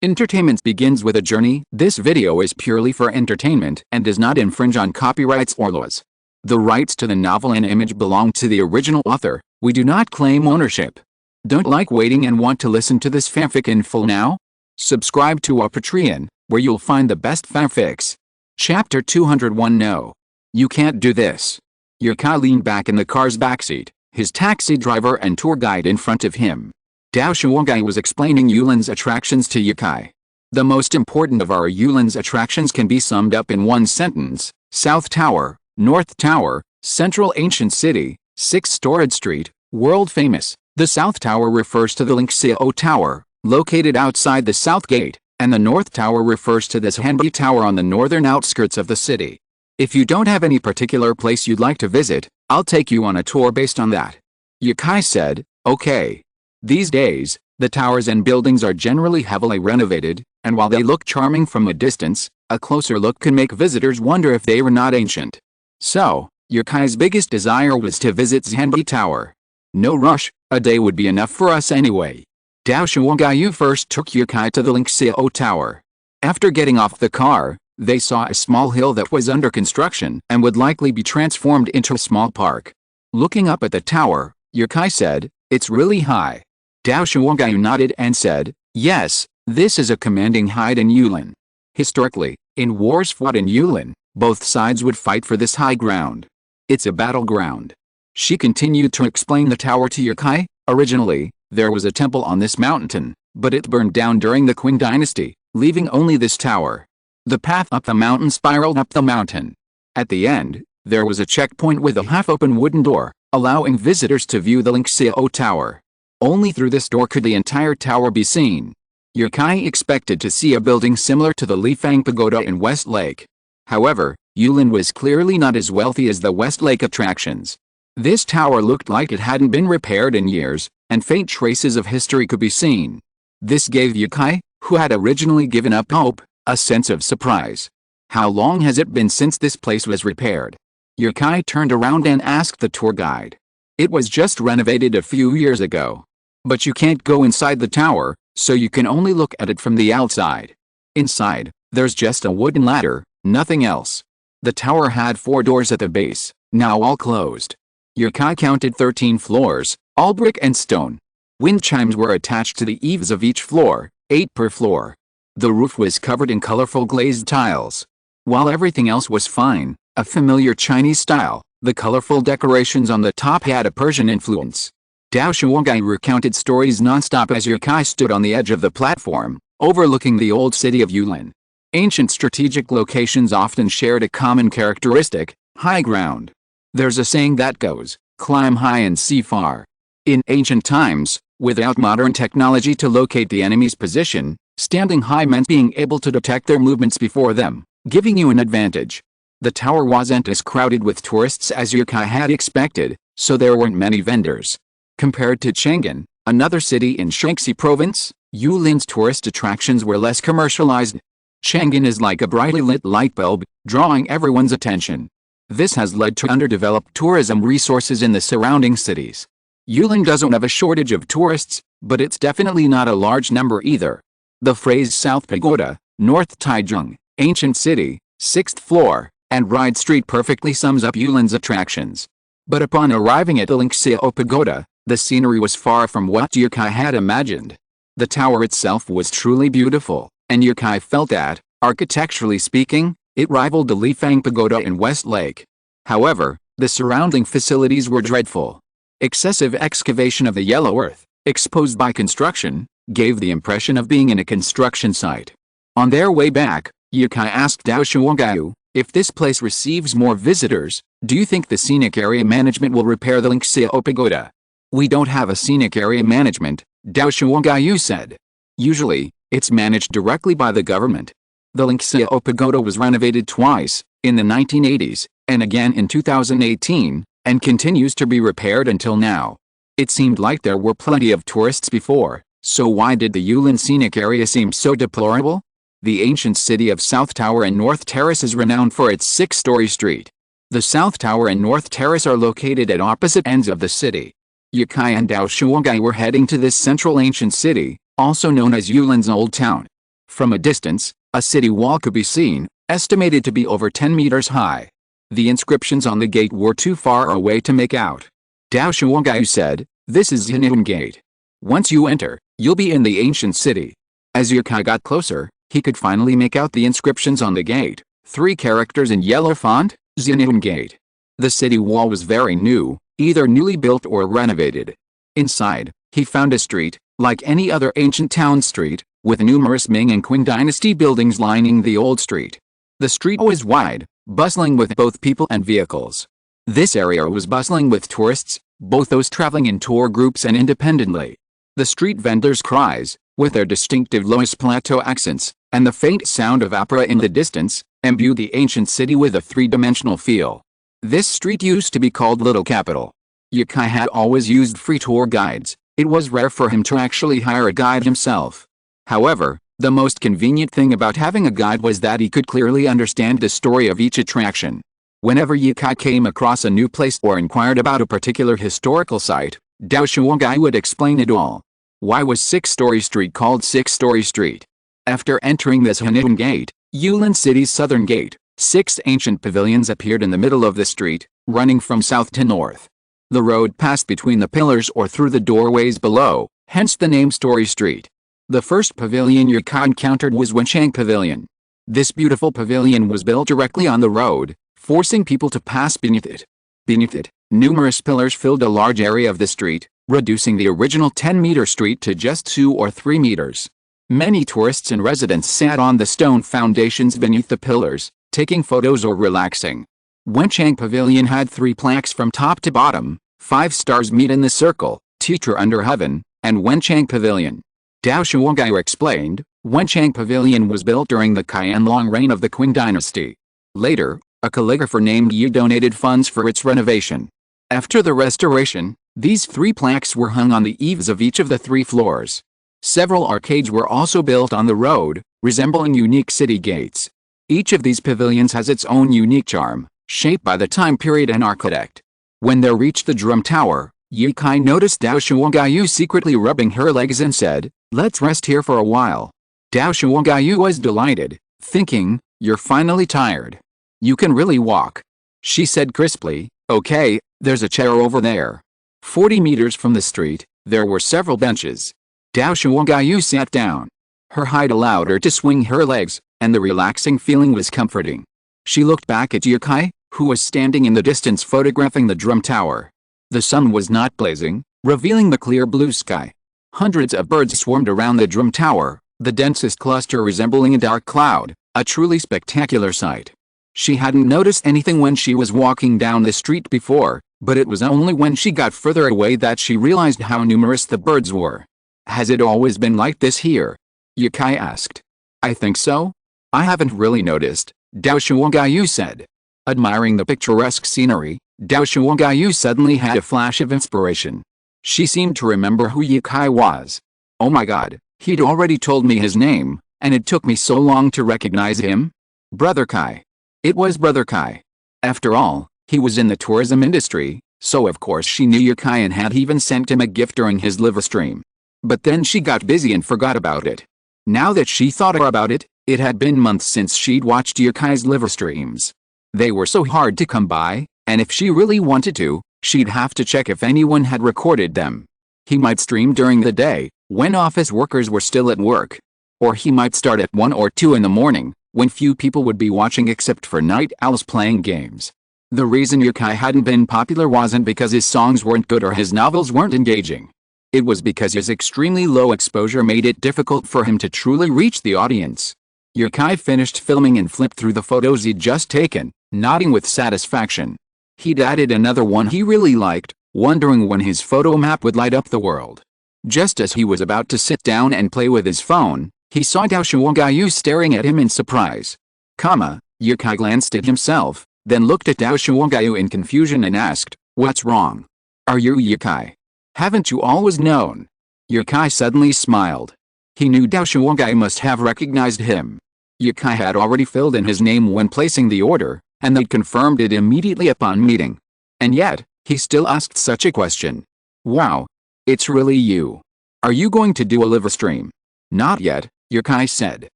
Entertainment begins with a journey. This video is purely for entertainment and does not infringe on copyrights or laws. The rights to the novel and image belong to the original author. We do not claim ownership. Don't like waiting and want to listen to this fanfic in full now? Subscribe to our Patreon, where you'll find the best fanfics. Chapter 201. No. You can't do this. Yukai leaned back in the car's backseat, his taxi driver and tour guide in front of him. Dao Shuogai was explaining Yulin's attractions to Yukai. The most important of our Yulin's attractions can be summed up in one sentence: South Tower, North Tower, Central Ancient City, 6 Storage Street, world famous. The South Tower refers to the Linxiao Tower, located outside the South Gate, and the North Tower refers to the Zhanbi Tower on the northern outskirts of the city. If you don't have any particular place you'd like to visit, I'll take you on a tour based on that. Yukai said, okay. These days, the towers and buildings are generally heavily renovated, and while they look charming from a distance, a closer look can make visitors wonder if they were not ancient. So, Yukai's biggest desire was to visit Zhanbi Tower. No rush, a day would be enough for us anyway. Dao Shuogai first took Yukai to the Linxiao Tower. After getting off the car, they saw a small hill that was under construction and would likely be transformed into a small park. Looking up at the tower, Yukai said, "It's really high." Dao Shuogai nodded and said, "Yes, this is a commanding height in Yulin. Historically, in wars fought in Yulin, both sides would fight for this high ground. It's a battleground." She continued to explain the tower to Yukai. Originally, there was a temple on this mountain, but it burned down during the Qing dynasty, leaving only this tower. The path up the mountain spiraled up the mountain. At the end, there was a checkpoint with a half-open wooden door, allowing visitors to view the Linxiao Tower. Only through this door could the entire tower be seen. Yukai expected to see a building similar to the Lifang Pagoda in Westlake. However, Yulin was clearly not as wealthy as the Westlake attractions. This tower looked like it hadn't been repaired in years, and faint traces of history could be seen. This gave Yukai, who had originally given up hope, a sense of surprise. How long has it been since this place was repaired? Yukai turned around and asked the tour guide. It was just renovated a few years ago. But you can't go inside the tower, so you can only look at it from the outside. Inside, there's just a wooden ladder, nothing else. The tower had 4 doors at the base, now all closed. Yukai counted 13 floors, all brick and stone. Wind chimes were attached to the eaves of each floor, 8 per floor. The roof was covered in colorful glazed tiles. While everything else was fine, a familiar Chinese style, the colorful decorations on the top had a Persian influence. Dao Shuogai recounted stories non-stop as Yukai stood on the edge of the platform, overlooking the old city of Yulin. Ancient strategic locations often shared a common characteristic: high ground. There's a saying that goes, climb high and see far. In ancient times, without modern technology to locate the enemy's position, standing high meant being able to detect their movements before them, giving you an advantage. The tower wasn't as crowded with tourists as Yukai had expected, so there weren't many vendors. Compared to Chang'an, another city in Shaanxi province, Yulin's tourist attractions were less commercialized. Chang'an is like a brightly lit light bulb, drawing everyone's attention. This has led to underdeveloped tourism resources in the surrounding cities. Yulin doesn't have a shortage of tourists, but it's definitely not a large number either. The phrase South Pagoda, North Taichung, Ancient City, 6th Floor, and Ride Street perfectly sums up Yulin's attractions. But upon arriving at the Linxiao Pagoda, the scenery was far from what Yukai had imagined. The tower itself was truly beautiful, and Yukai felt that, architecturally speaking, it rivaled the Lifang Pagoda in Westlake. However, the surrounding facilities were dreadful. Excessive excavation of the yellow earth, exposed by construction, gave the impression of being in a construction site. On their way back, Yukai asked Dao Shuogai, if this place receives more visitors, do you think the scenic area management will repair the Linxiao Pagoda? We don't have a scenic area management, Dao Shuogai said. Usually, it's managed directly by the government. The Linxiao Pagoda was renovated twice, in the 1980s, and again in 2018, and continues to be repaired until now. It seemed like there were plenty of tourists before, so why did the Yulin scenic area seem so deplorable? The ancient city of South Tower and North Terrace is renowned for its 6-story street. The South Tower and North Terrace are located at opposite ends of the city. Yukai and Dao Shuogai were heading to this central ancient city, also known as Yulin's Old Town. From a distance, a city wall could be seen, estimated to be over 10 meters high. The inscriptions on the gate were too far away to make out. Dao Shuangyu said, "This is Zinun Gate. Once you enter, you'll be in the ancient city." As Yukai got closer, he could finally make out the inscriptions on the gate. 3 characters in yellow font, Zinun Gate. The city wall was very new, either newly built or renovated. Inside, he found a street, like any other ancient town street, with numerous Ming and Qing dynasty buildings lining the old street. The street was wide, bustling with both people and vehicles. This area was bustling with tourists, both those traveling in tour groups and independently. The street vendors' cries, with their distinctive Loess Plateau accents, and the faint sound of opera in the distance, imbued the ancient city with a three-dimensional feel. This street used to be called Little Capital. Yukai had always used free tour guides. It was rare for him to actually hire a guide himself. However, the most convenient thing about having a guide was that he could clearly understand the story of each attraction. Whenever Yukai came across a new place or inquired about a particular historical site, Dao Shuangyu would explain it all. Why was 6-Story Street called 6-Story Street? After entering this Hanun Gate, Yulin City's southern gate, 6 ancient pavilions appeared in the middle of the street, running from south to north. The road passed between the pillars or through the doorways below, hence the name Story Street. The first pavilion Yukai encountered was Wenchang Pavilion. This beautiful pavilion was built directly on the road, forcing people to pass beneath it. Beneath it, numerous pillars filled a large area of the street, reducing the original 10-meter street to just 2 or 3 meters. Many tourists and residents sat on the stone foundations beneath the pillars, taking photos or relaxing. Wenchang Pavilion had 3 plaques from top to bottom: 5 stars meet in the circle, Teacher under heaven, and Wenchang Pavilion. Dao Shuangyu explained, Wenchang Pavilion was built during the Qianlong reign of the Qing dynasty. Later, a calligrapher named Yu donated funds for its renovation. After the restoration, these 3 plaques were hung on the eaves of each of the 3 floors. Several arcades were also built on the road, resembling unique city gates. Each of these pavilions has its own unique charm, shaped by the time period and architect. When they reached the drum tower, Yukai noticed Dao Shuangyu secretly rubbing her legs and said, "Let's rest here for a while." Dao Shuangyu was delighted, thinking, "You're finally tired. You can really walk." She said crisply, "Okay, there's a chair over there." 40 meters from the street, there were several benches. Dao Shuangyu sat down. Her height allowed her to swing her legs, and the relaxing feeling was comforting. She looked back at Yukai, who was standing in the distance photographing the drum tower. The sun was not blazing, revealing the clear blue sky. Hundreds of birds swarmed around the drum tower, the densest cluster resembling a dark cloud, a truly spectacular sight. She hadn't noticed anything when she was walking down the street before, but it was only when she got further away that she realized how numerous the birds were. "Has it always been like this here?" Yukai asked. "I think so. I haven't really noticed," Dao Shuangyu said. Admiring the picturesque scenery, Dao Shuangyu suddenly had a flash of inspiration. She seemed to remember who Yukai was. Oh my god, he'd already told me his name, and it took me so long to recognize him. Brother Kai. It was Brother Kai. After all, he was in the tourism industry, so of course she knew Yukai and had even sent him a gift during his live stream. But then she got busy and forgot about it. Now that she thought about it, it had been months since she'd watched Yukai's live streams. They were so hard to come by, and if she really wanted to, she'd have to check if anyone had recorded them. He might stream during the day, when office workers were still at work. Or he might start at 1 or 2 in the morning, when few people would be watching except for night owls playing games. The reason Yukai hadn't been popular wasn't because his songs weren't good or his novels weren't engaging. It was because his extremely low exposure made it difficult for him to truly reach the audience. Yukai finished filming and flipped through the photos he'd just taken, nodding with satisfaction. He'd added another one he really liked, wondering when his photo map would light up the world. Just as he was about to sit down and play with his phone, he saw Dao Shuangyu staring at him in surprise. Yukai glanced at himself, then looked at Dao Shuangyu in confusion and asked, "What's wrong? Are you Yukai? Haven't you always known?" Yukai suddenly smiled. He knew Dao Shuangyu must have recognized him. Yukai had already filled in his name when placing the order, and they'd confirmed it immediately upon meeting. And yet, he still asked such a question. "Wow. It's really you. Are you going to do a live stream?" "Not yet," Yukai said.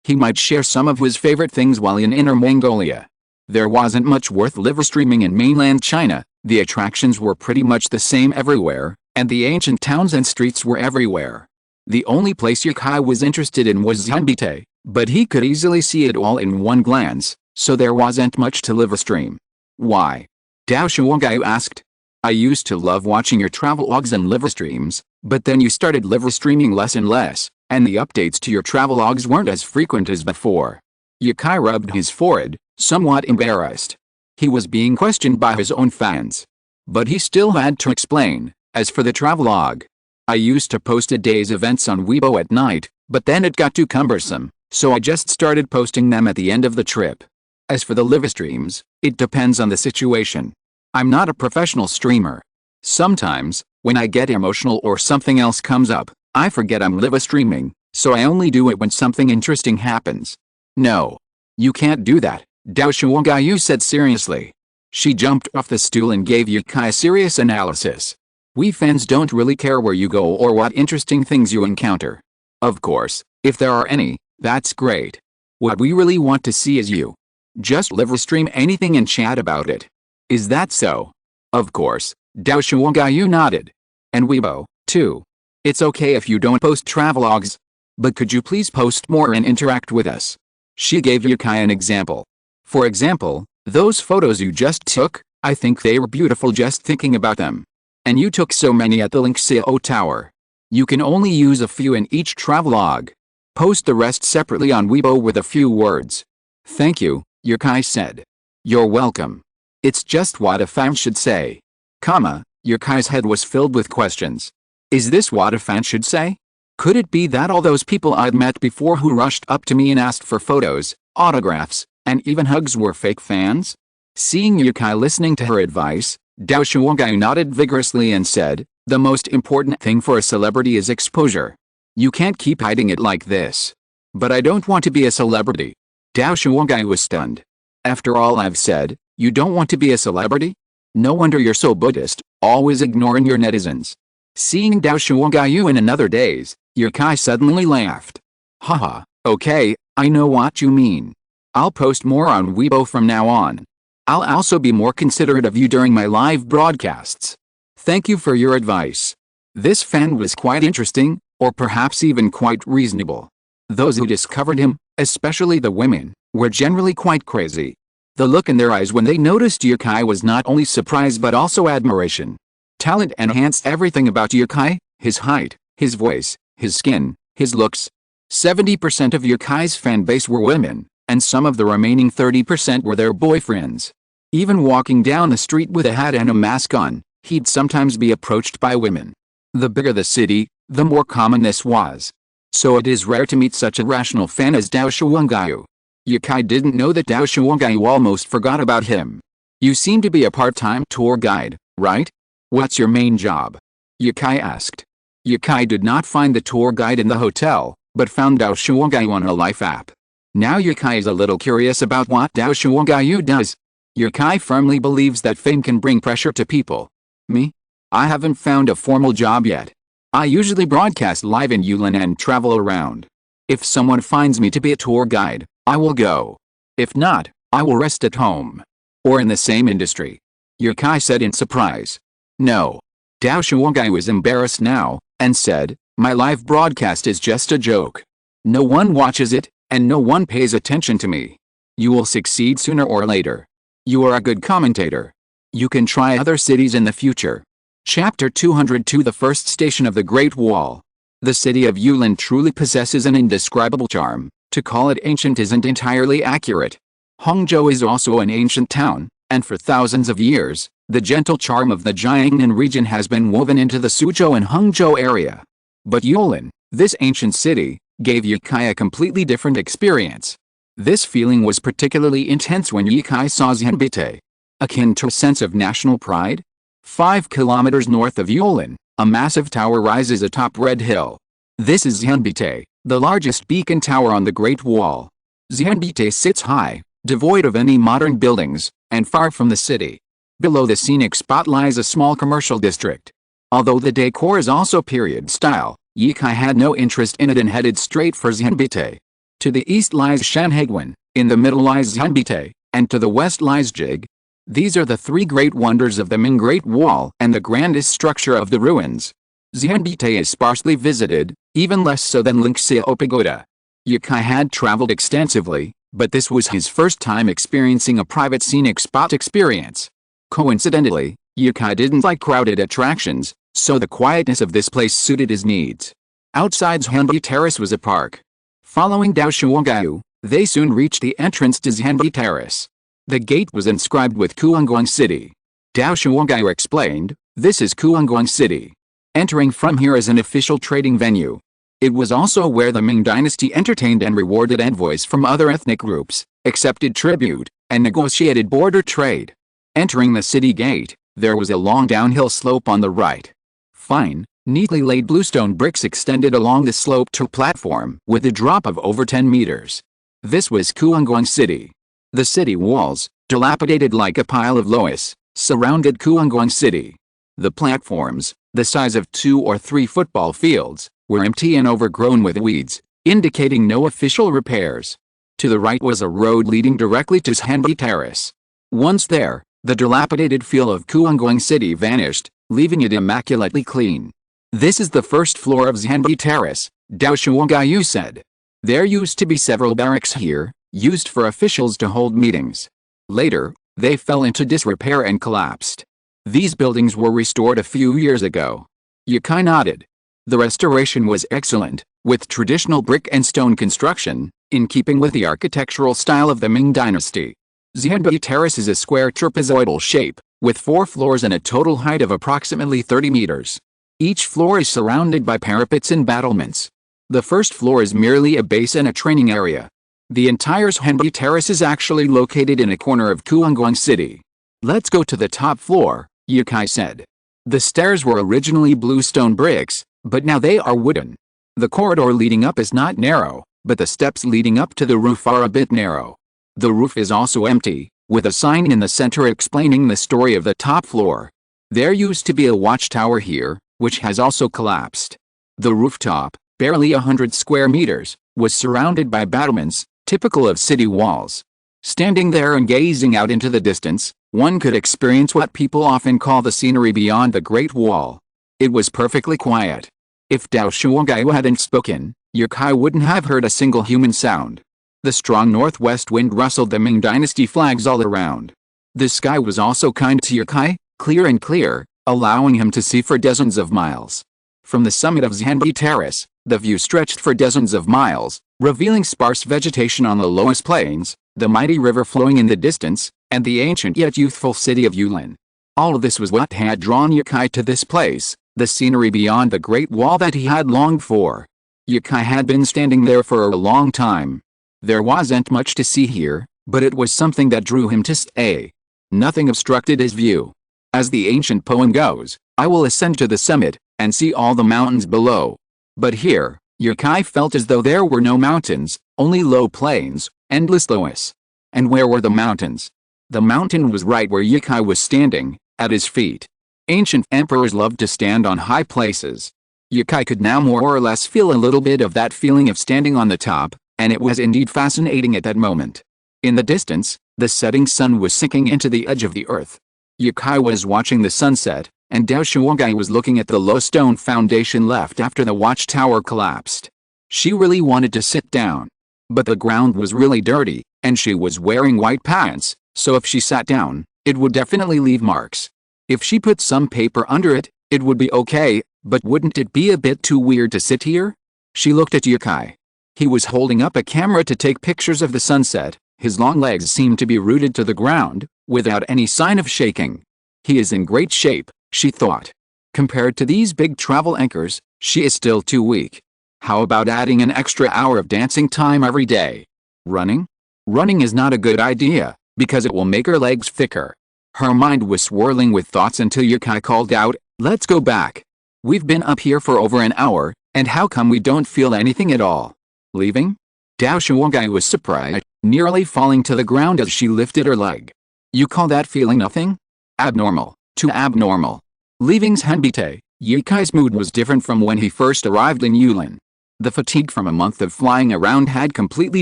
He might share some of his favorite things while in Inner Mongolia. There wasn't much worth live streaming in mainland China. The attractions were pretty much the same everywhere, and the ancient towns and streets were everywhere. The only place Yukai was interested in was Xianbite, but he could easily see it all in one glance, so there wasn't much to live stream. Why? Dao Shuangyu asked. I used to love watching your travel logs and live streams, but then you started live streaming less and less, and the updates to your travel logs weren't as frequent as before. Yukai rubbed his forehead, somewhat embarrassed. He was being questioned by his own fans. But he still had to explain. As for the travelogue, I used to post a day's events on Weibo at night, but then it got too cumbersome, so I just started posting them at the end of the trip. As for the live streams, it depends on the situation. I'm not a professional streamer. Sometimes, when I get emotional or something else comes up, I forget I'm live streaming, so I only do it when something interesting happens. No. You can't do that, Dao Shuangyu said seriously. She jumped off the stool and gave Yukai a serious analysis. We fans don't really care where you go or what interesting things you encounter. Of course, if there are any, that's great. What we really want to see is you. Just live stream anything and chat about it. Is that so? Of course, Dao Shuangyu nodded. And Weibo, too. It's okay if you don't post travelogues. But could you please post more and interact with us? She gave Yukai an example. For example, those photos you just took, I think they were beautiful just thinking about them. And you took so many at the Linkseo Tower. You can only use a few in each travelogue. Post the rest separately on Weibo with a few words. Thank you, Yukai said. You're welcome. It's just what a fan should say. Yukai's head was filled with questions. Is this what a fan should say? Could it be that all those people I'd met before who rushed up to me and asked for photos, autographs, and even hugs were fake fans? Seeing Yukai listening to her advice, Dao Shuangyu nodded vigorously and said, the most important thing for a celebrity is exposure. You can't keep hiding it like this. But I don't want to be a celebrity. Dao Shuangyu was stunned. After all I've said, you don't want to be a celebrity? No wonder you're so Buddhist, always ignoring your netizens. Seeing Dao Shuangyu in another daze, Yukai suddenly laughed. Haha, okay, I know what you mean. I'll post more on Weibo from now on. I'll also be more considerate of you during my live broadcasts. Thank you for your advice. This fan was quite interesting, or perhaps even quite reasonable. Those who discovered him, especially the women, were generally quite crazy. The look in their eyes when they noticed Yukai was not only surprise but also admiration. Talent enhanced everything about Yukai, his height, his voice, his skin, his looks. 70% of Yukai's fan base were women, and some of the remaining 30% were their boyfriends. Even walking down the street with a hat and a mask on, he'd sometimes be approached by women. The bigger the city, the more common this was. So it is rare to meet such a rational fan as Dao Shuangyu. Yukai didn't know that Dao Shuangyu almost forgot about him. You seem to be a part-time tour guide, right? What's your main job? Yukai asked. Yukai did not find the tour guide in the hotel, but found Dao Shuangyu on a life app. Now Yukai is a little curious about what Dao Shuangyu does. Yukai firmly believes that fame can bring pressure to people. Me? I haven't found a formal job yet. I usually broadcast live in Yulin and travel around. If someone finds me to be a tour guide, I will go. If not, I will rest at home. Or in the same industry. Yukai said in surprise. No. Dao Shuangyu was embarrassed now, and said, my live broadcast is just a joke. No one watches it, and no one pays attention to me. You will succeed sooner or later. You are a good commentator. You can try other cities in the future. Chapter 202 The first station of the Great Wall. The city of Yulin truly possesses an indescribable charm. To call it ancient isn't entirely accurate. Hangzhou is also an ancient town, and for thousands of years, the gentle charm of the Jiangnan region has been woven into the Suzhou and Hangzhou area. But Yulin, this ancient city, gave Yukai a completely different experience. This feeling was particularly intense when Yukai saw Xianbite. Akin to a sense of national pride. 5 kilometers north of Yulin, a massive tower rises atop Red Hill. This is Xianbite, the largest beacon tower on the Great Wall. Xianbite sits high, devoid of any modern buildings, and far from the city. Below the scenic spot lies a small commercial district. Although the decor is also period style, Yukai had no interest in it and headed straight for Xianbite. To the east lies Shanhaiguan, in the middle lies Xianbite, and to the west lies Jig. These are the three great wonders of the Ming Great Wall and the grandest structure of the ruins. Xianbite is sparsely visited, even less so than Linxia Pagoda. Yukai had traveled extensively, but this was his first time experiencing a private scenic spot experience. Coincidentally, Yukai didn't like crowded attractions, so the quietness of this place suited his needs. Outside Xianbi Terrace was a park. Following Dao Shuangaiyu, they soon reached the entrance to Xianbi Terrace. The gate was inscribed with Kuangguang City. Dao Shuangaiyu explained, "This is Kuangguang City. Entering from here is an official trading venue." It was also where the Ming dynasty entertained and rewarded envoys from other ethnic groups, accepted tribute, and negotiated border trade. Entering the city gate, there was a long downhill slope on the right. Fine, neatly laid bluestone bricks extended along the slope to a platform with a drop of over 10 meters. This was Kuangguang City. The city walls, dilapidated like a pile of loess, surrounded Kuangguang City. The platforms, the size of 2 or 3 football fields, were empty and overgrown with weeds, indicating no official repairs. To the right was a road leading directly to Xianbi Terrace. Once there, the dilapidated feel of Kuangguang City vanished, leaving it immaculately clean. "This is the first floor of Xianbi Terrace," Dao Shuangaiyu said. "There used to be several barracks here, used for officials to hold meetings. Later, they fell into disrepair and collapsed. These buildings were restored a few years ago." Yukai nodded. The restoration was excellent, with traditional brick and stone construction, in keeping with the architectural style of the Ming dynasty. Xianbi Terrace is a square trapezoidal shape, with 4 floors and a total height of approximately 30 meters. Each floor is surrounded by parapets and battlements. The first floor is merely a base and a training area. The entire Xianbi Terrace is actually located in a corner of Kuangguang City. "Let's go to the top floor," Yukai said. The stairs were originally bluestone bricks, but now they are wooden. The corridor leading up is not narrow, but the steps leading up to the roof are a bit narrow. The roof is also empty, with a sign in the center explaining the story of the top floor. There used to be a watchtower here, which has also collapsed. The rooftop, barely 100 square meters, was surrounded by battlements, typical of city walls. Standing there and gazing out into the distance, one could experience what people often call the scenery beyond the Great Wall. It was perfectly quiet. If Dao Shuangaiyu hadn't spoken, Yukai wouldn't have heard a single human sound. The strong northwest wind rustled the Ming dynasty flags all around. The sky was also kind to Yukai, clear and clear, allowing him to see for dozens of miles. From the summit of Xianbi Terrace, the view stretched for dozens of miles, revealing sparse vegetation on the lowest plains, the mighty river flowing in the distance, and the ancient yet youthful city of Yulin. All of this was what had drawn Yukai to this place, the scenery beyond the Great Wall that he had longed for. Yukai had been standing there for a long time. There wasn't much to see here, but it was something that drew him to stay. Nothing obstructed his view. As the ancient poem goes, "I will ascend to the summit, and see all the mountains below." But here, Yukai felt as though there were no mountains, only low plains, endless loess. And where were the mountains? The mountain was right where Yukai was standing, at his feet. Ancient emperors loved to stand on high places. Yukai could now more or less feel a little bit of that feeling of standing on the top, and it was indeed fascinating at that moment. In the distance, the setting sun was sinking into the edge of the earth. Yukai was watching the sunset, and Dao Shuangaiyu was looking at the low stone foundation left after the watchtower collapsed. She really wanted to sit down. But the ground was really dirty, and she was wearing white pants, so if she sat down, it would definitely leave marks. If she put some paper under it, it would be okay, but wouldn't it be a bit too weird to sit here? She looked at Yukai. He was holding up a camera to take pictures of the sunset. His long legs seemed to be rooted to the ground, without any sign of shaking. He is in great shape, she thought. Compared to these big travel anchors, she is still too weak. How about adding an extra hour of dancing time every day? Running? Running is not a good idea, because it will make her legs thicker. Her mind was swirling with thoughts until Yukai called out, "Let's go back. We've been up here for over an hour, and how come we don't feel anything at all? Leaving?" Dao Shuangaiyu was surprised, nearly falling to the ground as she lifted her leg. "You call that feeling nothing? Abnormal, too abnormal." Leaving Xianbite, Yukai's mood was different from when he first arrived in Yulin. The fatigue from a month of flying around had completely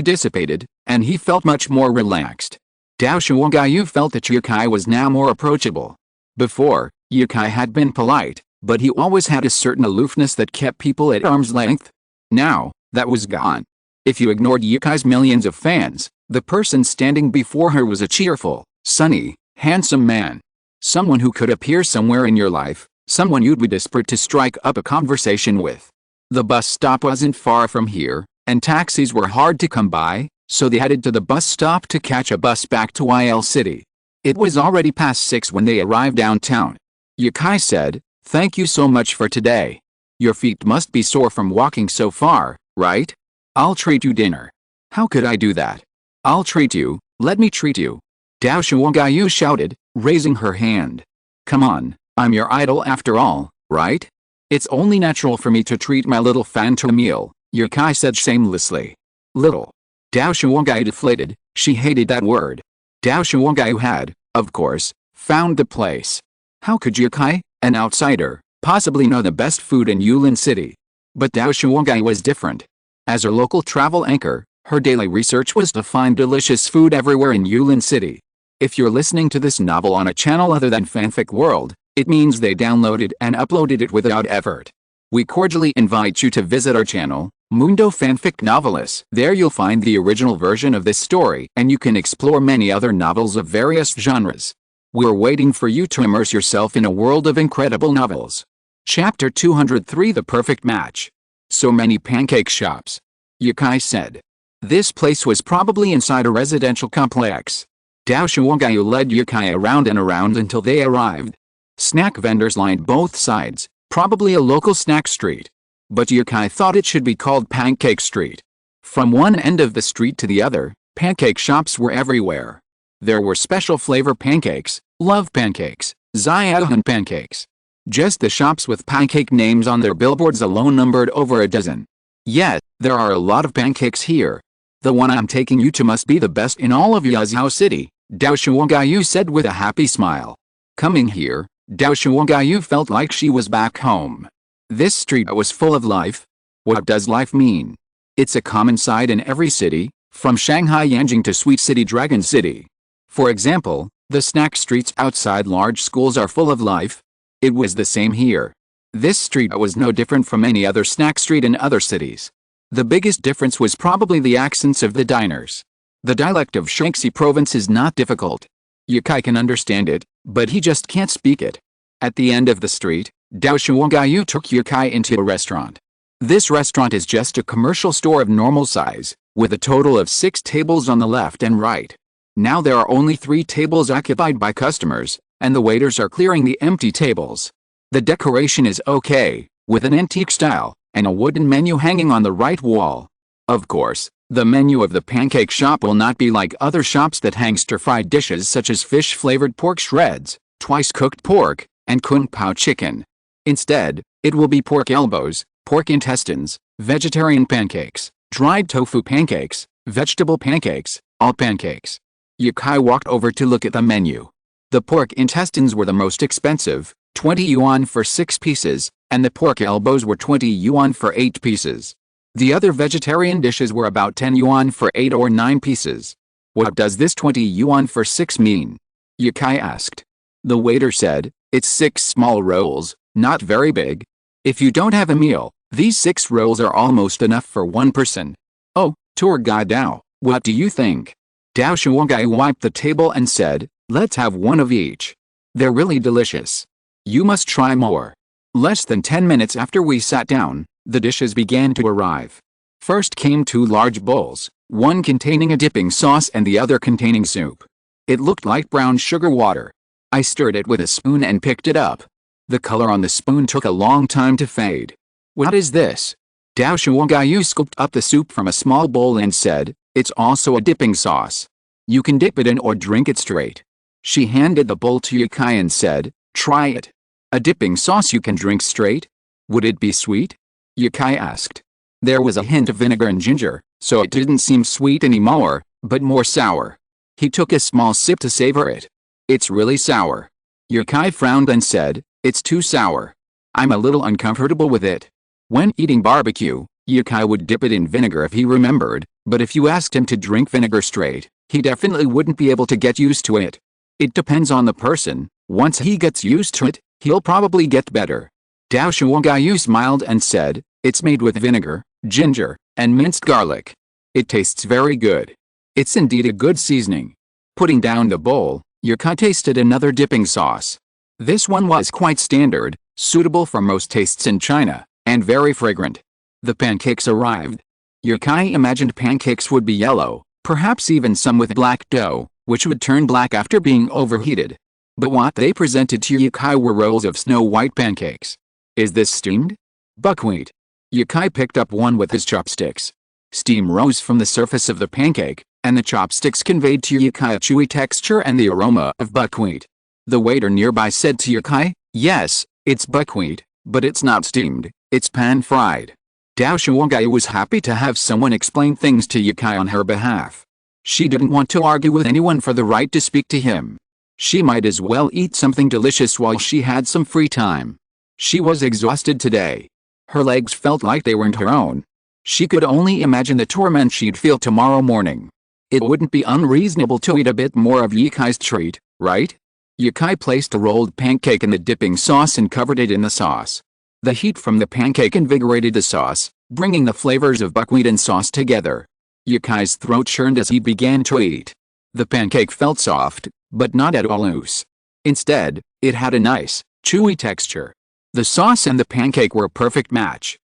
dissipated, and he felt much more relaxed. Dao Shuangyu felt that Yukai was now more approachable. Before, Yukai had been polite, but he always had a certain aloofness that kept people at arm's length. Now, that was gone. If you ignored Yukai's millions of fans, the person standing before her was a cheerful, sunny, handsome man. Someone who could appear somewhere in your life, someone you'd be desperate to strike up a conversation with. The bus stop wasn't far from here, and taxis were hard to come by, so they headed to the bus stop to catch a bus back to YL City. It was already past 6 when they arrived downtown. Yukai said, "Thank you so much for today. Your feet must be sore from walking so far, right? I'll treat you dinner." "How could I do that?" "I'll treat you, let me treat you." Dao Shuangyu shouted, raising her hand. "Come on, I'm your idol after all, right? It's only natural for me to treat my little fan to a meal," Yukai said shamelessly. Little. Dao Shuangyu deflated, she hated that word. Dao Shuangyu had, of course, found the place. How could Yukai, an outsider, possibly know the best food in Yulin City? But Dao Shuangyu was different. As a local travel anchor, her daily research was to find delicious food everywhere in Yulin City. If you're listening to this novel on a channel other than Fanfic World, it means they downloaded and uploaded it without effort. We cordially invite you to visit our channel, Mundo Fanfic Novelis. There you'll find the original version of this story, and you can explore many other novels of various genres. We're waiting for you to immerse yourself in a world of incredible novels. Chapter 203 The Perfect Match. So many pancake shops. Yukai said. This place was probably inside a residential complex. Dao Shuangyu led Yukai around and around until they arrived. Snack vendors lined both sides, probably a local snack street. But Yukai thought it should be called Pancake Street. From one end of the street to the other, pancake shops were everywhere. There were special flavor pancakes, love pancakes, Xiaohan pancakes. Just the shops with pancake names on their billboards alone numbered over a dozen. Yet, there are a lot of pancakes here. The one I'm taking you to must be the best in all of Yazhou City, Dao Shuangyu said with a happy smile. Coming here, Dao Shuangyu felt like she was back home. This street was full of life. What does life mean? It's a common sight in every city, from Shanghai Yanjing to Sweet City Dragon City. For example, the snack streets outside large schools are full of life. It was the same here. This street was no different from any other snack street in other cities. The biggest difference was probably the accents of the diners. The dialect of Shaanxi province is not difficult. Yukai can understand it, but he just can't speak it. At the end of the street, Dao Shuangyu took Yukai into a restaurant. This restaurant is just a commercial store of normal size, with a total of 6 tables on the left and right. Now there are only 3 tables occupied by customers, and the waiters are clearing the empty tables. The decoration is okay, with an antique style, and a wooden menu hanging on the right wall. Of course, the menu of the pancake shop will not be like other shops that hang stir-fried dishes such as fish-flavored pork shreds, twice-cooked pork, and kung pao chicken. Instead, it will be pork elbows, pork intestines, vegetarian pancakes, dried tofu pancakes, vegetable pancakes, all pancakes. Yukai walked over to look at the menu. The pork intestines were the most expensive, 20 yuan for 6 pieces, and the pork elbows were 20 yuan for 8 pieces. The other vegetarian dishes were about 10 yuan for 8 or 9 pieces. What does this 20 yuan for 6 mean? Yukai asked. The waiter said, it's 6 small rolls, not very big. If you don't have a meal, these 6 rolls are almost enough for 1 person. Oh, tour guide Dao, what do you think? Dao Shuangyu wiped the table and said, let's have 1 of each. They're really delicious. You must try more. Less than 10 minutes after we sat down, the dishes began to arrive. First came 2 large bowls, one containing a dipping sauce and the other containing soup. It looked like brown sugar water. I stirred it with a spoon and picked it up. The color on the spoon took a long time to fade. What is this? Dao Shuangyu scooped up the soup from a small bowl and said, it's also a dipping sauce. You can dip it in or drink it straight. She handed the bowl to Yukai and said, try it. A dipping sauce you can drink straight? Would it be sweet? Yukai asked. There was a hint of vinegar and ginger, so it didn't seem sweet anymore, but more sour. He took a small sip to savor it. It's really sour. Yukai frowned and said, it's too sour. I'm a little uncomfortable with it. When eating barbecue, Yukai would dip it in vinegar if he remembered, but if you asked him to drink vinegar straight, he definitely wouldn't be able to get used to it. It depends on the person. Once he gets used to it, he'll probably get better. Dao Shuangyu smiled and said, "It's made with vinegar, ginger, and minced garlic. It tastes very good. It's indeed a good seasoning." Putting down the bowl, Yukai tasted another dipping sauce. This one was quite standard, suitable for most tastes in China, and very fragrant. The pancakes arrived. Yukai imagined pancakes would be yellow, perhaps even some with black dough, which would turn black after being overheated. But what they presented to Yukai were rolls of snow-white pancakes. "Is this steamed?" "Buckwheat." Yukai picked up one with his chopsticks. Steam rose from the surface of the pancake, and the chopsticks conveyed to Yukai a chewy texture and the aroma of buckwheat. The waiter nearby said to Yukai, "Yes, it's buckwheat, but it's not steamed, it's pan-fried." Dao Shuangyu was happy to have someone explain things to Yukai on her behalf. She didn't want to argue with anyone for the right to speak to him. She might as well eat something delicious while she had some free time. She was exhausted today. Her legs felt like they weren't her own. She could only imagine the torment she'd feel tomorrow morning. It wouldn't be unreasonable to eat a bit more of Yukai's treat, right? Yukai placed a rolled pancake in the dipping sauce and covered it in the sauce. The heat from the pancake invigorated the sauce, bringing the flavors of buckwheat and sauce together. Yukai's throat churned as he began to eat. The pancake felt soft, but not at all loose. Instead, it had a nice, chewy texture. The sauce and the pancake were a perfect match.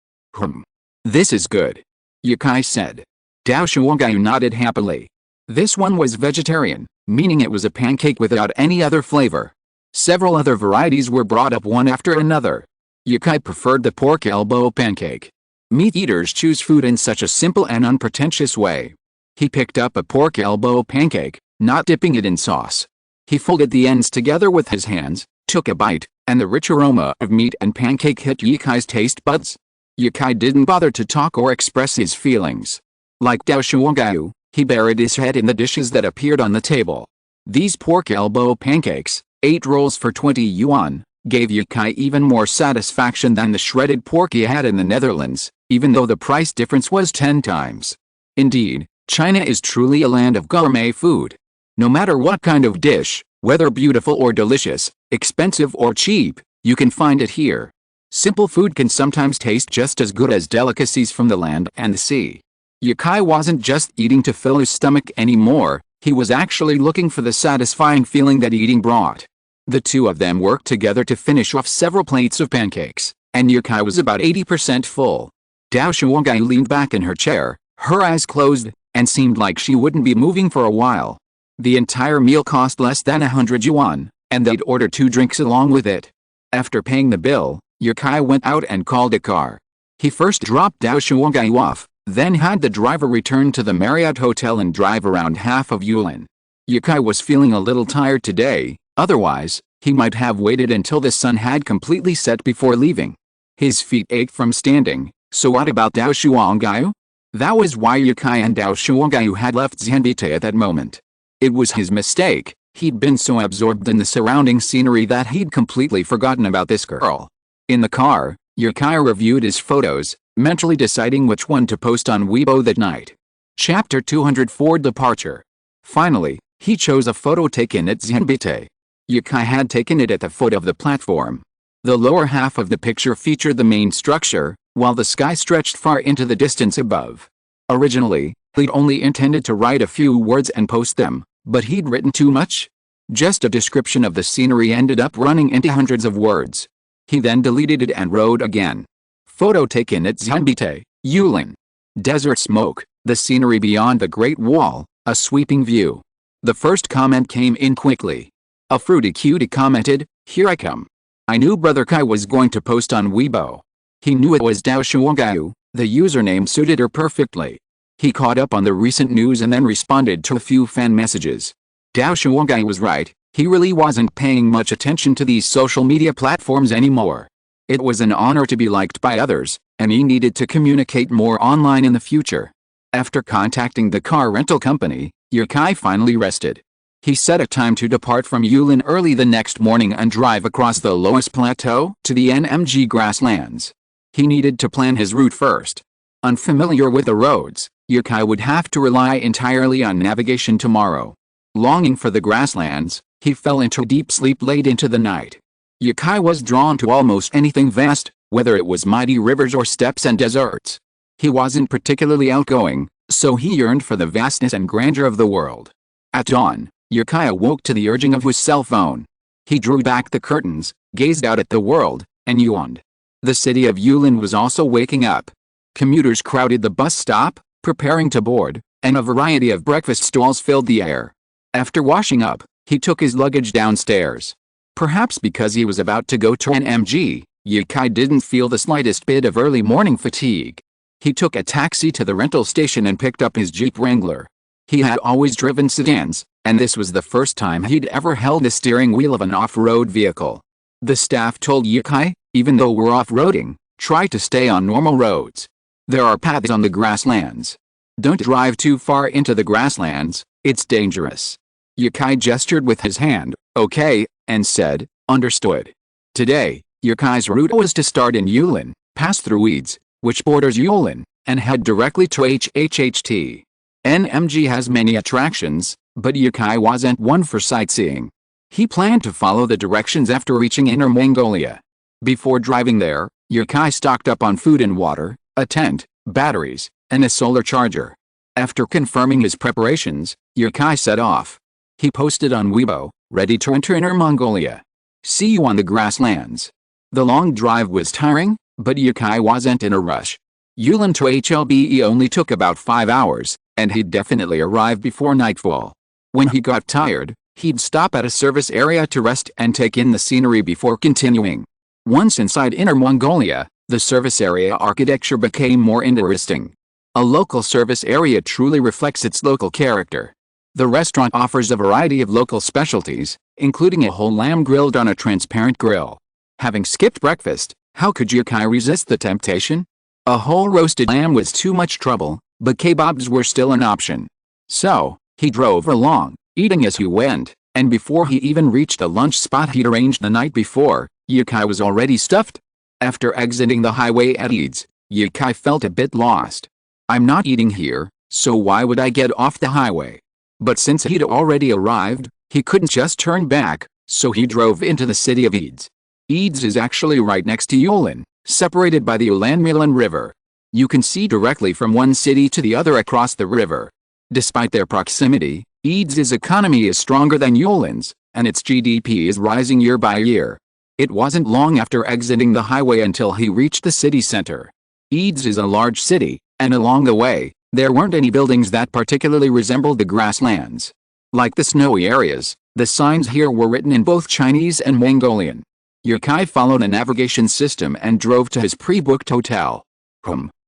This is good," Yukai said. Dao Shuangyu nodded happily. This one was vegetarian, meaning it was a pancake without any other flavor. Several other varieties were brought up one after another. Yukai preferred the pork elbow pancake. Meat eaters choose food in such a simple and unpretentious way. He picked up a pork elbow pancake, not dipping it in sauce. He folded the ends together with his hands, took a bite, and the rich aroma of meat and pancake hit Yukai's taste buds. Yukai didn't bother to talk or express his feelings. Like Dao Shuangyu, he buried his head in the dishes that appeared on the table. These pork elbow pancakes, 8 rolls for 20 yuan, gave Yukai even more satisfaction than the shredded pork he had in the Netherlands, even though the price difference was 10 times. Indeed, China is truly a land of gourmet food. No matter what kind of dish, whether beautiful or delicious, expensive or cheap, you can find it here. Simple food can sometimes taste just as good as delicacies from the land and the sea. Yukai wasn't just eating to fill his stomach anymore, he was actually looking for the satisfying feeling that eating brought. The two of them worked together to finish off several plates of pancakes, and Yukai was about 80% full. Dao Shuangyu leaned back in her chair, her eyes closed, and seemed like she wouldn't be moving for a while. The entire meal cost less than 100 yuan, and they'd order 2 drinks along with it. After paying the bill, Yukai went out and called a car. He first dropped Dao Shuangyu off, then had the driver return to the Marriott Hotel and drive around half of Yulin. Yukai was feeling a little tired today, otherwise, he might have waited until the sun had completely set before leaving. His feet ached from standing, so what about Dao Shuangyu? That was why Yukai and Dao Shuangyu had left Xianbite at that moment. It was his mistake, he'd been so absorbed in the surrounding scenery that he'd completely forgotten about this girl. In the car, Yukai reviewed his photos, mentally deciding which one to post on Weibo that night. Chapter 204 Departure. Finally, he chose a photo taken at Xianbite. Yukai had taken it at the foot of the platform. The lower half of the picture featured the main structure, while the sky stretched far into the distance above. Originally, he'd only intended to write a few words and post them, but he'd written too much. Just a description of the scenery ended up running into hundreds of words. He then deleted it and wrote again. Photo taken at Xianbite, Yulin. Desert smoke, the scenery beyond the Great Wall, a sweeping view. The first comment came in quickly. A fruity cutie commented, "Here I come." I knew Brother Kai was going to post on Weibo. He knew it was Dao Shuangyu, the username suited her perfectly. He caught up on the recent news and then responded to a few fan messages. Dao Shuangyu was right, he really wasn't paying much attention to these social media platforms anymore. It was an honor to be liked by others, and he needed to communicate more online in the future. After contacting the car rental company, Yukai finally rested. He set a time to depart from Yulin early the next morning and drive across the Loess Plateau to the NMG grasslands. He needed to plan his route first. Unfamiliar with the roads, Yukai would have to rely entirely on navigation tomorrow. Longing for the grasslands, he fell into deep sleep late into the night. Yukai was drawn to almost anything vast, whether it was mighty rivers or steppes and deserts. He wasn't particularly outgoing, so he yearned for the vastness and grandeur of the world. At dawn, Yukai awoke to the urging of his cell phone. He drew back the curtains, gazed out at the world, and yawned. The city of Yulin was also waking up. Commuters crowded the bus stop, preparing to board, and a variety of breakfast stalls filled the air. After washing up, he took his luggage downstairs. Perhaps because he was about to go to an MG, Yukai didn't feel the slightest bit of early morning fatigue. He took a taxi to the rental station and picked up his Jeep Wrangler. He had always driven sedans, and this was the first time he'd ever held the steering wheel of an off-road vehicle. The staff told Yukai, even though we're off-roading, try to stay on normal roads. There are paths on the grasslands. Don't drive too far into the grasslands, it's dangerous. Yukai gestured with his hand, okay, and said, understood. Today, Yukai's route was to start in Yulin, pass through Weeds, which borders Yulin, and head directly to HHHT. NMG has many attractions, but Yukai wasn't one for sightseeing. He planned to follow the directions after reaching Inner Mongolia. Before driving there, Yukai stocked up on food and water, a tent, batteries, and a solar charger. After confirming his preparations, Yukai set off. He posted on Weibo, ready to enter Inner Mongolia. See you on the grasslands. The long drive was tiring, but Yukai wasn't in a rush. Yulin to HLBE only took about 5 hours, and he'd definitely arrive before nightfall. When he got tired, he'd stop at a service area to rest and take in the scenery before continuing. Once inside Inner Mongolia, the service area architecture became more interesting. A local service area truly reflects its local character. The restaurant offers a variety of local specialties, including a whole lamb grilled on a transparent grill. Having skipped breakfast, how could Yukai resist the temptation? A whole roasted lamb was too much trouble, but kebabs were still an option. So, he drove along, eating as he went, and before he even reached the lunch spot he'd arranged the night before, Yukai was already stuffed. After exiting the highway at Eads, Yukai felt a bit lost. I'm not eating here, so why would I get off the highway? But since he'd already arrived, he couldn't just turn back, so he drove into the city of Eads. Eads is actually right next to Yulin, separated by the Ulan River. You can see directly from one city to the other across the river. Despite their proximity, Eads' economy is stronger than Yulin's, and its GDP is rising year by year. It wasn't long after exiting the highway until he reached the city center. Eads is a large city, and along the way, there weren't any buildings that particularly resembled the grasslands. Like the snowy areas, the signs here were written in both Chinese and Mongolian. Yukai followed a navigation system and drove to his pre-booked hotel.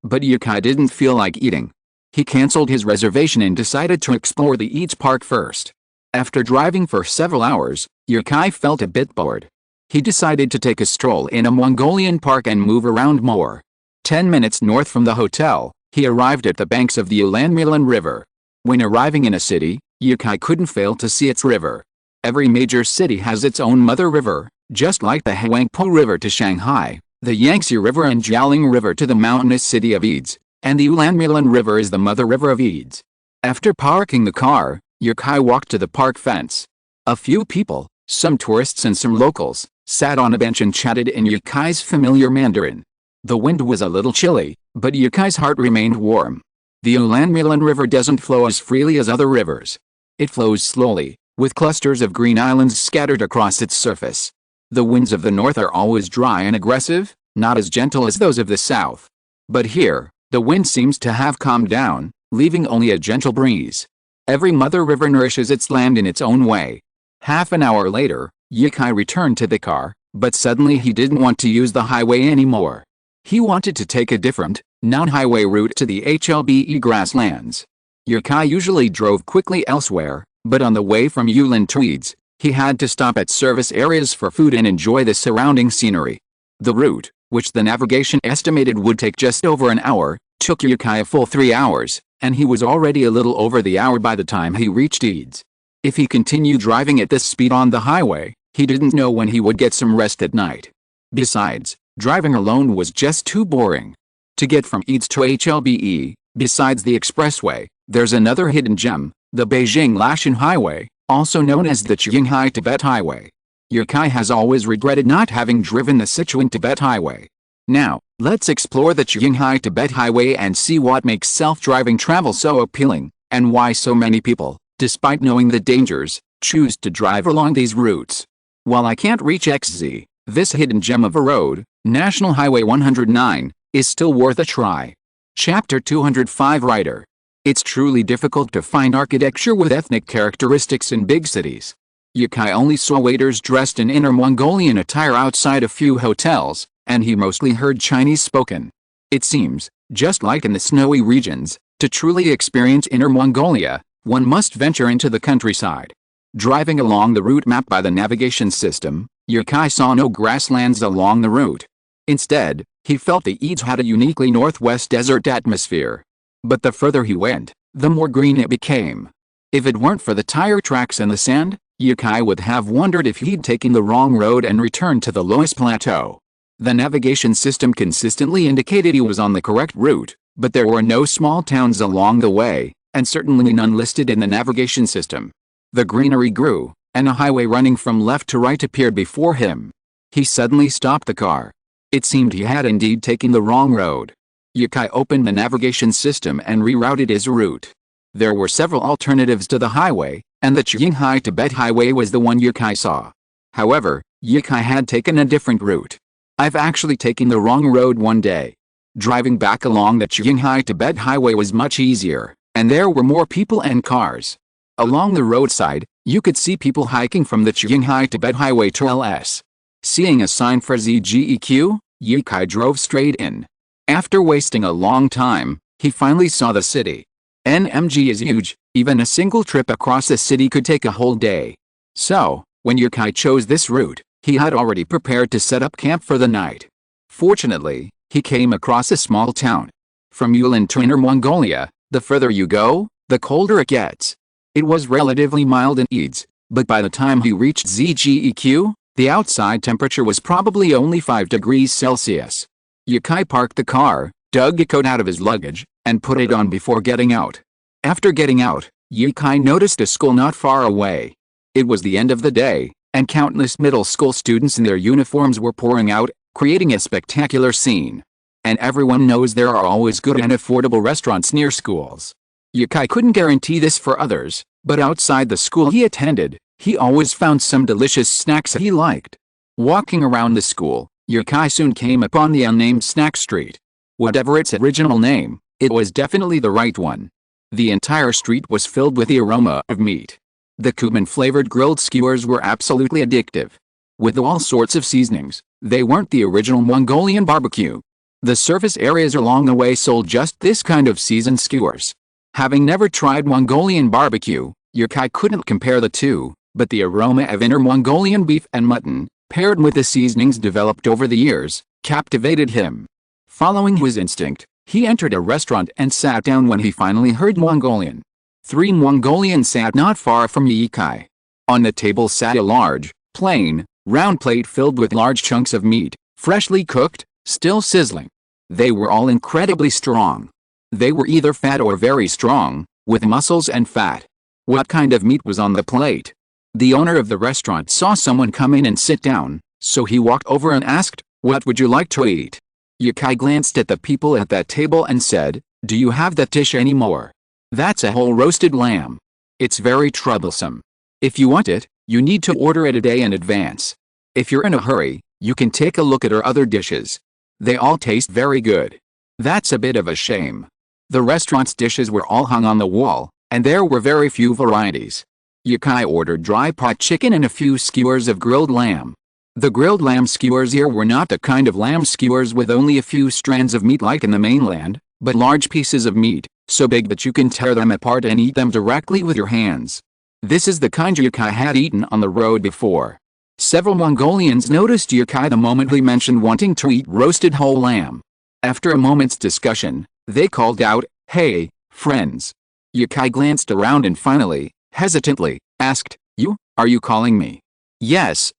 But Yukai didn't feel like eating. He canceled his reservation and decided to explore the Eads Park first. After driving for several hours, Yukai felt a bit bored. He decided to take a stroll in a Mongolian park and move around more. 10 minutes north from the hotel, he arrived at the banks of the Ulan River. When arriving in a city, Yukai couldn't fail to see its river. Every major city has its own mother river, just like the Huangpu River to Shanghai, the Yangtze River and Jialing River to the mountainous city of Eads, and the Ulan River is the mother river of Eads. After parking the car, Yukai walked to the park fence. A few people, some tourists and some locals, sat on a bench and chatted in Yukai's familiar Mandarin. The wind was a little chilly, but Yukai's heart remained warm. The Ulan River doesn't flow as freely as other rivers. It flows slowly, with clusters of green islands scattered across its surface. The winds of the north are always dry and aggressive, not as gentle as those of the south. But here, the wind seems to have calmed down, leaving only a gentle breeze. Every mother river nourishes its land in its own way. Half an hour later, Yukai returned to the car, but suddenly he didn't want to use the highway anymore. He wanted to take a different, non-highway route to the HLBE grasslands. Yukai usually drove quickly elsewhere, but on the way from Yulin to Eads, he had to stop at service areas for food and enjoy the surrounding scenery. The route, which the navigation estimated would take just over an hour, took Yukai a full 3 hours, and he was already a little over the hour by the time he reached Eads. If he continued driving at this speed on the highway, he didn't know when he would get some rest at night. Besides, driving alone was just too boring. To get from Eads to HLBE, besides the expressway, there's another hidden gem, the Beijing-Lashan Highway, also known as the Qinghai-Tibet Highway. Yukai has always regretted not having driven the Sichuan-Tibet Highway. Now, let's explore the Qinghai-Tibet Highway and see what makes self-driving travel so appealing, and why so many people, despite knowing the dangers, choose to drive along these routes. While I can't reach XZ, this hidden gem of a road, National Highway 109, is still worth a try. Chapter 205 Writer. It's truly difficult to find architecture with ethnic characteristics in big cities. Yukai only saw waiters dressed in Inner Mongolian attire outside a few hotels, and he mostly heard Chinese spoken. It seems, just like in the snowy regions, to truly experience Inner Mongolia, one must venture into the countryside. Driving along the route mapped by the navigation system, Yukai saw no grasslands along the route. Instead, he felt the Eads had a uniquely northwest desert atmosphere. But the further he went, the more green it became. If it weren't for the tire tracks and the sand, Yukai would have wondered if he'd taken the wrong road and returned to the lowest plateau. The navigation system consistently indicated he was on the correct route, but there were no small towns along the way, and certainly none listed in the navigation system. The greenery grew, and a highway running from left to right appeared before him. He suddenly stopped the car. It seemed he had indeed taken the wrong road. Yukai opened the navigation system and rerouted his route. There were several alternatives to the highway, and the Qinghai-Tibet Highway was the one Yukai saw. However, Yukai had taken a different route. I've actually taken the wrong road one day. Driving back along the Qinghai-Tibet Highway was much easier, and there were more people and cars. Along the roadside, you could see people hiking from the Qinghai-Tibet Highway to LS. Seeing a sign for ZGEQ, Yukai drove straight in. After wasting a long time, he finally saw the city. NMG is huge, even a single trip across the city could take a whole day. So, when Yukai chose this route, he had already prepared to set up camp for the night. Fortunately, he came across a small town. From Yulin to Inner Mongolia, the further you go, the colder it gets. It was relatively mild in Eads, but by the time he reached ZGEQ, the outside temperature was probably only 5 degrees Celsius. Yukai parked the car, dug a coat out of his luggage, and put it on before getting out. After getting out, Yukai noticed a school not far away. It was the end of the day, and countless middle school students in their uniforms were pouring out, creating a spectacular scene. And everyone knows there are always good and affordable restaurants near schools. Yukai couldn't guarantee this for others, but outside the school he attended, he always found some delicious snacks that he liked. Walking around the school, Yukai soon came upon the unnamed snack street. Whatever its original name, it was definitely the right one. The entire street was filled with the aroma of meat. The cumin-flavored grilled skewers were absolutely addictive. With all sorts of seasonings, they weren't the original Mongolian barbecue. The surface areas along the way sold just this kind of seasoned skewers. Having never tried Mongolian barbecue, Yukai couldn't compare the two, but the aroma of Inner Mongolian beef and mutton, paired with the seasonings developed over the years, captivated him. Following his instinct, he entered a restaurant and sat down when he finally heard Mongolian. 3 Mongolians sat not far from Yukai. On the table sat a large, plain, round plate filled with large chunks of meat, freshly cooked, still sizzling. They were all incredibly strong. They were either fat or very strong, with muscles and fat. What kind of meat was on the plate? The owner of the restaurant saw someone come in and sit down, so he walked over and asked, "What would you like to eat?" Yukai glanced at the people at that table and said, "Do you have that dish anymore? That's a whole roasted lamb. It's very troublesome. If you want it, you need to order it a day in advance. If you're in a hurry, you can take a look at our other dishes. They all taste very good." That's a bit of a shame. The restaurant's dishes were all hung on the wall, and there were very few varieties. Yukai ordered dry pot chicken and a few skewers of grilled lamb. The grilled lamb skewers here were not the kind of lamb skewers with only a few strands of meat like in the mainland, but large pieces of meat, so big that you can tear them apart and eat them directly with your hands. This is the kind Yukai had eaten on the road before. Several Mongolians noticed Yukai the moment he mentioned wanting to eat roasted whole lamb. After a moment's discussion, they called out, "Hey, friends." Yukai glanced around and finally, hesitantly, asked, "You, are you calling me?" Yes,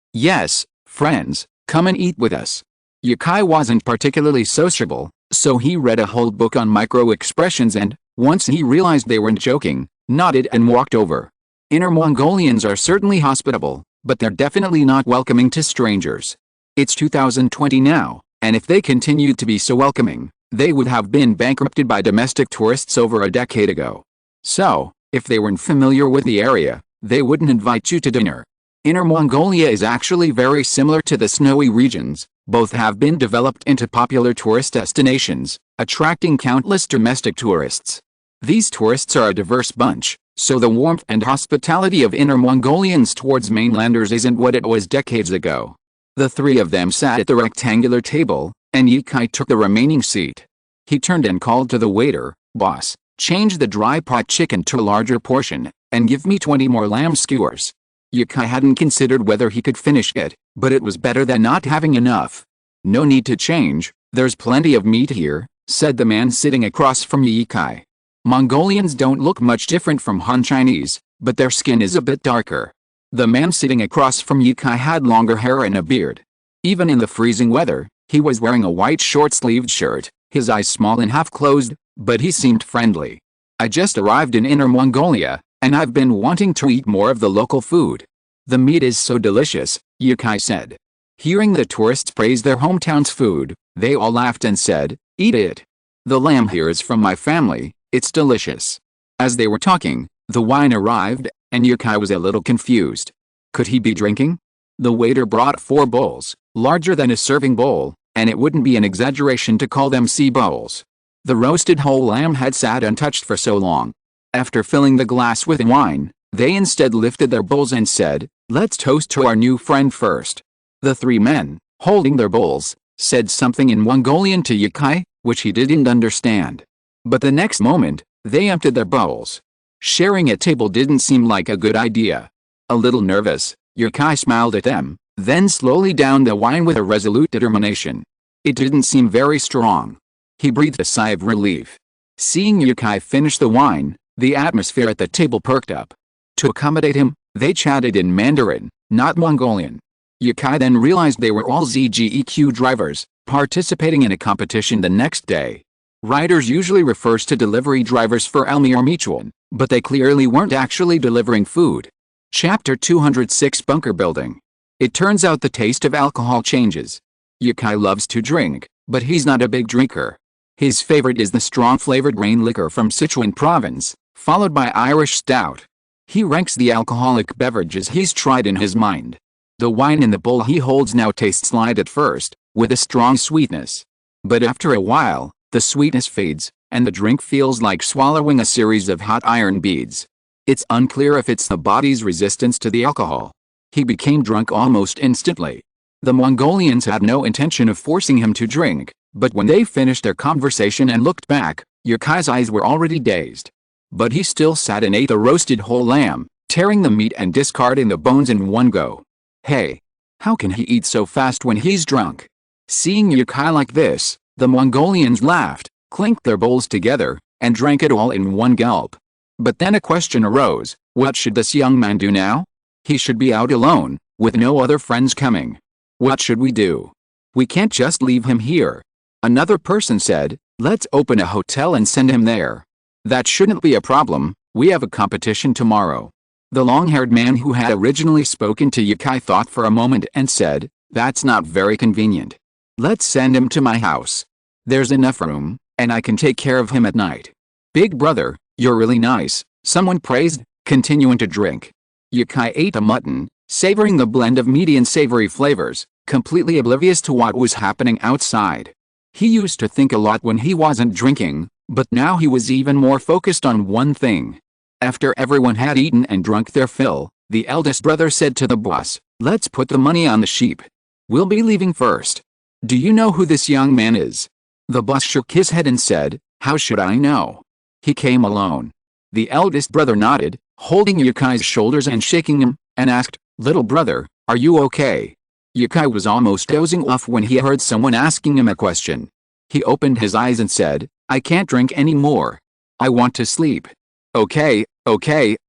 friends, come and eat with us." Yukai wasn't particularly sociable, So he read a whole book on micro-expressions and, once he realized they weren't joking, nodded and walked over. Inner Mongolians are certainly hospitable, but they're definitely not welcoming to strangers. It's 2020 now, and if they continued to be so welcoming, they would have been bankrupted by domestic tourists over a decade ago. So, if they weren't familiar with the area, they wouldn't invite you to dinner. Inner Mongolia is actually very similar to the snowy regions. Both have been developed into popular tourist destinations, attracting countless domestic tourists. These tourists are a diverse bunch, so the warmth and hospitality of Inner Mongolians towards mainlanders isn't what it was decades ago. The three of them sat at the rectangular table, and Yikai took the remaining seat. He turned and called to the waiter, "Boss, change the dry pot chicken to a larger portion, and give me 20 more lamb skewers." Yikai hadn't considered whether he could finish it, but it was better than not having enough. "No need to change, there's plenty of meat here," said the man sitting across from Yikai. Mongolians don't look much different from Han Chinese, but their skin is a bit darker. The man sitting across from Yikai had longer hair and a beard. Even in the freezing weather, he was wearing a white short-sleeved shirt, his eyes small and half-closed, but he seemed friendly. "I just arrived in Inner Mongolia, and I've been wanting to eat more of the local food. The meat is so delicious," Yikai said. Hearing the tourists praise their hometown's food, they all laughed and said, "Eat it. The lamb here is from my family, it's delicious." As they were talking, the wine arrived, and Yikai was a little confused. Could he be drinking? The waiter brought 4 bowls, larger than a serving bowl, and it wouldn't be an exaggeration to call them sea bowls. The roasted whole lamb had sat untouched for so long. After filling the glass with wine, they instead lifted their bowls and said, "Let's toast to our new friend first." The 3 men, holding their bowls, said something in Mongolian to Yikai, which he didn't understand. But the next moment, they emptied their bowls. Sharing a table didn't seem like a good idea. A little nervous, Yikai smiled at them, then slowly downed the wine with a resolute determination. It didn't seem very strong. He breathed a sigh of relief. Seeing Yikai finish the wine, the atmosphere at the table perked up. To accommodate him, they chatted in Mandarin, not Mongolian. Yikai then realized they were all ZGEQ drivers, participating in a competition the next day. Riders usually refers to delivery drivers for Elmi or Michoacán, but they clearly weren't actually delivering food. Chapter 206 Bunker Building. It turns out the taste of alcohol changes. Yikai loves to drink, but he's not a big drinker. His favorite is the strong-flavored rain liquor from Sichuan province, followed by Irish stout. He ranks the alcoholic beverages he's tried in his mind. The wine in the bowl he holds now tastes light at first, with a strong sweetness. But after a while, the sweetness fades, and the drink feels like swallowing a series of hot iron beads. It's unclear if it's the body's resistance to the alcohol. He became drunk almost instantly. The Mongolians had no intention of forcing him to drink, but when they finished their conversation and looked back, Yukai's eyes were already dazed. But he still sat and ate the roasted whole lamb, tearing the meat and discarding the bones in one go. Hey! How can he eat so fast when he's drunk? Seeing Yikai like this, the Mongolians laughed, clinked their bowls together, and drank it all in one gulp. But then a question arose: what should this young man do now? He should be out alone, with no other friends coming. What should we do? We can't just leave him here. Another person said, let's open a hotel and send him there. That shouldn't be a problem, we have a competition tomorrow. The long-haired man who had originally spoken to Yikai thought for a moment and said, that's not very convenient. Let's send him to my house. There's enough room, and I can take care of him at night. Big brother, you're really nice, someone praised, continuing to drink. Yikai ate the mutton, savoring the blend of meaty and savory flavors, completely oblivious to what was happening outside. He used to think a lot when he wasn't drinking, but now he was even more focused on one thing. After everyone had eaten and drunk their fill, the eldest brother said to the boss, let's put the money on the sheep. We'll be leaving first. Do you know who this young man is? The boss shook his head and said, how should I know? He came alone. The eldest brother nodded, holding Yukai's shoulders and shaking him, and asked, little brother, are you okay? Yikai was almost dozing off when he heard someone asking him a question. He opened his eyes and said, I can't drink anymore. I want to sleep. Okay,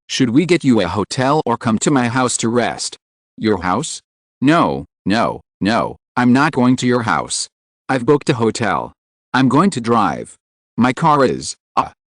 should we get you a hotel or come to my house to rest? Your house? No, I'm not going to your house. I've booked a hotel. I'm going to drive. My car is,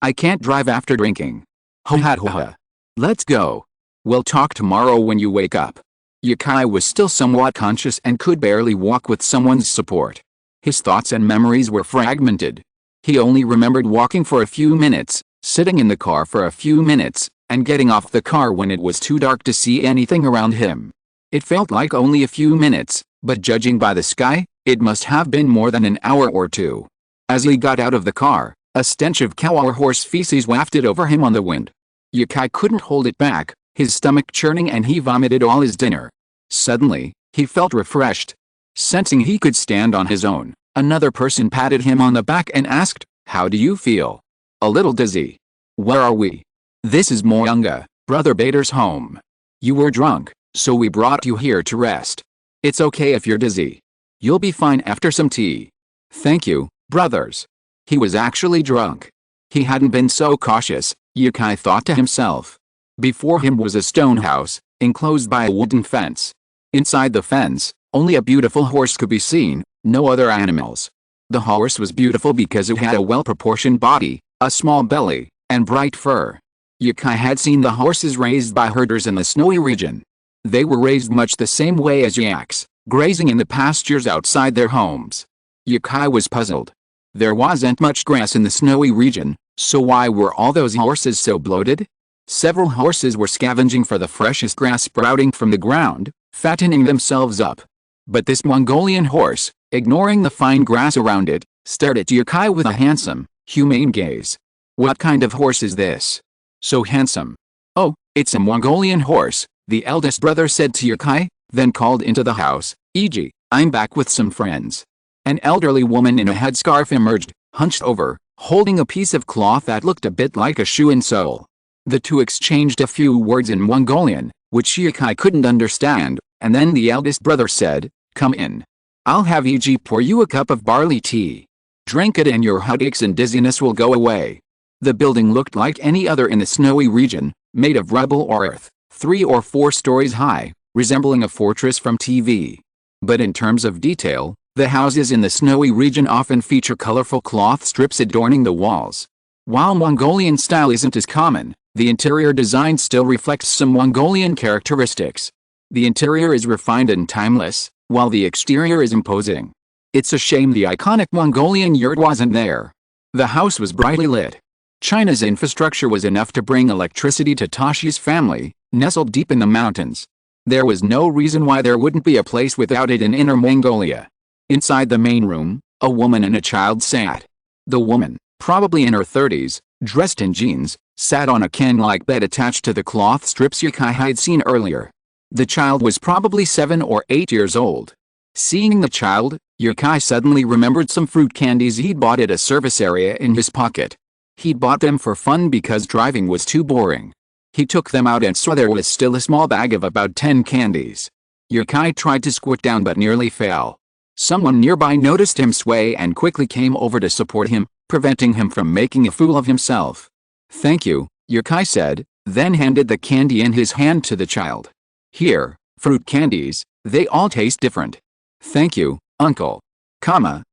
I can't drive after drinking. Ho ha ho ha. Let's go. We'll talk tomorrow when you wake up. Yukai was still somewhat conscious and could barely walk with someone's support. His thoughts and memories were fragmented. He only remembered walking for a few minutes, sitting in the car for a few minutes, and getting off the car when it was too dark to see anything around him. It felt like only a few minutes, but judging by the sky, it must have been more than an hour or two. As he got out of the car, a stench of cow or horse feces wafted over him on the wind. Yukai couldn't hold it back, his stomach churning, and he vomited all his dinner. Suddenly, he felt refreshed. Sensing he could stand on his own, another person patted him on the back and asked, "How do you feel?" "A little dizzy." "Where are we?" "This is Moyunga, Brother Bader's home. You were drunk, so we brought you here to rest. It's okay if you're dizzy. You'll be fine after some tea." "Thank you, brothers." He was actually drunk. He hadn't been so cautious, Yukai thought to himself. Before him was a stone house, enclosed by a wooden fence. Inside the fence, only a beautiful horse could be seen, no other animals. The horse was beautiful because it had a well-proportioned body, a small belly, and bright fur. Yukai had seen the horses raised by herders in the snowy region. They were raised much the same way as yaks, grazing in the pastures outside their homes. Yukai was puzzled. There wasn't much grass in the snowy region, so why were all those horses so bloated? Several horses were scavenging for the freshest grass sprouting from the ground, fattening themselves up. But this Mongolian horse, ignoring the fine grass around it, stared at Yukai with a handsome, humane gaze. "What kind of horse is this? So handsome." "Oh, it's a Mongolian horse," the eldest brother said to Yukai, then called into the house, "E.g., I'm back with some friends." An elderly woman in a headscarf emerged, hunched over, holding a piece of cloth that looked a bit like a shoe insole. The two exchanged a few words in Mongolian, which Yukai couldn't understand, and then the eldest brother said, "Come in. I'll have E.G. pour you a cup of barley tea. Drink it and your headaches and dizziness will go away." The building looked like any other in the snowy region, made of rubble or earth, 3 or 4 stories high, resembling a fortress from TV. But in terms of detail, the houses in the snowy region often feature colorful cloth strips adorning the walls. While Mongolian style isn't as common, the interior design still reflects some Mongolian characteristics. The interior is refined and timeless, while the exterior is imposing. It's a shame the iconic Mongolian yurt wasn't there. The house was brightly lit. China's infrastructure was enough to bring electricity to Toshi's family, nestled deep in the mountains. There was no reason why there wouldn't be a place without it in Inner Mongolia. Inside the main room, a woman and a child sat. The woman, probably in her 30s, dressed in jeans, sat on a can-like bed attached to the cloth strips Yukai had seen earlier. The child was probably 7 or 8 years old. Seeing the child, Yukai suddenly remembered some fruit candies he'd bought at a service area in his pocket. He'd bought them for fun because driving was too boring. He took them out and saw there was still a small bag of about 10 candies. Yukai tried to squat down but nearly fell. Someone nearby noticed him sway and quickly came over to support him, preventing him from making a fool of himself. "Thank you," Yukai said, then handed the candy in his hand to the child. "Here, fruit candies, they all taste different." "Thank you, uncle."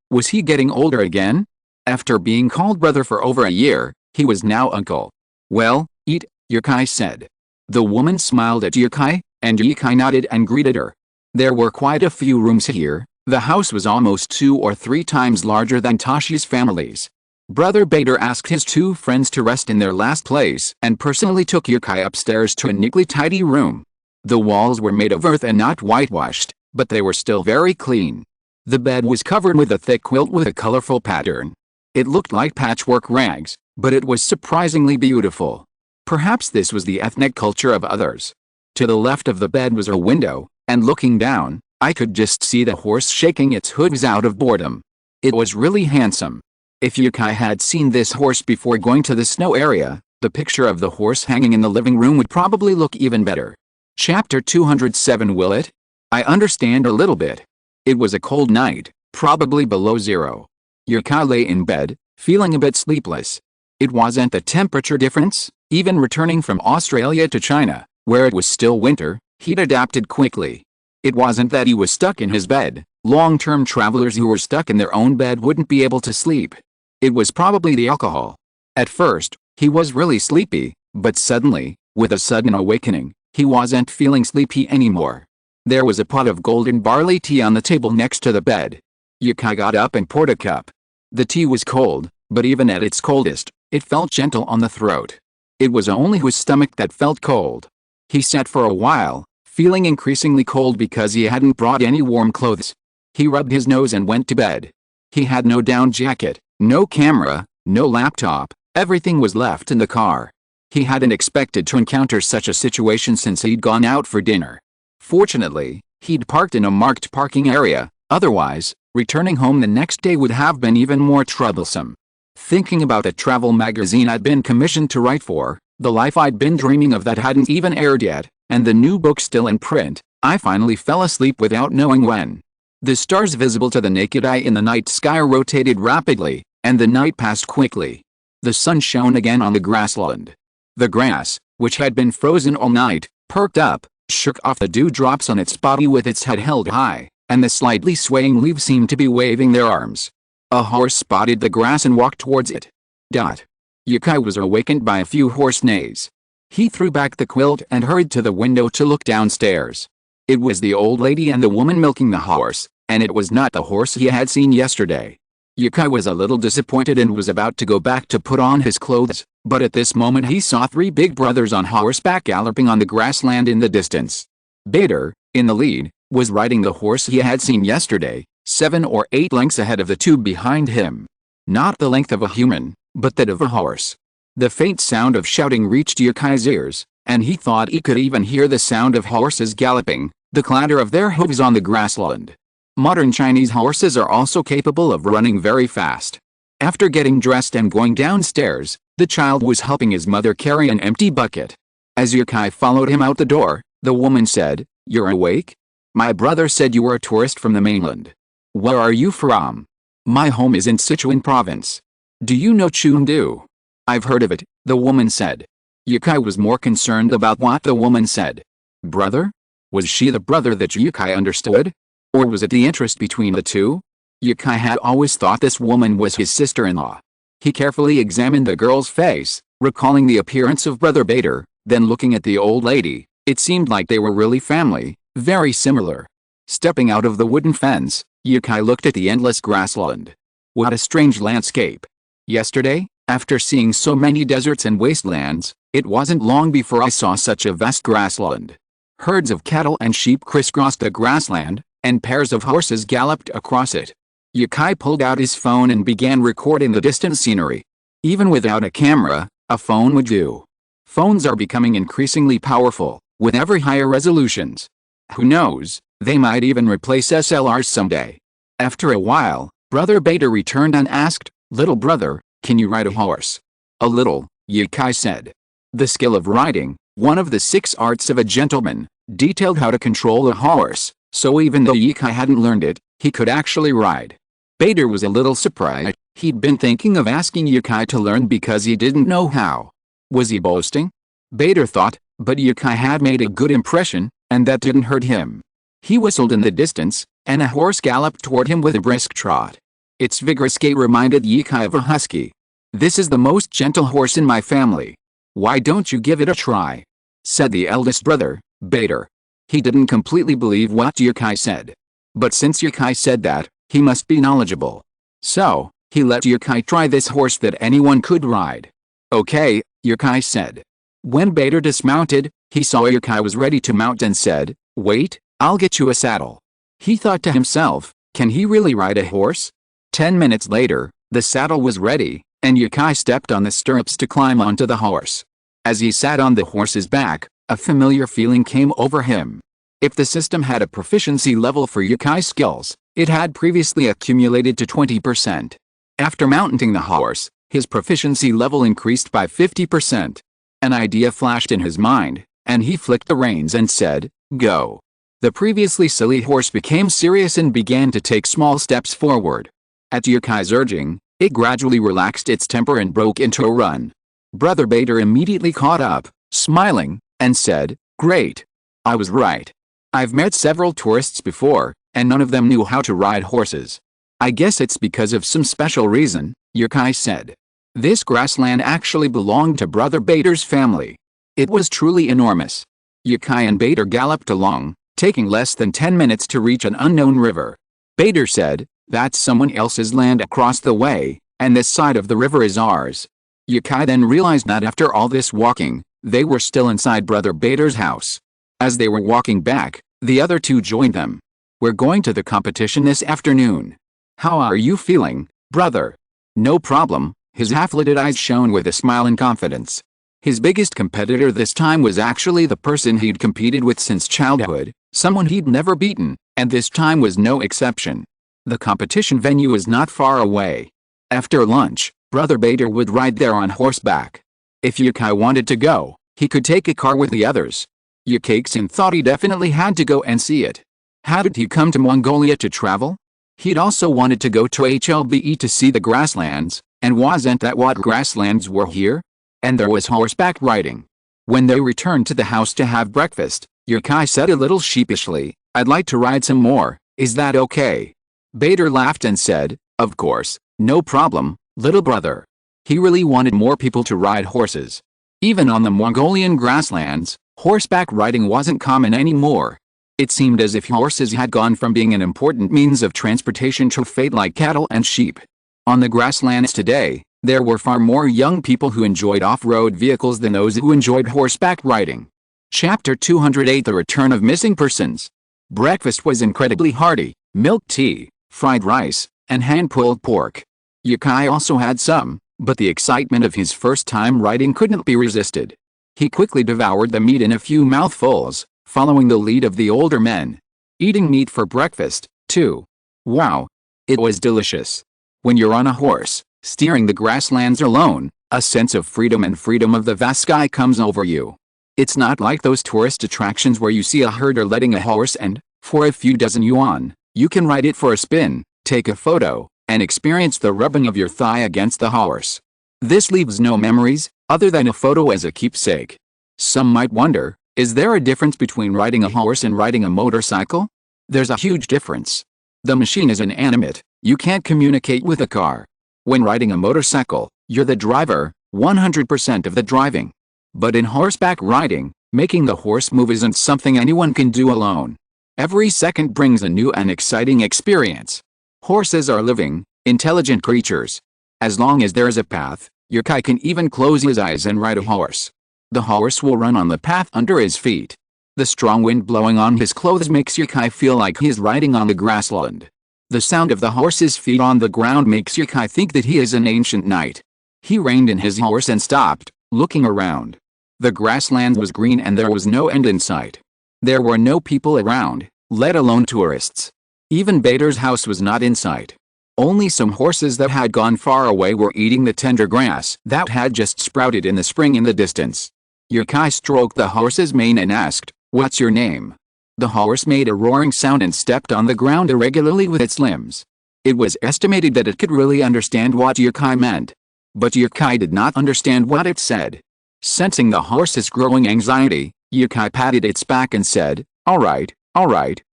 Was he getting older again? After being called brother for over a year, he was now uncle. "Well, eat," Yukai said. The woman smiled at Yukai, and Yukai nodded and greeted her. There were quite a few rooms here. The house was almost 2 or 3 times larger than Toshi's family's. Brother Bader asked his 2 friends to rest in their last place and personally took Yukai upstairs to a neatly tidy room. The walls were made of earth and not whitewashed, but they were still very clean. The bed was covered with a thick quilt with a colorful pattern. It looked like patchwork rags, but it was surprisingly beautiful. Perhaps this was the ethnic culture of others. To the left of the bed was a window, and looking down, I could just see the horse shaking its hooves out of boredom. It was really handsome. If Yukai had seen this horse before going to the snow area, the picture of the horse hanging in the living room would probably look even better. Chapter 207. Will it? I understand a little bit. It was a cold night, probably below 0. Yukai lay in bed, feeling a bit sleepless. It wasn't the temperature difference. Even returning from Australia to China, where it was still winter, he'd adapted quickly. It wasn't that he was stuck in his bed, Long-term travelers who were stuck in their own bed wouldn't be able to sleep. It was probably the alcohol. At first, he was really sleepy, but suddenly, with a sudden awakening, he wasn't feeling sleepy anymore. There was a pot of golden barley tea on the table next to the bed. Yukai got up and poured a cup. The tea was cold, but even at its coldest, it felt gentle on the throat. It was only his stomach that felt cold. He sat for a while, feeling increasingly cold because he hadn't brought any warm clothes. He rubbed his nose and went to bed. He had no down jacket, no camera, no laptop, everything was left in the car. He hadn't expected to encounter such a situation since he'd gone out for dinner. Fortunately, he'd parked in a marked parking area, otherwise, returning home the next day would have been even more troublesome. Thinking about the travel magazine I'd been commissioned to write for, the life I'd been dreaming of that hadn't even aired yet, and the new book still in print, I finally fell asleep without knowing when. The stars visible to the naked eye in the night sky rotated rapidly, and the night passed quickly. The sun shone again on the grassland. The grass, which had been frozen all night, perked up, shook off the dewdrops on its body with its head held high, and the slightly swaying leaves seemed to be waving their arms. A horse spotted the grass and walked towards it. Yukai was awakened by a few hoarse neighs. He threw back the quilt and hurried to the window to look downstairs. It was the old lady and the woman milking the horse, and it was not the horse he had seen yesterday. Yukai was a little disappointed and was about to go back to put on his clothes, but at this moment he saw three big brothers on horseback galloping on the grassland in the distance. Bader, in the lead, was riding the horse he had seen yesterday, 7 or 8 lengths ahead of the two behind him. Not the length of a human, but that of a horse. The faint sound of shouting reached Yukai's ears, and he thought he could even hear the sound of horses galloping, the clatter of their hooves on the grassland. Modern Chinese horses are also capable of running very fast. After getting dressed and going downstairs, the child was helping his mother carry an empty bucket. As Yukai followed him out the door, the woman said, "You're awake? My brother said you were a tourist from the mainland. Where are you from?" "My home is in Sichuan province." "Do you know Chengdu?" "I've heard of it," the woman said. Yukai was more concerned about what the woman said. Brother? Was she the brother that Yukai understood? Or was it the interest between the two? Yukai had always thought this woman was his sister-in-law. He carefully examined the girl's face, recalling the appearance of Brother Bader, then looking at the old lady. It seemed like they were really family, very similar. Stepping out of the wooden fence, Yukai looked at the endless grassland. What a strange landscape. Yesterday, after seeing so many deserts and wastelands, it wasn't long before I saw such a vast grassland. Herds of cattle and sheep crisscrossed the grassland, and pairs of horses galloped across it. Yukai pulled out his phone and began recording the distant scenery. Even without a camera, a phone would do. Phones are becoming increasingly powerful, with ever higher resolutions. Who knows, they might even replace SLRs someday. After a while, Brother Bader returned and asked, "Little brother, can you ride a horse?" "A little," Yukai said. The skill of riding, one of the 6 arts of a gentleman, detailed how to control a horse, so even though Yukai hadn't learned it, he could actually ride. Bader was a little surprised. He'd been thinking of asking Yukai to learn because he didn't know how. Was he boasting? Bader thought, but Yukai had made a good impression, and that didn't hurt him. He whistled in the distance, and a horse galloped toward him with a brisk trot. Its vigorous gait reminded Yukai of a husky. "This is the most gentle horse in my family. Why don't you give it a try?" said the eldest brother, Bader. He didn't completely believe what Yukai said. But since Yukai said that, he must be knowledgeable. So, he let Yukai try this horse that anyone could ride. "Okay," Yukai said. When Bader dismounted, he saw Yukai was ready to mount and said, "Wait, I'll get you a saddle." He thought to himself, can he really ride a horse? 10 minutes later, the saddle was ready, and Yukai stepped on the stirrups to climb onto the horse. As he sat on the horse's back, a familiar feeling came over him. If the system had a proficiency level for Yukai's skills, it had previously accumulated to 20%. After mounting the horse, his proficiency level increased by 50%. An idea flashed in his mind, and he flicked the reins and said, "Go." The previously silly horse became serious and began to take small steps forward. At Yukai's urging, it gradually relaxed its temper and broke into a run. Brother Bader immediately caught up, smiling, and said, "Great. I was right. I've met several tourists before, and none of them knew how to ride horses. I guess it's because of some special reason, Yukai said. This grassland actually belonged to Brother Bader's family. It was truly enormous. Yukai and Bader galloped along, taking less than 10 minutes to reach an unknown river. Bader said, "That's someone else's land across the way, and this side of the river is ours." Yukai then realized that after all this walking, they were still inside Brother Bader's house. As they were walking back, the other two joined them. "We're going to the competition this afternoon. How are you feeling, brother?" "No problem," his half-lidded eyes shone with a smile and confidence. His biggest competitor this time was actually the person he'd competed with since childhood, someone he'd never beaten, and this time was no exception. The competition venue was not far away. After lunch, Brother Bader would ride there on horseback. If Yukai wanted to go, he could take a car with the others. Yukai thought he definitely had to go and see it. How did he come to Mongolia to travel? He'd also wanted to go to HLBE to see the grasslands, and wasn't that what grasslands were here? And there was horseback riding. When they returned to the house to have breakfast, Yukai said a little sheepishly, "I'd like to ride some more, is that okay?" Bader laughed and said, "Of course, no problem, little brother." He really wanted more people to ride horses. Even on the Mongolian grasslands, horseback riding wasn't common anymore. It seemed as if horses had gone from being an important means of transportation to fate like cattle and sheep. On the grasslands today, there were far more young people who enjoyed off-road vehicles than those who enjoyed horseback riding. Chapter 208: The Return of Missing Persons. Breakfast was incredibly hearty: milk tea, fried rice, and hand-pulled pork. Yukai also had some, but the excitement of his first time riding couldn't be resisted. He quickly devoured the meat in a few mouthfuls, following the lead of the older men. Eating meat for breakfast, too. Wow! It was delicious. When you're on a horse, steering the grasslands alone, a sense of freedom and freedom of the vast sky comes over you. It's not like those tourist attractions where you see a herder letting a horse and, for a few dozen yuan, you can ride it for a spin, take a photo, and experience the rubbing of your thigh against the horse. This leaves no memories, other than a photo as a keepsake. Some might wonder, is there a difference between riding a horse and riding a motorcycle? There's a huge difference. The machine is inanimate, you can't communicate with a car. When riding a motorcycle, you're the driver, 100% of the driving. But in horseback riding, making the horse move isn't something anyone can do alone. Every second brings a new and exciting experience. Horses are living, intelligent creatures. As long as there is a path, Yukai can even close his eyes and ride a horse. The horse will run on the path under his feet. The strong wind blowing on his clothes makes Yukai feel like he's riding on the grassland. The sound of the horse's feet on the ground makes Yukai think that he is an ancient knight. He reined in his horse and stopped, looking around. The grassland was green and there was no end in sight. There were no people around, let alone tourists. Even Bader's house was not in sight. Only some horses that had gone far away were eating the tender grass that had just sprouted in the spring in the distance. Yukai stroked the horse's mane and asked, "What's your name?" The horse made a roaring sound and stepped on the ground irregularly with its limbs. It was estimated that it could really understand what Yukai meant. But Yukai did not understand what it said. Sensing the horse's growing anxiety, Yukai patted its back and said, all right,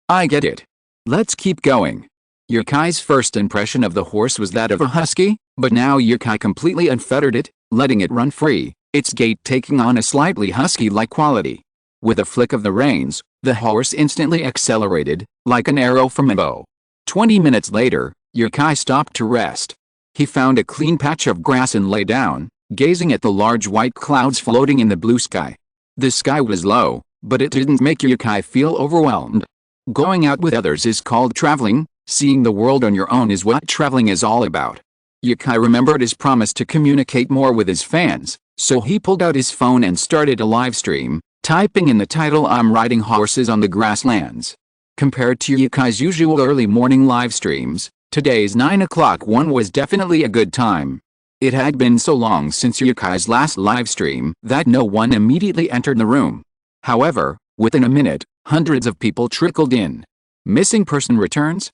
I get it. Let's keep going." Yukai's first impression of the horse was that of a husky, but now Yukai completely unfettered it, letting it run free, its gait taking on a slightly husky-like quality. With a flick of the reins, the horse instantly accelerated, like an arrow from a bow. 20 minutes later, Yukai stopped to rest. He found a clean patch of grass and lay down, gazing at the large white clouds floating in the blue sky. The sky was low, but it didn't make Yukai feel overwhelmed. Going out with others is called traveling. Seeing the world on your own is what traveling is all about. Yukai remembered his promise to communicate more with his fans, so he pulled out his phone and started a live stream, typing in the title, "I'm riding horses on the grasslands." Compared to Yukai's usual early morning live streams, today's 9 o'clock one was definitely a good time. It had been so long since Yukai's last live stream that no one immediately entered the room. However, within a minute, hundreds of people trickled in. Missing person returns?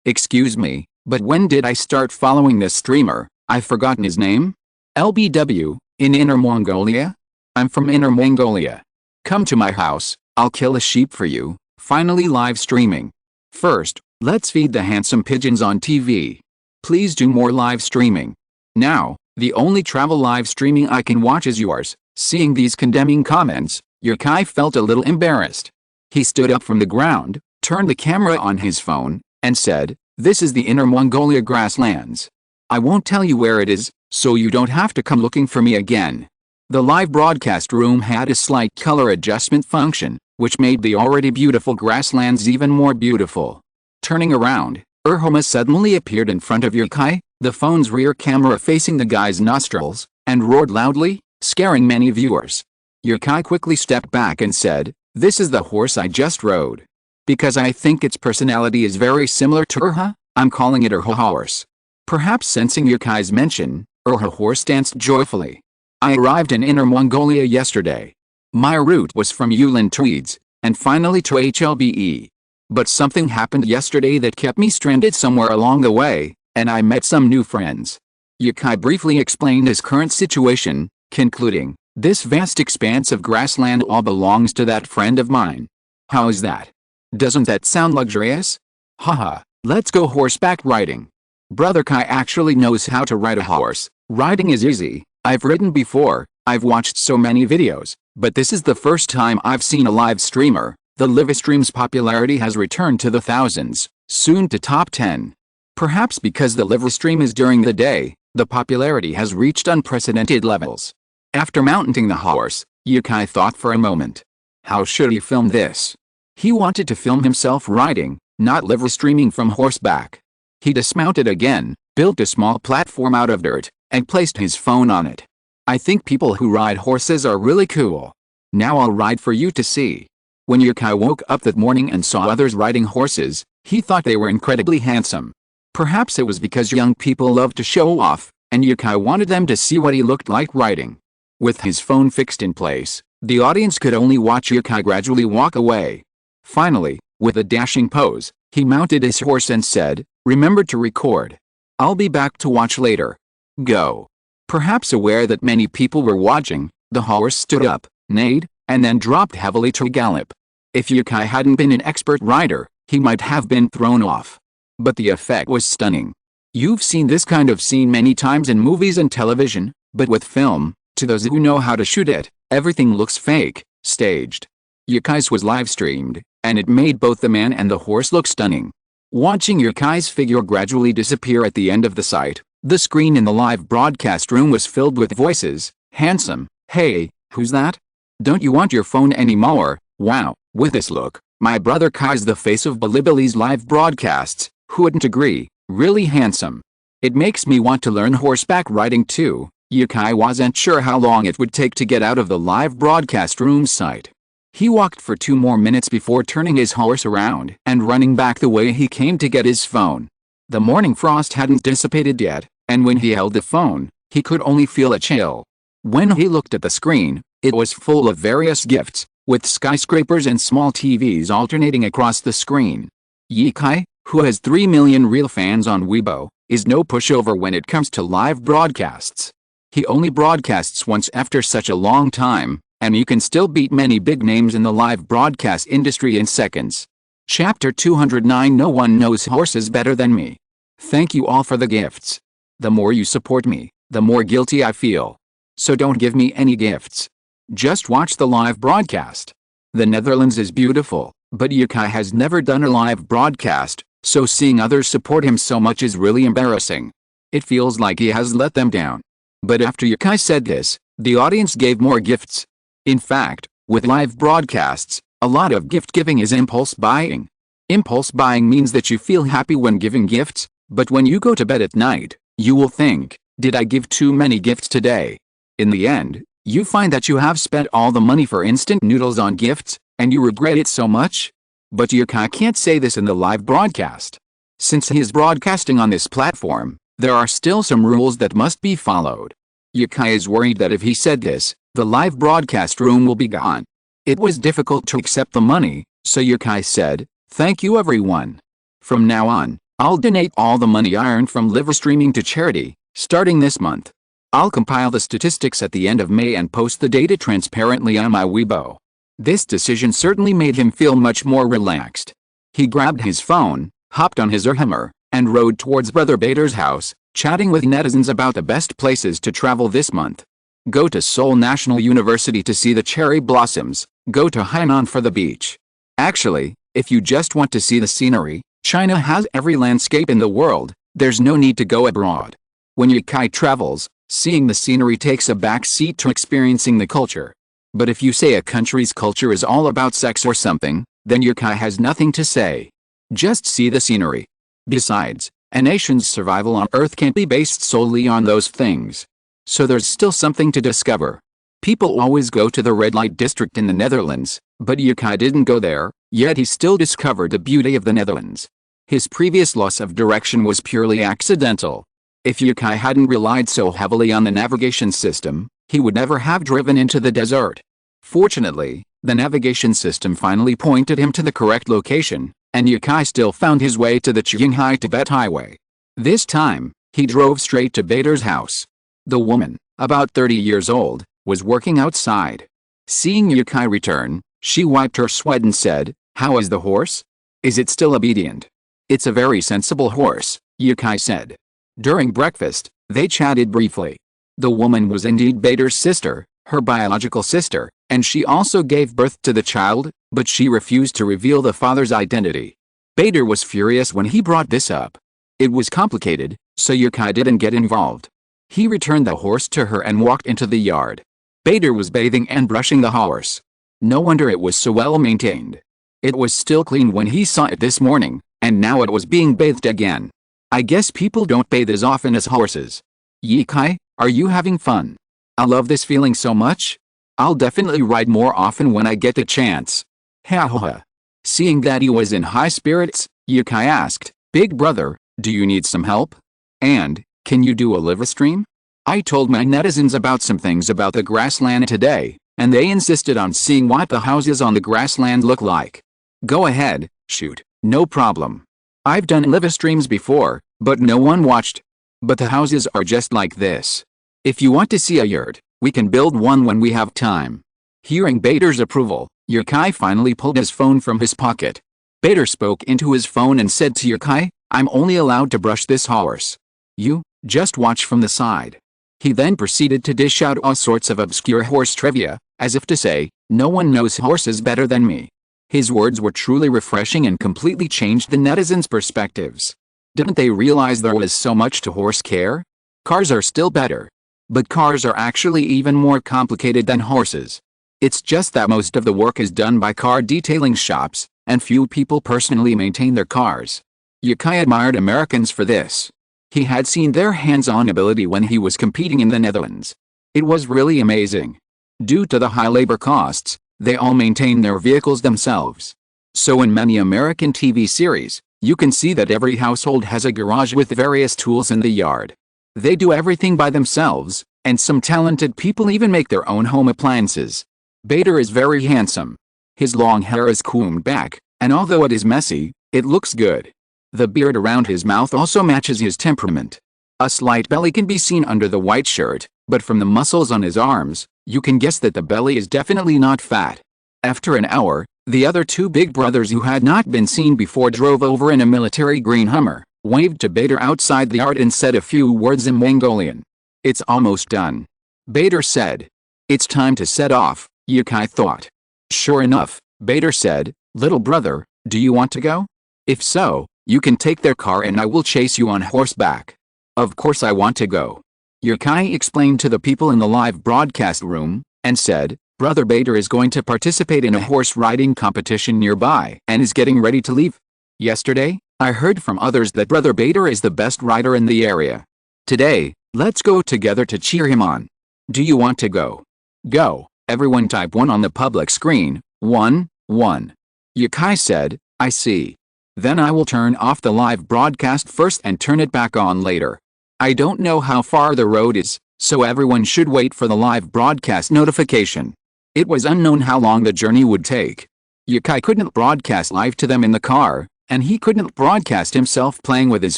Excuse me, but when did I start following this streamer? I've forgotten his name? LBW, in Inner Mongolia? I'm from Inner Mongolia. Come to my house, I'll kill a sheep for you. Finally live streaming. First, let's feed the handsome pigeons on TV. Please do more live streaming. Now, the only travel live streaming I can watch is yours. Seeing these condemning comments, Yurkai felt a little embarrassed. He stood up from the ground, turned the camera on his phone, and said, "This is the Inner Mongolia grasslands. I won't tell you where it is, so you don't have to come looking for me again." The live broadcast room had a slight color adjustment function, which made the already beautiful grasslands even more beautiful. Turning around, Urhoma suddenly appeared in front of Yurkai, the phone's rear camera facing the guy's nostrils, and roared loudly, scaring many viewers. Yurkai quickly stepped back and said, "This is the horse I just rode. Because I think its personality is very similar to Urha, I'm calling it Urha horse." Perhaps sensing Yurkai's mention, Urha horse danced joyfully. "I arrived in Inner Mongolia yesterday. My route was from Yulin Tweeds, and finally to HLBE. But something happened yesterday that kept me stranded somewhere along the way, and I met some new friends." Yurkai briefly explained his current situation, concluding, "This vast expanse of grassland all belongs to that friend of mine." "How is that? Doesn't that sound luxurious? Haha, let's go horseback riding." Brother Kai actually knows how to ride a horse. Riding is easy. I've ridden before, I've watched so many videos, but this is the first time I've seen a live streamer. The live stream's popularity has returned to the thousands, soon to top 10. Perhaps because the live stream is during the day, the popularity has reached unprecedented levels. After mounting the horse, Yurkai thought for a moment. How should he film this? He wanted to film himself riding, not live streaming from horseback. He dismounted again, built a small platform out of dirt, and placed his phone on it. "I think people who ride horses are really cool. Now I'll ride for you to see." When Yurkai woke up that morning and saw others riding horses, he thought they were incredibly handsome. Perhaps it was because young people love to show off, and Yurkai wanted them to see what he looked like riding. With his phone fixed in place, the audience could only watch Yurkai gradually walk away. Finally, with a dashing pose, he mounted his horse and said, "Remember to record. I'll be back to watch later. Go." Perhaps aware that many people were watching, the horse stood up, neighed, and then dropped heavily to a gallop. If Yurkai hadn't been an expert rider, he might have been thrown off. But the effect was stunning. You've seen this kind of scene many times in movies and television, but with film, to those who know how to shoot it, everything looks fake, staged. Yurkai's was live streamed, and it made both the man and the horse look stunning. Watching Yurkai's figure gradually disappear at the end of the sight, the screen in the live broadcast room was filled with voices. "Handsome, hey, who's that? Don't you want your phone anymore? Wow, with this look, my brother Kai's the face of Bilibili's live broadcasts. Who wouldn't agree? Really handsome. It makes me want to learn horseback riding too." Yurkai wasn't sure how long it would take to get out of the live broadcast room site. He walked for 2 more minutes before turning his horse around and running back the way he came to get his phone. The morning frost hadn't dissipated yet, and when he held the phone, he could only feel a chill. When he looked at the screen, it was full of various gifts, with skyscrapers and small TVs alternating across the screen. Yurkai, who has 3 million real fans on Weibo, is no pushover when it comes to live broadcasts. He only broadcasts once after such a long time, and you can still beat many big names in the live broadcast industry in seconds. Chapter 209. No one knows horses better than me. Thank you all for the gifts. The more you support me, the more guilty I feel. So don't give me any gifts. Just watch the live broadcast. The Netherlands is beautiful, but Yurkai has never done a live broadcast, so seeing others support him so much is really embarrassing. It feels like he has let them down. But after Yurkai said this, the audience gave more gifts. In fact, with live broadcasts, a lot of gift giving is impulse buying. Impulse buying means that you feel happy when giving gifts, but when you go to bed at night, you will think, "Did I give too many gifts today?" In the end, you find that you have spent all the money for instant noodles on gifts, and you regret it so much. But Yurkai can't say this in the live broadcast. Since he is broadcasting on this platform, there are still some rules that must be followed. Yurkai is worried that if he said this, the live broadcast room will be gone. It was difficult to accept the money, so Yurkai said, "Thank you everyone. From now on, I'll donate all the money I earned from live streaming to charity, starting this month. I'll compile the statistics at the end of May and post the data transparently on my Weibo." This decision certainly made him feel much more relaxed. He grabbed his phone, hopped on his Hummer, and rode towards Brother Bader's house, chatting with netizens about the best places to travel this month. Go to Seoul National University to see the cherry blossoms, go to Hainan for the beach. Actually, if you just want to see the scenery, China has every landscape in the world, there's no need to go abroad. When Yukai travels, seeing the scenery takes a back seat to experiencing the culture. But if you say a country's culture is all about sex or something, then Yukai has nothing to say. Just see the scenery. Besides, a nation's survival on Earth can't be based solely on those things. So there's still something to discover. People always go to the red light district in the Netherlands, but Yukai didn't go there, yet he still discovered the beauty of the Netherlands. His previous loss of direction was purely accidental. If Yukai hadn't relied so heavily on the navigation system, he would never have driven into the desert. Fortunately, the navigation system finally pointed him to the correct location, and Yukai still found his way to the Qinghai-Tibet Highway. This time, he drove straight to Bader's house. The woman, about 30 years old, was working outside. Seeing Yukai return, she wiped her sweat and said, "How is the horse? Is it still obedient?" "It's a very sensible horse," Yukai said. During breakfast, they chatted briefly. The woman was indeed Bader's sister, her biological sister, and she also gave birth to the child, but she refused to reveal the father's identity. Bader was furious when he brought this up. It was complicated, so Yukai didn't get involved. He returned the horse to her and walked into the yard. Bader was bathing and brushing the horse. No wonder it was so well maintained. It was still clean when he saw it this morning, and now it was being bathed again. I guess people don't bathe as often as horses. Yukai, are you having fun? I love this feeling so much. I'll definitely ride more often when I get the chance. Ha ha ha. Seeing that he was in high spirits, Yukai asked, "Big brother, do you need some help? And, can you do a live stream? I told my netizens about some things about the grassland today, and they insisted on seeing what the houses on the grassland look like. Go ahead, shoot, no problem. I've done live streams before, but no one watched. But the houses are just like this. If you want to see a yurt, we can build one when we have time." Hearing Bader's approval, Yukai finally pulled his phone from his pocket. Bader spoke into his phone and said to Yukai, "I'm only allowed to brush this horse. You, just watch from the side." He then proceeded to dish out all sorts of obscure horse trivia, as if to say, "No one knows horses better than me." His words were truly refreshing and completely changed the netizens' perspectives. Didn't they realize there was so much to horse care? Cars are still better. But cars are actually even more complicated than horses. It's just that most of the work is done by car detailing shops, and few people personally maintain their cars. Yukai admired Americans for this. He had seen their hands-on ability when he was competing in the Netherlands. It was really amazing. Due to the high labor costs, they all maintain their vehicles themselves. So in many American TV series, you can see that every household has a garage with various tools in the yard. They do everything by themselves, and some talented people even make their own home appliances. Bader is very handsome. His long hair is combed back, and although it is messy, it looks good. The beard around his mouth also matches his temperament. A slight belly can be seen under the white shirt, but from the muscles on his arms, you can guess that the belly is definitely not fat. After an hour, the other two big brothers who had not been seen before drove over in a military green Hummer, waved to Bader outside the yard and said a few words in Mongolian. "It's almost done," Bader said. "It's time to set off," Yukai thought. Sure enough, Bader said, "Little brother, do you want to go? If so, you can take their car and I will chase you on horseback." "Of course I want to go," Yukai explained to the people in the live broadcast room, and said, "Brother Bader is going to participate in a horse riding competition nearby and is getting ready to leave. Yesterday, I heard from others that Brother Bader is the best rider in the area. Today, let's go together to cheer him on. Do you want to go?" "Go," everyone type 1 on the public screen. 1, 1. Yukai said, "I see. Then I will turn off the live broadcast first and turn it back on later. I don't know how far the road is, so everyone should wait for the live broadcast notification." It was unknown how long the journey would take. Yukai couldn't broadcast live to them in the car, and he couldn't broadcast himself playing with his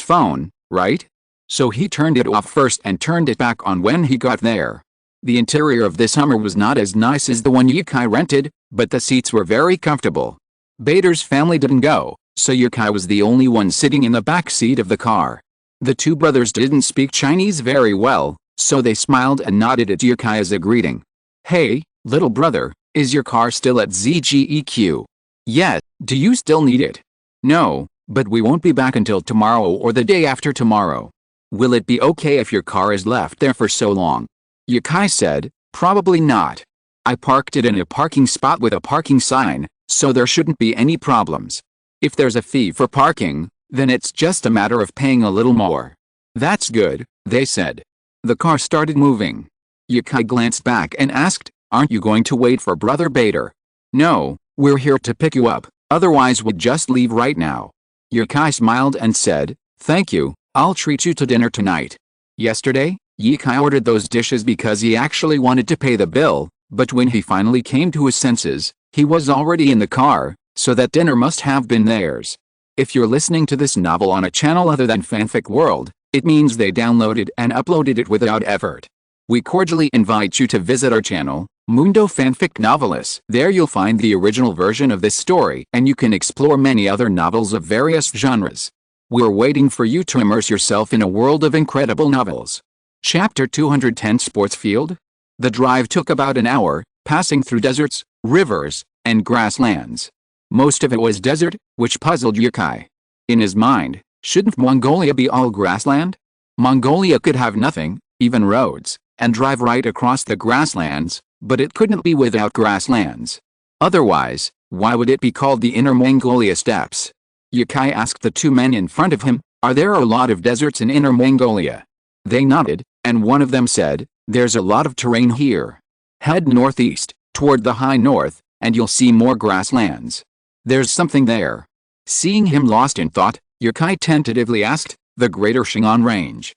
phone, right? So he turned it off first and turned it back on when he got there. The interior of this Hummer was not as nice as the one Yukai rented, but the seats were very comfortable. Bader's family didn't go, so Yukai was the only one sitting in the back seat of the car. The two brothers didn't speak Chinese very well, so they smiled and nodded at Yukai as a greeting. "Hey, little brother, is your car still at ZGEQ? Yes. Do you still need it? No, but we won't be back until tomorrow or the day after tomorrow. Will it be okay if your car is left there for so long?" Yukai said, "Probably not. I parked it in a parking spot with a parking sign, so there shouldn't be any problems. If there's a fee for parking, then it's just a matter of paying a little more." "That's good," they said. The car started moving. Yukai glanced back and asked, "Aren't you going to wait for Brother Bader?" "No, we're here to pick you up, otherwise we'd just leave right now." Yukai smiled and said, "Thank you, I'll treat you to dinner tonight." Yesterday, Yukai ordered those dishes because he actually wanted to pay the bill, but when he finally came to his senses, he was already in the car, so that dinner must have been theirs. If you're listening to this novel on a channel other than Fanfic World, it means they downloaded and uploaded it without effort. We cordially invite you to visit our channel, Mundo Fanfic Novelis. There you'll find the original version of this story and you can explore many other novels of various genres. We're waiting for you to immerse yourself in a world of incredible novels. Chapter 210 Sports Field? The drive took about an hour, passing through deserts, rivers, and grasslands. Most of it was desert, which puzzled Yukai. In his mind, shouldn't Mongolia be all grassland? Mongolia could have nothing, even roads, and drive right across the grasslands, but it couldn't be without grasslands. Otherwise, why would it be called the Inner Mongolia Steppes? Yukai asked the two men in front of him, "Are there a lot of deserts in Inner Mongolia?" They nodded, and one of them said, "There's a lot of terrain here. Head northeast, toward the high north, and you'll see more grasslands. There's something there." Seeing him lost in thought, Yukai tentatively asked, "The Greater Shingon Range?"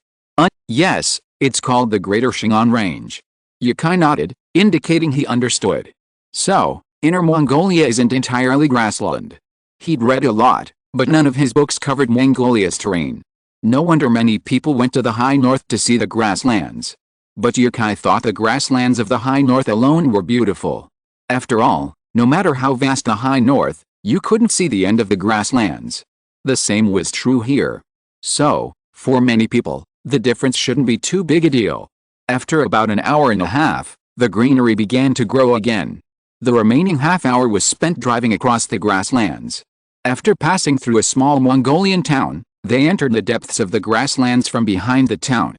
Yes, it's called the Greater Shingon Range." Yukai nodded, indicating he understood. So, Inner Mongolia isn't entirely grassland. He'd read a lot, but none of his books covered Mongolia's terrain. No wonder many people went to the high north to see the grasslands. But Yukai thought the grasslands of the high north alone were beautiful. After all, no matter how vast the high north, you couldn't see the end of the grasslands. The same was true here. So, for many people, the difference shouldn't be too big a deal. After about an hour and a half, the greenery began to grow again. The remaining half hour was spent driving across the grasslands. After passing through a small Mongolian town, they entered the depths of the grasslands from behind the town.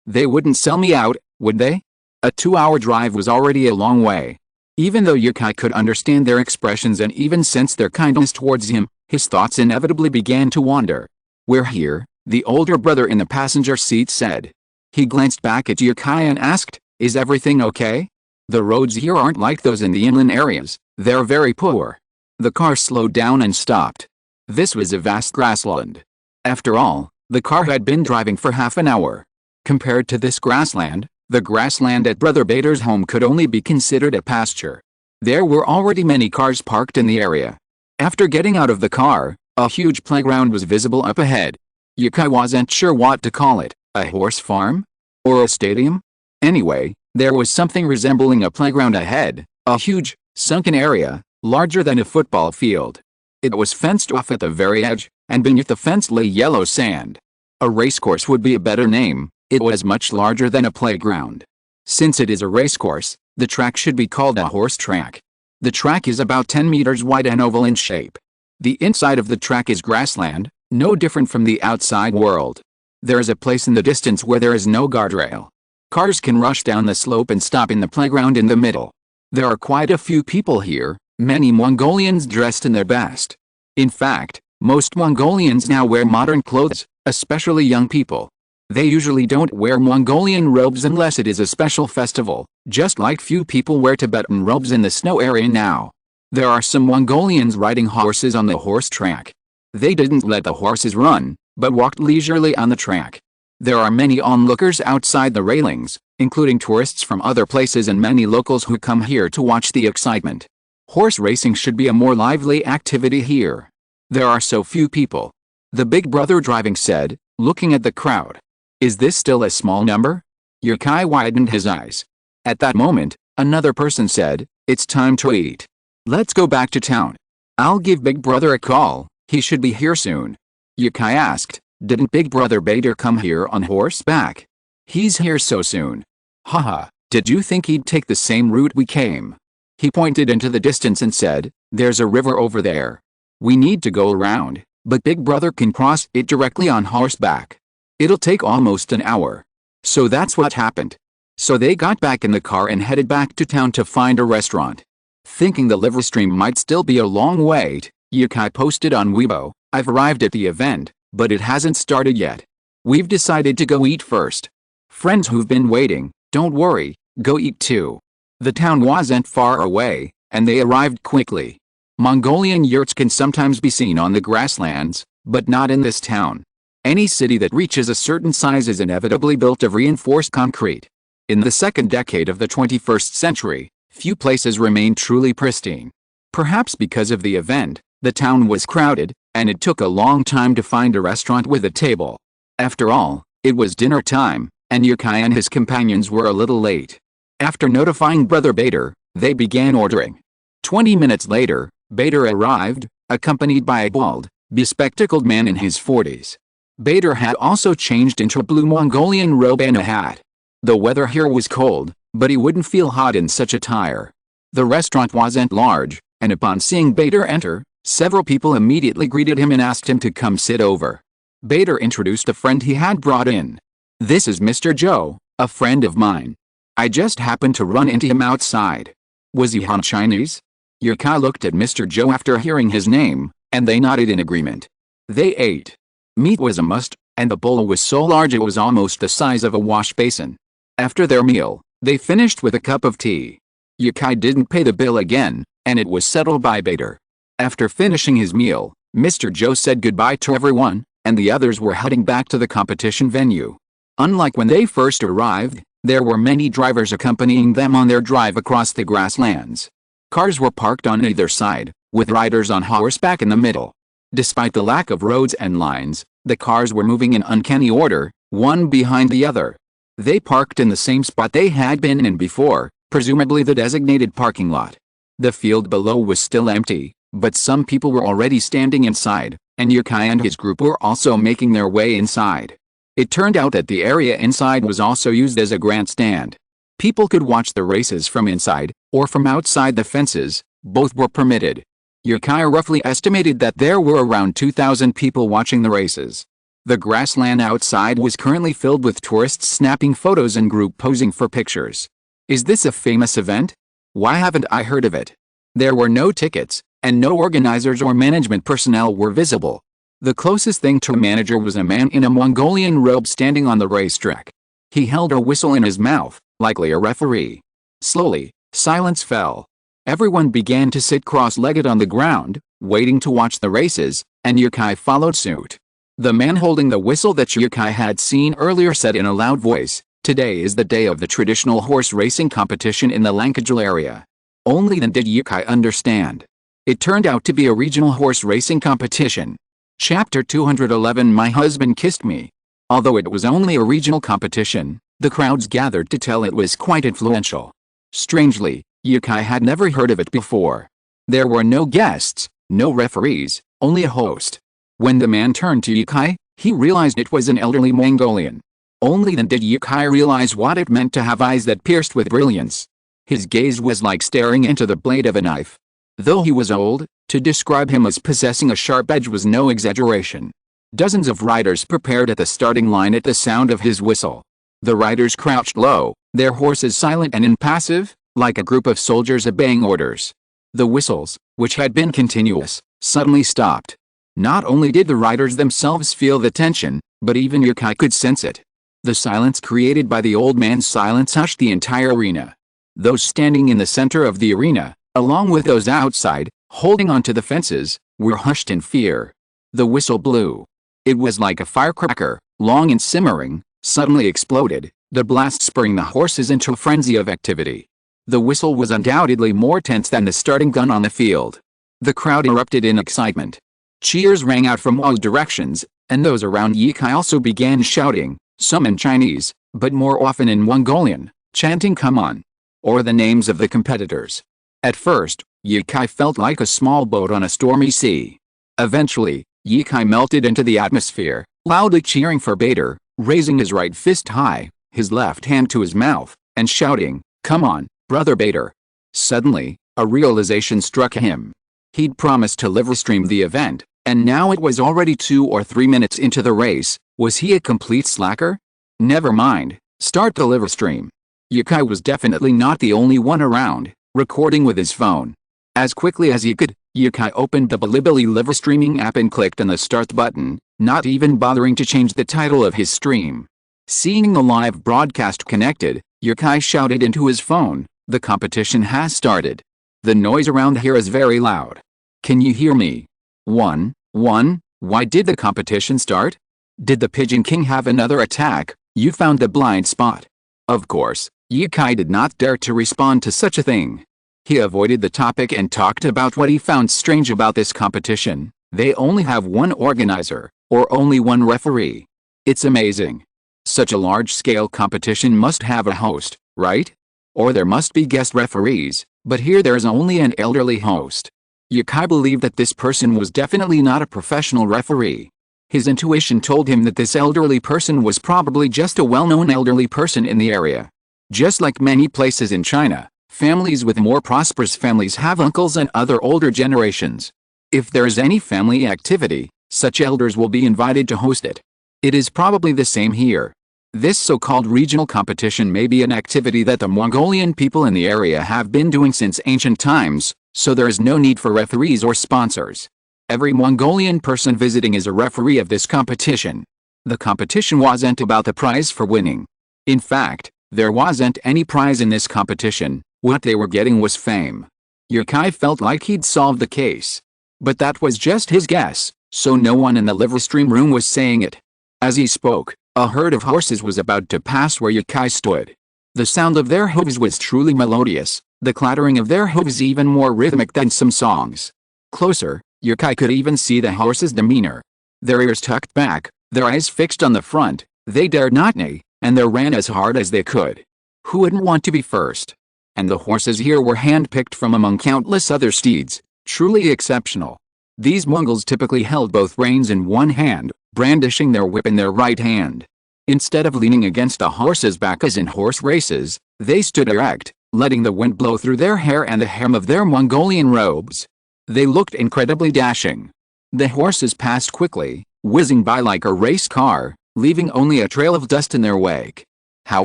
They wouldn't sell me out, would they? A 2-hour drive was already a long way. Even though Yukai could understand their expressions and even sense their kindness towards him, his thoughts inevitably began to wander. "We're here," the older brother in the passenger seat said. He glanced back at Yukai and asked, "Is everything okay? The roads here aren't like those in the inland areas, they're very poor." The car slowed down and stopped. This was a vast grassland. After all, the car had been driving for half an hour. Compared to this grassland, the grassland at Brother Bader's home could only be considered a pasture. There were already many cars parked in the area. After getting out of the car, a huge playground was visible up ahead. Yukai wasn't sure what to call it, a horse farm? Or a stadium? Anyway, there was something resembling a playground ahead, a huge, sunken area, larger than a football field. It was fenced off at the very edge, and beneath the fence lay yellow sand. A racecourse would be a better name. It was much larger than a playground. Since it is a racecourse, the track should be called a horse track. The track is about 10 meters wide and oval in shape. The inside of the track is grassland, no different from the outside world. There is a place in the distance where there is no guardrail. Cars can rush down the slope and stop in the playground in the middle. There are quite a few people here, many Mongolians dressed in their best. In fact, most Mongolians now wear modern clothes, especially young people. They usually don't wear Mongolian robes unless it is a special festival, just like few people wear Tibetan robes in the snow area now. There are some Mongolians riding horses on the horse track. They didn't let the horses run, but walked leisurely on the track. There are many onlookers outside the railings, including tourists from other places and many locals who come here to watch the excitement. Horse racing should be a more lively activity here. There are so few people. The big brother driving said, looking at the crowd. "Is this still a small number?" Yukai widened his eyes. At that moment, another person said, "It's time to eat. Let's go back to town. I'll give Big Brother a call, He should be here soon. Yukai asked, didn't Big Brother Bader come here on horseback? He's here so soon. Haha, did you think he'd take the same route we came? He pointed into the distance and said, there's a river over there. We need to go around, but Big Brother can cross it directly on horseback. It'll take almost an hour. So that's what happened. So they got back in the car and headed back to town to find a restaurant. Thinking the live stream might still be a long wait, Yukai posted on Weibo, I've arrived at the event, but it hasn't started yet. We've decided to go eat first. Friends who've been waiting, don't worry, go eat too. The town wasn't far away, and they arrived quickly. Mongolian yurts can sometimes be seen on the grasslands, but not in this town. Any city that reaches a certain size is inevitably built of reinforced concrete. In the second decade of the 21st century, few places remained truly pristine. Perhaps because of the event, the town was crowded, and it took a long time to find a restaurant with a table. After all, it was dinner time, and Yukai and his companions were a little late. After notifying Brother Bader, they began ordering. 20 minutes later, Bader arrived, accompanied by a bald, bespectacled man in his 40s. Bader had also changed into a blue Mongolian robe and a hat. The weather here was cold, but he wouldn't feel hot in such attire. The restaurant wasn't large, and upon seeing Bader enter, several people immediately greeted him and asked him to come sit over. Bader introduced a friend he had brought in. This is Mr. Joe, a friend of mine. I just happened to run into him outside. Was he Han Chinese? Yukai looked at Mr. Joe after hearing his name, and they nodded in agreement. They ate. Meat was a must, and the bowl was so large it was almost the size of a wash basin. After their meal, they finished with a cup of tea. Yukai didn't pay the bill again, and it was settled by Bader. After finishing his meal, Mr. Joe said goodbye to everyone, and the others were heading back to the competition venue. Unlike when they first arrived, there were many drivers accompanying them on their drive across the grasslands. Cars were parked on either side, with riders on horseback in the middle. Despite the lack of roads and lines, the cars were moving in uncanny order, one behind the other. They parked in the same spot they had been in before, presumably the designated parking lot. The field below was still empty, but some people were already standing inside, and Yukai and his group were also making their way inside. It turned out that the area inside was also used as a grandstand. People could watch the races from inside, or from outside the fences, both were permitted. Yukai roughly estimated that there were around 2,000 people watching the races. The grassland outside was currently filled with tourists snapping photos and group posing for pictures. Is this a famous event? Why haven't I heard of it? There were no tickets, and no organizers or management personnel were visible. The closest thing to a manager was a man in a Mongolian robe standing on the racetrack. He held a whistle in his mouth, likely a referee. Slowly, silence fell. Everyone began to sit cross-legged on the ground, waiting to watch the races, and Yukai followed suit. The man holding the whistle that Yukai had seen earlier said in a loud voice, "Today is the day of the traditional horse racing competition in the Lankajal area." Only then did Yukai understand. It turned out to be a regional horse racing competition. Chapter 211 My husband kissed me. Although it was only a regional competition, the crowds gathered to tell it was quite influential. Strangely, Yukai had never heard of it before. There were no guests, no referees, only a host. When the man turned to Yukai, he realized it was an elderly Mongolian. Only then did Yukai realize what it meant to have eyes that pierced with brilliance. His gaze was like staring into the blade of a knife. Though he was old, to describe him as possessing a sharp edge was no exaggeration. Dozens of riders prepared at the starting line at the sound of his whistle. The riders crouched low, their horses silent and impassive, like a group of soldiers obeying orders. The whistles, which had been continuous, suddenly stopped. Not only did the riders themselves feel the tension, but even Yukai could sense it. The silence created by the old man's silence hushed the entire arena. Those standing in the center of the arena, along with those outside, holding onto the fences, were hushed in fear. The whistle blew. It was like a firecracker, long and simmering, suddenly exploded, the blast spurring the horses into a frenzy of activity. The whistle was undoubtedly more tense than the starting gun on the field. The crowd erupted in excitement. Cheers rang out from all directions, and those around Yukai also began shouting, some in Chinese, but more often in Mongolian, chanting "Come on!" or the names of the competitors. At first, Yukai felt like a small boat on a stormy sea. Eventually, Yikai melted into the atmosphere, loudly cheering for Bader, raising his right fist high, his left hand to his mouth, and shouting, "Come on, brother Bader." Suddenly, a realization struck him. He'd promised to live stream the event, and now it was already 2 or 3 minutes into the race. Was he a complete slacker? Never mind, start the live stream. Yikai was definitely not the only one around, recording with his phone. As quickly as he could, Yikai opened the Bilibili live streaming app and clicked on the start button, not even bothering to change the title of his stream. Seeing the live broadcast connected, Yikai shouted into his phone, "The competition has started. The noise around here is very loud. Can you hear me? 1, 1, why did the competition start? Did the Pigeon King have another attack? You found the blind spot." Of course, Yikai did not dare to respond to such a thing. He avoided the topic and talked about what he found strange about this competition. They only have one organizer, or only one referee. It's amazing. Such a large-scale competition must have a host, right? Or there must be guest referees, but here there is only an elderly host. Yikai believed that this person was definitely not a professional referee. His intuition told him that this elderly person was probably just a well-known elderly person in the area. Just like many places in China, families with more prosperous families have uncles and other older generations. If there is any family activity, such elders will be invited to host it. It is probably the same here. This so-called regional competition may be an activity that the Mongolian people in the area have been doing since ancient times, so there is no need for referees or sponsors. Every Mongolian person visiting is a referee of this competition. The competition wasn't about the prize for winning. In fact, there wasn't any prize in this competition. What they were getting was fame. Yikai felt like he'd solved the case. But that was just his guess, so no one in the live stream room was saying it. As he spoke, a herd of horses was about to pass where Yikai stood. The sound of their hooves was truly melodious, the clattering of their hooves even more rhythmic than some songs. Closer, Yikai could even see the horses' demeanor. Their ears tucked back, their eyes fixed on the front, they dared not neigh, and they ran as hard as they could. Who wouldn't want to be first? And the horses here were hand-picked from among countless other steeds, truly exceptional. These Mongols typically held both reins in one hand, brandishing their whip in their right hand. Instead of leaning against a horse's back as in horse races, they stood erect, letting the wind blow through their hair and the hem of their Mongolian robes. They looked incredibly dashing. The horses passed quickly, whizzing by like a race car, leaving only a trail of dust in their wake. How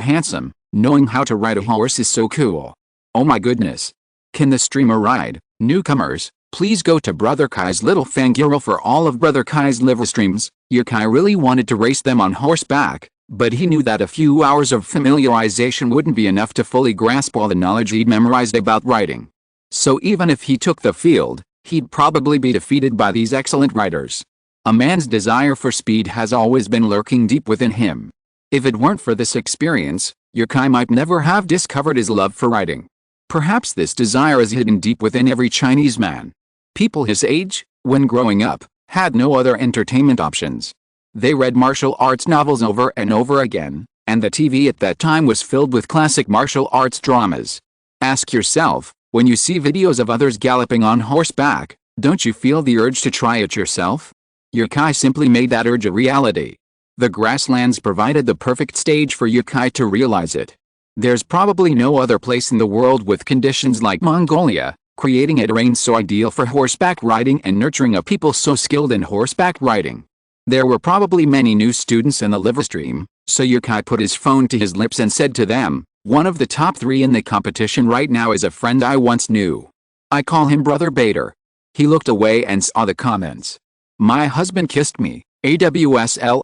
handsome! Knowing how to ride a horse is so cool. Oh my goodness. Can the streamer ride? Newcomers, please go to Brother Kai's little fangirl for all of Brother Kai's live streams. Yikai really wanted to race them on horseback, but he knew that a few hours of familiarization wouldn't be enough to fully grasp all the knowledge he'd memorized about riding. So even if he took the field, he'd probably be defeated by these excellent riders. A man's desire for speed has always been lurking deep within him. If it weren't for this experience, Yikai might never have discovered his love for riding. Perhaps this desire is hidden deep within every Chinese man. People his age, when growing up, had no other entertainment options. They read martial arts novels over and over again, and the TV at that time was filled with classic martial arts dramas. Ask yourself, when you see videos of others galloping on horseback, don't you feel the urge to try it yourself? Yikai simply made that urge a reality. The grasslands provided the perfect stage for Yikai to realize it. There's probably no other place in the world with conditions like Mongolia, creating a terrain so ideal for horseback riding and nurturing a people so skilled in horseback riding. There were probably many new students in the live stream, so Yikai put his phone to his lips and said to them, "One of the top 3 in the competition right now is a friend I once knew. I call him Brother Bader." He looked away and saw the comments. "My husband kissed me, AWSL.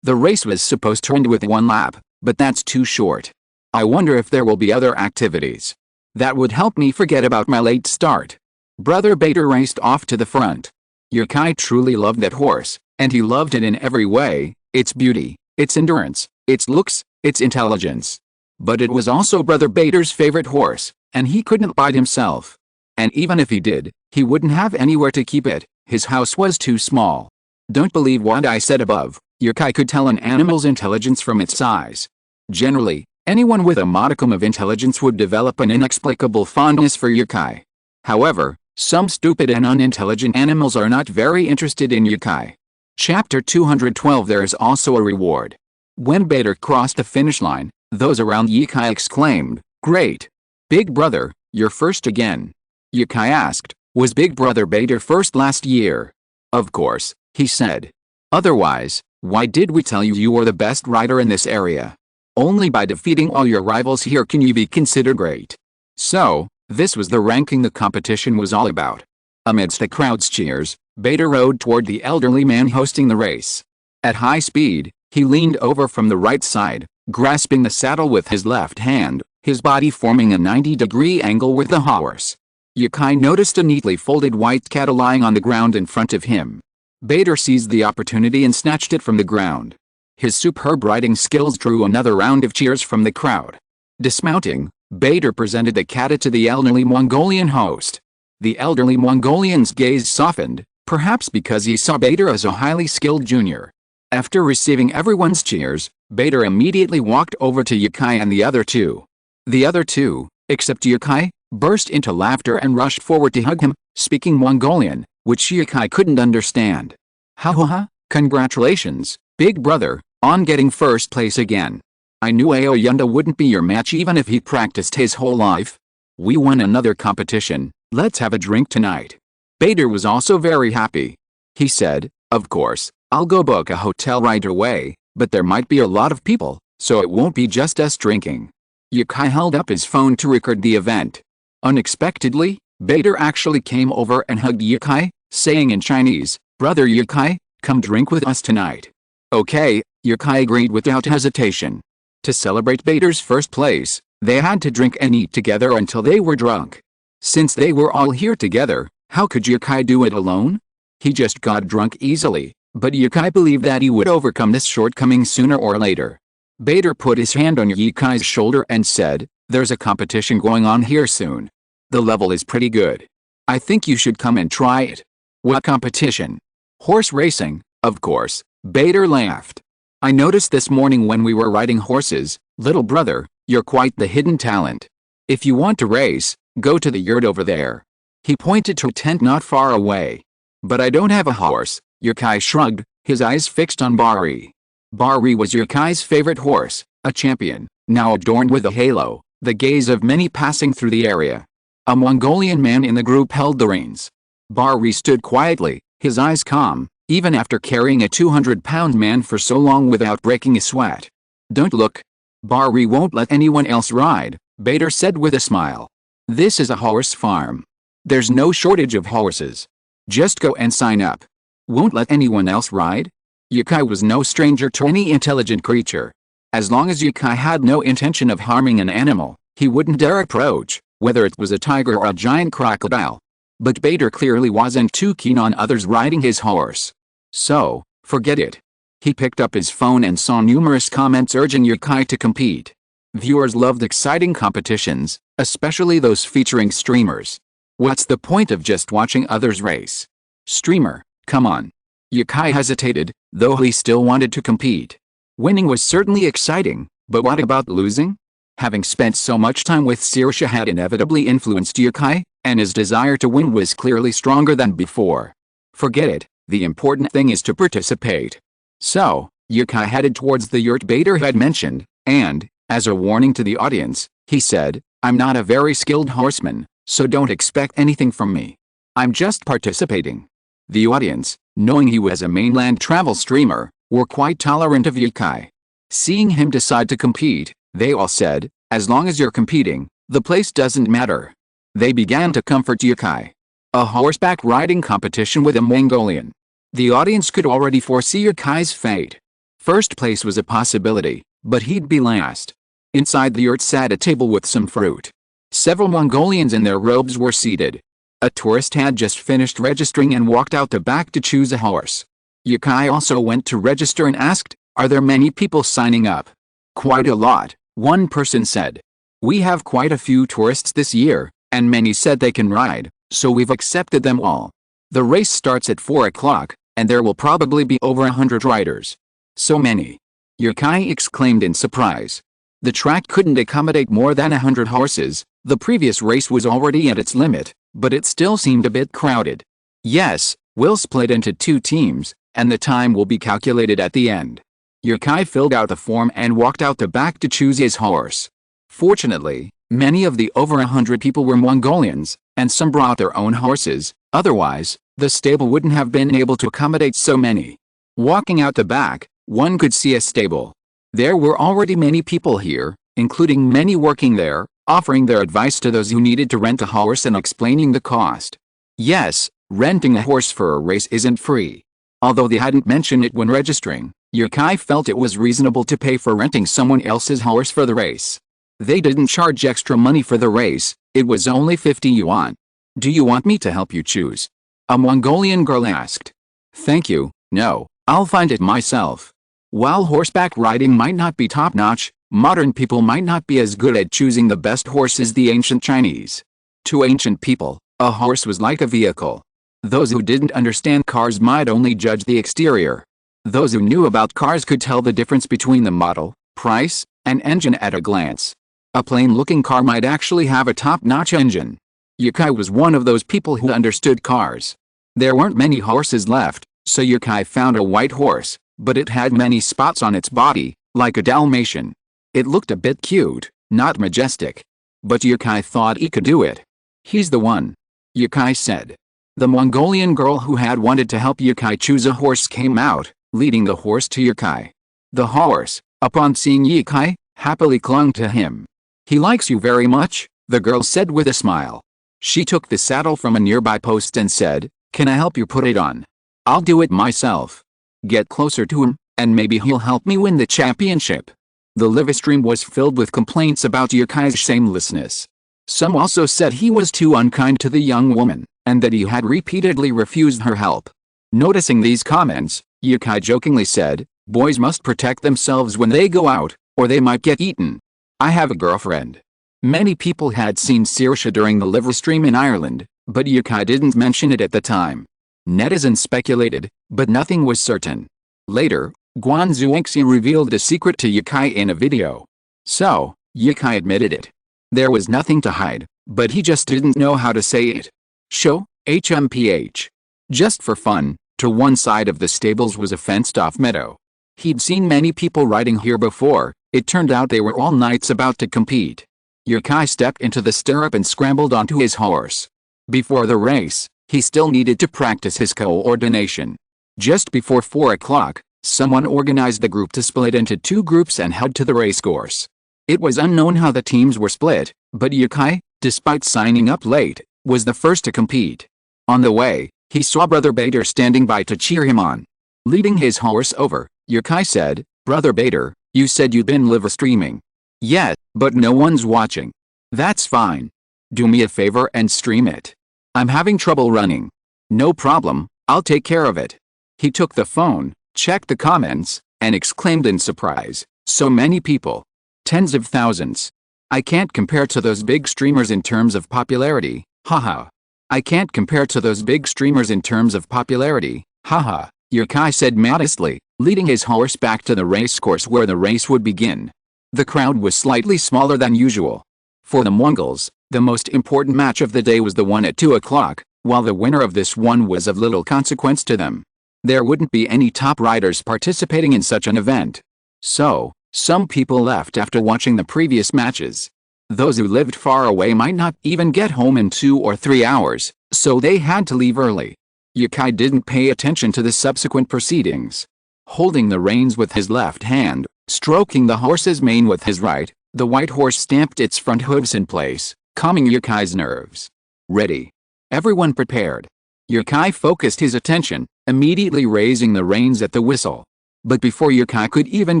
The race was supposed to end with 1 lap, but that's too short. I wonder if there will be other activities. That would help me forget about my late start." Brother Bader raced off to the front. Yikai truly loved that horse, and he loved it in every way, its beauty, its endurance, its looks, its intelligence. But it was also Brother Bader's favorite horse, and he couldn't ride himself. And even if he did, he wouldn't have anywhere to keep it, his house was too small. Don't believe what I said above, Yikai could tell an animal's intelligence from its size. Generally, anyone with a modicum of intelligence would develop an inexplicable fondness for Yikai. However, Some stupid and unintelligent animals are not very interested in yokai. Chapter 212. There is also a reward. When Bader crossed the finish line, those around yokai exclaimed, "Great! Big brother, you're first again." Yokai asked, "Was Big brother Bader first last year?" "Of course," he said. "Otherwise, why did we tell you you were the best rider in this area? Only by defeating all your rivals here can you be considered great." So, this was the ranking the competition was all about. Amidst the crowd's cheers, Bader rode toward the elderly man hosting the race. At high speed, he leaned over from the right side, grasping the saddle with his left hand, his body forming a 90-degree angle with the horse. Yokai noticed a neatly folded white cattle lying on the ground in front of him. Bader seized the opportunity and snatched it from the ground. His superb riding skills drew another round of cheers from the crowd. Dismounting, Bader presented the cattle to the elderly Mongolian host. The elderly Mongolian's gaze softened, perhaps because he saw Bader as a highly skilled junior. After receiving everyone's cheers, Bader immediately walked over to Yokai and the other two. The other two, except Yokai, burst into laughter and rushed forward to hug him, speaking Mongolian, which Yokai couldn't understand. "Ha ha ha, congratulations, big brother, on getting first place again. I knew Aoyunda wouldn't be your match even if he practiced his whole life. We won another competition, let's have a drink tonight." Bader was also very happy. He said, "Of course, I'll go book a hotel right away, but there might be a lot of people, so it won't be just us drinking." Yokai held up his phone to record the event. Unexpectedly, Bader actually came over and hugged Yokai, saying in Chinese, "Brother Yokai, come drink with us tonight." "Okay," Yokai agreed without hesitation. To celebrate Bader's first place, they had to drink and eat together until they were drunk. Since they were all here together, how could Yokai do it alone? He just got drunk easily, but Yokai believed that he would overcome this shortcoming sooner or later. Bader put his hand on Yokai's shoulder and said, "There's a competition going on here soon. The level is pretty good. I think you should come and try it." "What competition?" "Horse racing, of course," Bader laughed. "I noticed this morning when we were riding horses, little brother, you're quite the hidden talent. If you want to race, go to the yurt over there." He pointed to a tent not far away. "But I don't have a horse," Yokai shrugged, his eyes fixed on Bari. Bari was Yokai's favorite horse, a champion, now adorned with a halo, the gaze of many passing through the area. A Mongolian man in the group held the reins. Bari stood quietly, his eyes calm, even after carrying a 200-pound man for so long without breaking a sweat. "Don't look. Bari won't let anyone else ride," Bader said with a smile. "This is a horse farm. There's no shortage of horses. Just go and sign up." "Won't let anyone else ride?" Yokai was no stranger to any intelligent creature. As long as Yokai had no intention of harming an animal, he wouldn't dare approach, whether it was a tiger or a giant crocodile. But Bader clearly wasn't too keen on others riding his horse. So, forget it. He picked up his phone and saw numerous comments urging Yokai to compete. Viewers loved exciting competitions, especially those featuring streamers. What's the point of just watching others race? Streamer, come on. Yokai hesitated, though he still wanted to compete. Winning was certainly exciting, but what about losing? Having spent so much time with Saoirse had inevitably influenced Yokai, and his desire to win was clearly stronger than before. Forget it, the important thing is to participate. So, Yokai headed towards the yurt Bader had mentioned, and, as a warning to the audience, he said, "I'm not a very skilled horseman, so don't expect anything from me. I'm just participating." The audience, knowing he was a mainland travel streamer, were quite tolerant of Yokai. Seeing him decide to compete, they all said, "As long as you're competing, the place doesn't matter." They began to comfort Yokai. A horseback riding competition with a Mongolian. The audience could already foresee Yokai's fate. First place was a possibility, but he'd be last. Inside the yurt sat a table with some fruit. Several Mongolians in their robes were seated. A tourist had just finished registering and walked out the back to choose a horse. Yokai also went to register and asked, "Are there many people signing up?" "Quite a lot," one person said. "We have quite a few tourists this year, and many said they can ride, so we've accepted them all. The race starts at 4 o'clock, and there will probably be over 100 riders." "So many?" Yokai exclaimed in surprise. The track couldn't accommodate more than 100 horses, the previous race was already at its limit, but it still seemed a bit crowded. Yes, we'll split into 2 teams, and the time will be calculated at the end. Yukai filled out the form and walked out the back to choose his horse. Fortunately, many of the over 100 people were Mongolians, and some brought their own horses, otherwise, the stable wouldn't have been able to accommodate so many. Walking out the back, one could see a stable. There were already many people here, including many working there, offering their advice to those who needed to rent a horse and explaining the cost. Yes, renting a horse for a race isn't free. Although they hadn't mentioned it when registering, Yukai felt it was reasonable to pay for renting someone else's horse for the race. They didn't charge extra money for the race, it was only 50 yuan. Do you want me to help you choose? A Mongolian girl asked. Thank you, no, I'll find it myself. While horseback riding might not be top-notch, modern people might not be as good at choosing the best horse as the ancient Chinese. To ancient people, a horse was like a vehicle. Those who didn't understand cars might only judge the exterior. Those who knew about cars could tell the difference between the model, price, and engine at a glance. A plain-looking car might actually have a top-notch engine. Yukai was one of those people who understood cars. There weren't many horses left, so Yukai found a white horse, but it had many spots on its body, like a Dalmatian. It looked a bit cute, not majestic. But Yukai thought he could do it. He's the one, Yukai said. The Mongolian girl who had wanted to help Yukai choose a horse came out, leading the horse to Yukai. The horse, upon seeing Yukai, happily clung to him. He likes you very much, the girl said with a smile. She took the saddle from a nearby post and said, "Can I help you put it on? I'll do it myself. Get closer to him, and maybe he'll help me win the championship." The live stream was filled with complaints about Yukai's shamelessness. Some also said he was too unkind to the young woman, and that he had repeatedly refused her help. Noticing these comments, Yukai jokingly said, "Boys must protect themselves when they go out, or they might get eaten. I have a girlfriend." Many people had seen Saoirse during the live stream in Ireland, but Yukai didn't mention it at the time. Netizens speculated, but nothing was certain. Later, Guan Zuixi revealed a secret to Yukai in a video. So, Yukai admitted it. There was nothing to hide, but he just didn't know how to say it. Show, HMPH. Just for fun, to one side of the stables was a fenced-off meadow. He'd seen many people riding here before. It turned out they were all knights about to compete. Yukai stepped into the stirrup and scrambled onto his horse. Before the race, he still needed to practice his coordination. Just before 4 o'clock, someone organized the group to split into 2 groups and head to the racecourse. It was unknown how the teams were split, but Yukai, despite signing up late, was the first to compete. On the way, he saw Brother Bader standing by to cheer him on. Leading his horse over, Yukai said, "Brother Bader, you said you'd been live streaming." "Yeah, but no one's watching." "That's fine. Do me a favor and stream it. I'm having trouble running." "No problem, I'll take care of it." He took the phone, checked the comments, and exclaimed in surprise, "So many people. Tens of thousands. I can't compare to those big streamers in terms of popularity, haha. I can't compare to those big streamers in terms of popularity, haha," Yukai said modestly, leading his horse back to the racecourse where the race would begin. The crowd was slightly smaller than usual. For the Mongols, the most important match of the day was the one at 2 o'clock, while the winner of this one was of little consequence to them. There wouldn't be any top riders participating in such an event. So, some people left after watching the previous matches. Those who lived far away might not even get home in 2 or 3 hours, so they had to leave early. Yukai didn't pay attention to the subsequent proceedings. Holding the reins with his left hand, stroking the horse's mane with his right, the white horse stamped its front hooves in place, calming Yukai's nerves. Ready. Everyone prepared. Yukai focused his attention, immediately raising the reins at the whistle. But before Yukai could even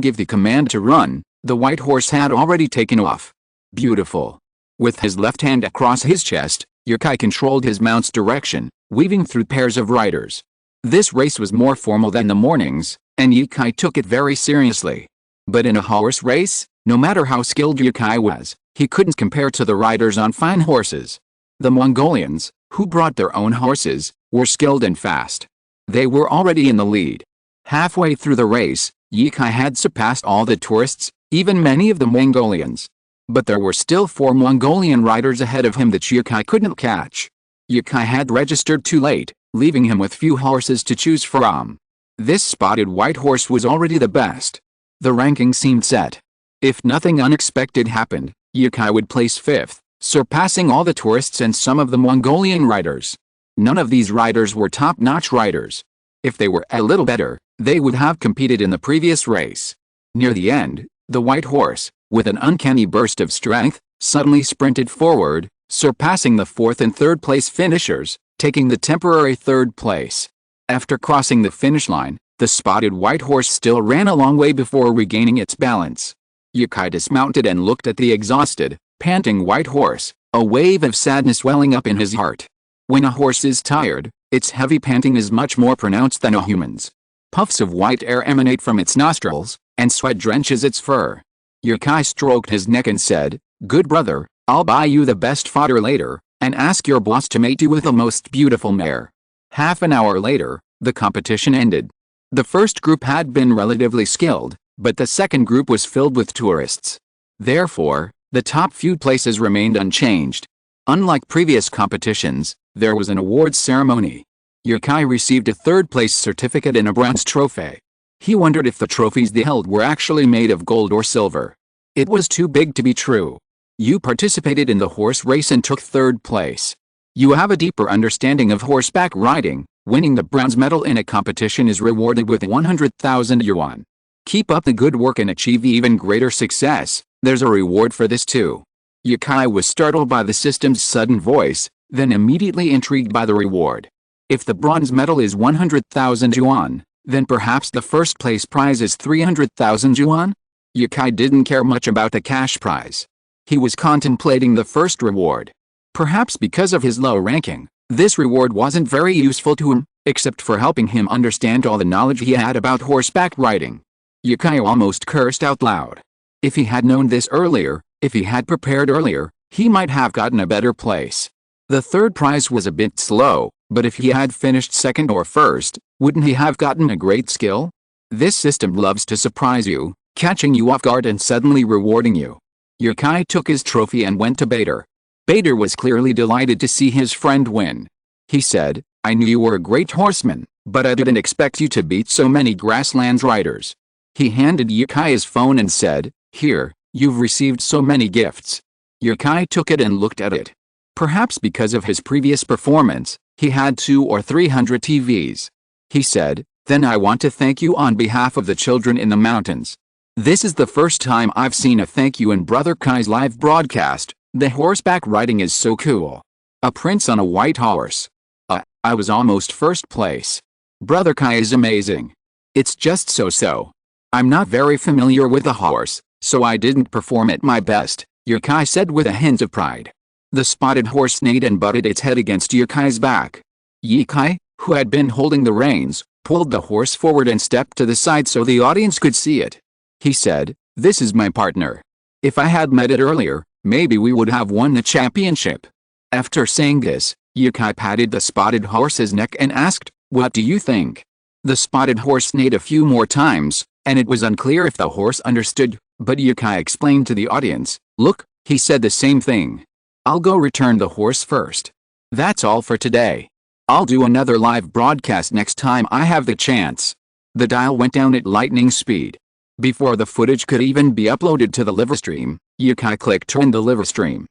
give the command to run, the white horse had already taken off. Beautiful. With his left hand across his chest, Yukai controlled his mount's direction, weaving through pairs of riders. This race was more formal than the mornings, and Yukai took it very seriously. But in a horse race, no matter how skilled Yukai was, he couldn't compare to the riders on fine horses. The Mongolians, who brought their own horses, were skilled and fast. They were already in the lead. Halfway through the race, Yukai had surpassed all the tourists, even many of the Mongolians. But there were still 4 Mongolian riders ahead of him that Yukai couldn't catch. Yukai had registered too late, leaving him with few horses to choose from. This spotted white horse was already the best. The ranking seemed set. If nothing unexpected happened, Yukai would place 5th, surpassing all the tourists and some of the Mongolian riders. None of these riders were top-notch riders. If they were a little better, they would have competed in the previous race. Near the end, the white horse, with an uncanny burst of strength, suddenly sprinted forward, surpassing the 4th and 3rd place finishers, taking the temporary 3rd place. After crossing the finish line, the spotted white horse still ran a long way before regaining its balance. Yukai dismounted and looked at the exhausted, panting white horse, a wave of sadness welling up in his heart. When a horse is tired, its heavy panting is much more pronounced than a human's. Puffs of white air emanate from its nostrils, and sweat drenches its fur. Yukai stroked his neck and said, "Good brother, I'll buy you the best fodder later, and ask your boss to mate you with the most beautiful mare." Half an hour later, the competition ended. The first group had been relatively skilled, but the second group was filled with tourists. Therefore, the top few places remained unchanged. Unlike previous competitions, there was an awards ceremony. Yukai received a 3rd place certificate and a bronze trophy. He wondered if the trophies they held were actually made of gold or silver. It was too big to be true. You participated in the horse race and took 3rd place. You have a deeper understanding of horseback riding. Winning the bronze medal in a competition is rewarded with 100,000 yuan. Keep up the good work and achieve even greater success. There's a reward for this too. Yukai was startled by the system's sudden voice, then immediately intrigued by the reward. If the bronze medal is 100,000 yuan, then perhaps the 1st place prize is 300,000 yuan? Yukai didn't care much about the cash prize. He was contemplating the first reward. Perhaps because of his low ranking, this reward wasn't very useful to him, except for helping him understand all the knowledge he had about horseback riding. Yukai almost cursed out loud. If he had known this earlier, if he had prepared earlier, he might have gotten a better place. The 3rd prize was a bit slow, but if he had finished 2nd or 1st, wouldn't he have gotten a great skill? This system loves to surprise you, catching you off guard and suddenly rewarding you. Yukai took his trophy and went to Bader. Bader was clearly delighted to see his friend win. He said, "I knew you were a great horseman, but I didn't expect you to beat so many grasslands riders." He handed Yukai his phone and said, "Here, you've received so many gifts." Yukai took it and looked at it. Perhaps because of his previous performance, he had 200 or 300 TVs. He said, "Then I want to thank you on behalf of the children in the mountains. This is the first time I've seen a thank you in Brother Kai's live broadcast. The horseback riding is so cool. A prince on a white horse. I was almost 1st place. Brother Kai is amazing. It's just so-so. I'm not very familiar with the horse, so I didn't perform at my best," Yukai said with a hint of pride. The spotted horse neighed and butted its head against Yukai's back. Yukai, who had been holding the reins, pulled the horse forward and stepped to the side so the audience could see it. He said, "This is my partner. If I had met it earlier, maybe we would have won the championship." After saying this, Yukai patted the spotted horse's neck and asked, "What do you think?" The spotted horse neighed a few more times, and it was unclear if the horse understood, but Yukai explained to the audience. "Look," he said the same thing. "I'll go return the horse first. That's all for today. I'll do another live broadcast next time I have the chance." The dial went down at lightning speed. Before the footage could even be uploaded to the livestream, Yukai clicked turn the livestream.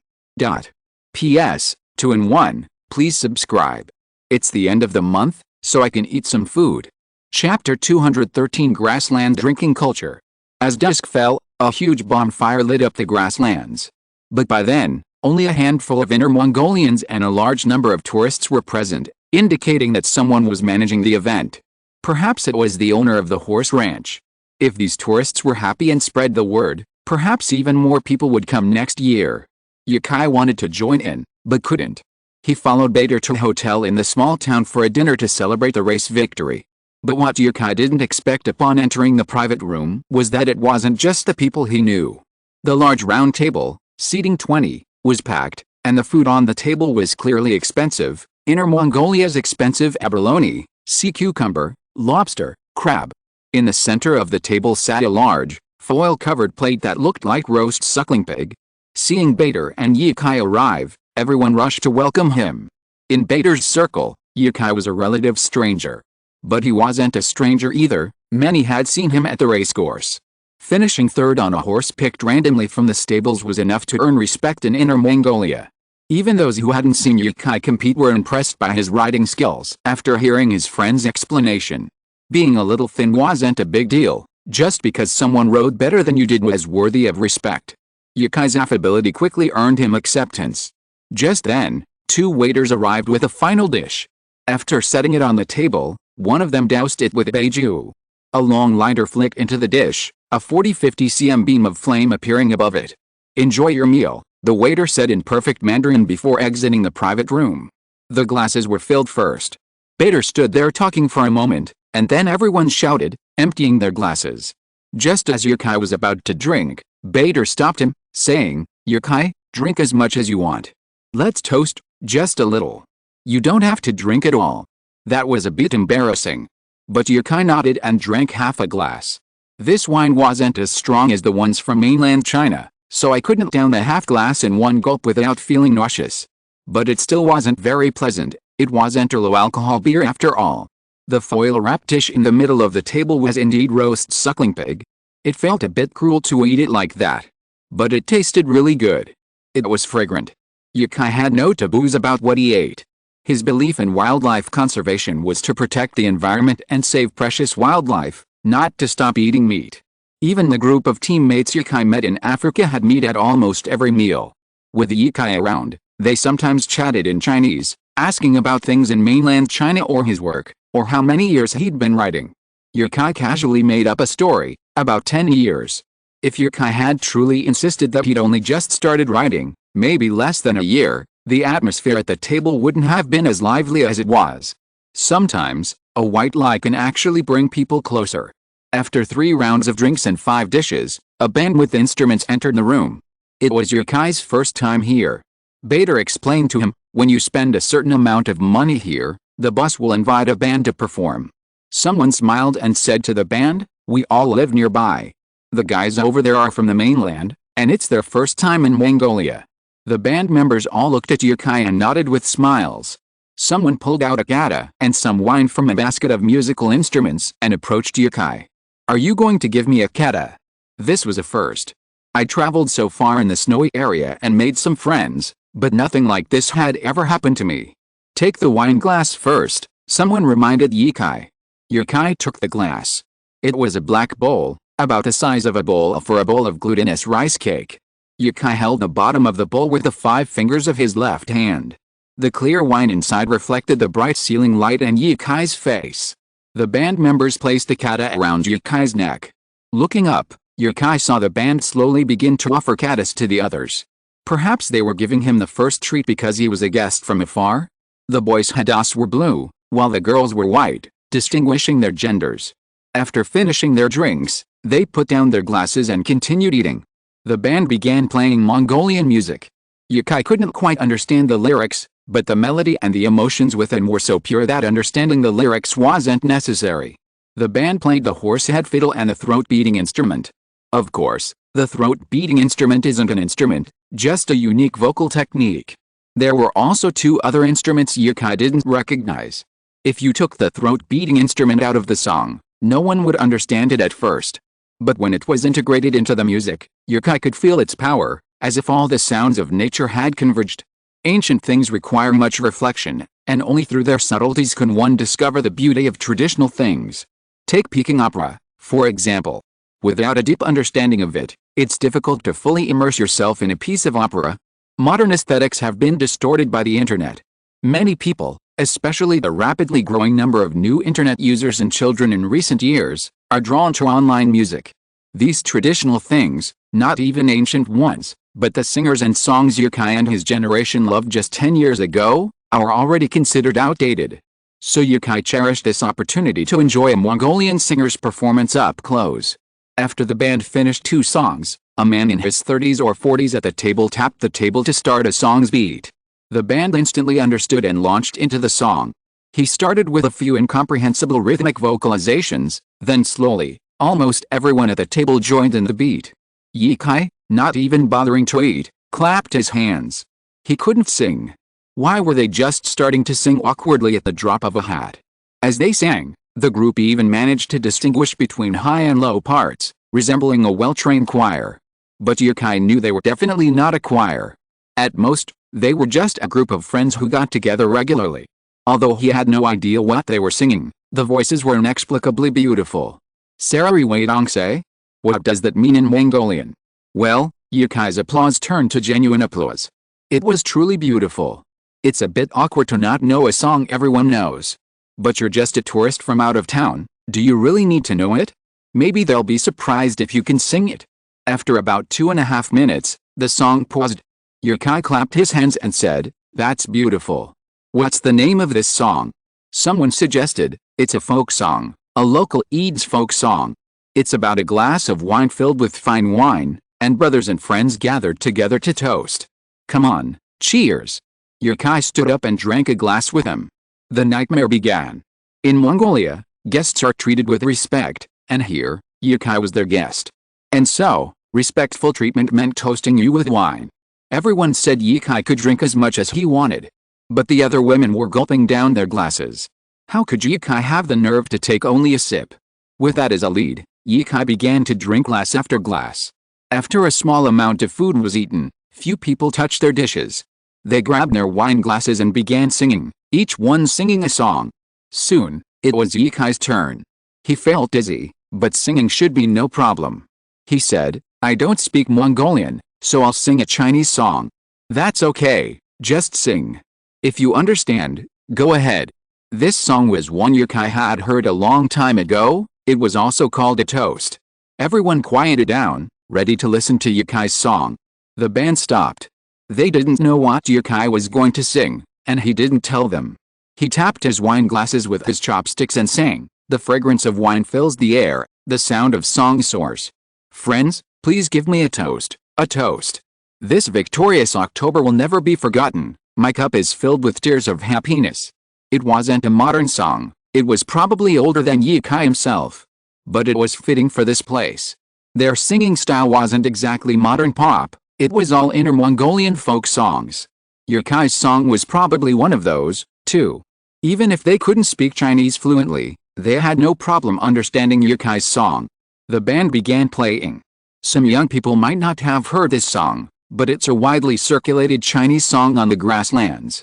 P.S. 2-in-1, please subscribe. It's the end of the month, so I can eat some food. Chapter 213 Grassland Drinking Culture. As dusk fell, a huge bonfire lit up the grasslands. But by then, only a handful of Inner Mongolians and a large number of tourists were present, indicating that someone was managing the event. Perhaps it was the owner of the horse ranch. If these tourists were happy and spread the word, perhaps even more people would come next year. Yukai wanted to join in, but couldn't. He followed Bader to a hotel in the small town for a dinner to celebrate the race victory. But what Yukai didn't expect upon entering the private room was that it wasn't just the people he knew. The large round table, seating 20, was packed, and the food on the table was clearly expensive. Inner Mongolia's expensive abalone, sea cucumber, lobster, crab. In the center of the table sat a large, foil-covered plate that looked like roast suckling pig. Seeing Bader and Yukai arrive, everyone rushed to welcome him. In Bader's circle, Yukai was a relative stranger. But he wasn't a stranger either, many had seen him at the racecourse. Finishing third on a horse picked randomly from the stables was enough to earn respect in Inner Mongolia. Even those who hadn't seen Yukai compete were impressed by his riding skills after hearing his friend's explanation. Being a little thin wasn't a big deal, just because someone rode better than you did was worthy of respect. Yukai's affability quickly earned him acceptance. Just then, two waiters arrived with a final dish. After setting it on the table, one of them doused it with baijiu. A long lighter flicked into the dish, a 40-50 cm beam of flame appearing above it. "Enjoy your meal," the waiter said in perfect Mandarin before exiting the private room. The glasses were filled first. Bader stood there talking for a moment, and then everyone shouted, emptying their glasses. Just as Yukai was about to drink, Bader stopped him, saying, "Yukai, drink as much as you want. Let's toast, just a little. You don't have to drink it all." That was a bit embarrassing. But Yukai nodded and drank half a glass. "This wine wasn't as strong as the ones from mainland China, so I couldn't down the half glass in one gulp without feeling nauseous. But it still wasn't very pleasant, it wasn't a low-alcohol beer after all." The foil-wrapped dish in the middle of the table was indeed roast suckling pig. It felt a bit cruel to eat it like that. But it tasted really good. It was fragrant. Yukai had no taboos about what he ate. His belief in wildlife conservation was to protect the environment and save precious wildlife, not to stop eating meat. Even the group of teammates Yukai met in Africa had meat at almost every meal. With Yukai around, they sometimes chatted in Chinese, asking about things in mainland China or his work, or how many years he'd been writing. Yukai casually made up a story, about 10 years. If Yukai had truly insisted that he'd only just started writing, maybe less than a year, the atmosphere at the table wouldn't have been as lively as it was. Sometimes, a white lie can actually bring people closer. After 3 rounds of drinks and 5 dishes, a band with instruments entered the room. It was Yukai's first time here. Bader explained to him, "When you spend a certain amount of money here, the boss will invite a band to perform." Someone smiled and said to the band, "We all live nearby. The guys over there are from the mainland, and it's their first time in Mongolia." The band members all looked at Yukai and nodded with smiles. Someone pulled out a kata and some wine from a basket of musical instruments and approached Yukai. "Are you going to give me a kata?" This was a first. I traveled so far in the snowy area and made some friends, but nothing like this had ever happened to me. "Take the wine glass first," someone reminded Yukai. Yukai took the glass. It was a black bowl, about the size of a bowl for a bowl of glutinous rice cake. Yukai held the bottom of the bowl with the 5 fingers of his left hand. The clear wine inside reflected the bright ceiling light and Yukai's face. The band members placed the kata around Yukai's neck. Looking up, Yukai saw the band slowly begin to offer katas to the others. Perhaps they were giving him the first treat because he was a guest from afar? The boys' hadas were blue, while the girls were white, distinguishing their genders. After finishing their drinks, they put down their glasses and continued eating. The band began playing Mongolian music. Yukai couldn't quite understand the lyrics, but the melody and the emotions within were so pure that understanding the lyrics wasn't necessary. The band played the horsehead fiddle and the throat-beating instrument. Of course, the throat-beating instrument isn't an instrument, just a unique vocal technique. There were also 2 other instruments Yukai didn't recognize. If you took the throat-beating instrument out of the song, no one would understand it at first. But when it was integrated into the music, Yukai could feel its power, as if all the sounds of nature had converged. Ancient things require much reflection, and only through their subtleties can one discover the beauty of traditional things. Take Peking opera, for example. Without a deep understanding of it, it's difficult to fully immerse yourself in a piece of opera. Modern aesthetics have been distorted by the internet. Many people, especially the rapidly growing number of new internet users and children in recent years, are drawn to online music. These traditional things, not even ancient ones, but the singers and songs Yukai and his generation loved just 10 years ago, are already considered outdated. So Yukai cherished this opportunity to enjoy a Mongolian singer's performance up close. After the band finished 2 songs, a man in his 30s or 40s at the table tapped the table to start a song's beat. The band instantly understood and launched into the song. He started with a few incomprehensible rhythmic vocalizations, then slowly, almost everyone at the table joined in the beat. Yukai, not even bothering to eat, clapped his hands. He couldn't sing. Why were they just starting to sing awkwardly at the drop of a hat? As they sang, the group even managed to distinguish between high and low parts, resembling a well-trained choir. But Yukai knew they were definitely not a choir. At most, they were just a group of friends who got together regularly. Although he had no idea what they were singing, the voices were inexplicably beautiful. Sarari Waidongse? What does that mean in Mongolian? Well, Yukai's applause turned to genuine applause. It was truly beautiful. It's a bit awkward to not know a song everyone knows. But you're just a tourist from out of town, do you really need to know it? Maybe they'll be surprised if you can sing it. After about 2.5 minutes, the song paused. Yukai clapped his hands and said, "That's beautiful. What's the name of this song?" Someone suggested, "It's a folk song, a local Eads folk song. It's about a glass of wine filled with fine wine, and brothers and friends gathered together to toast. Come on, cheers." Yukai stood up and drank a glass with him. The nightmare began. In Mongolia, guests are treated with respect, and here, Yukai was their guest. And so, respectful treatment meant toasting you with wine. Everyone said Yukai could drink as much as he wanted. But the other women were gulping down their glasses. How could Yukai have the nerve to take only a sip? With that as a lead, Yukai began to drink glass after glass. After a small amount of food was eaten, few people touched their dishes. They grabbed their wine glasses and began singing, each one singing a song. Soon, it was Yukai's turn. He felt dizzy, but singing should be no problem. He said, "I don't speak Mongolian, so I'll sing a Chinese song." "That's okay, just sing. If you understand, go ahead." This song was one Yukai had heard a long time ago. It was also called a toast. Everyone quieted down, ready to listen to Yukai's song. The band stopped. They didn't know what Yukai was going to sing, and he didn't tell them. He tapped his wine glasses with his chopsticks and sang, "The fragrance of wine fills the air, the sound of song soars. Friends, please give me a toast, a toast. This victorious October will never be forgotten. My cup is filled with tears of happiness." It wasn't a modern song. It was probably older than Yukai himself. But it was fitting for this place. Their singing style wasn't exactly modern pop. It was all inner Mongolian folk songs. Yukai's song was probably one of those, too. Even if they couldn't speak Chinese fluently, they had no problem understanding Yukai's song. The band began playing. Some young people might not have heard this song, but it's a widely circulated Chinese song on the grasslands.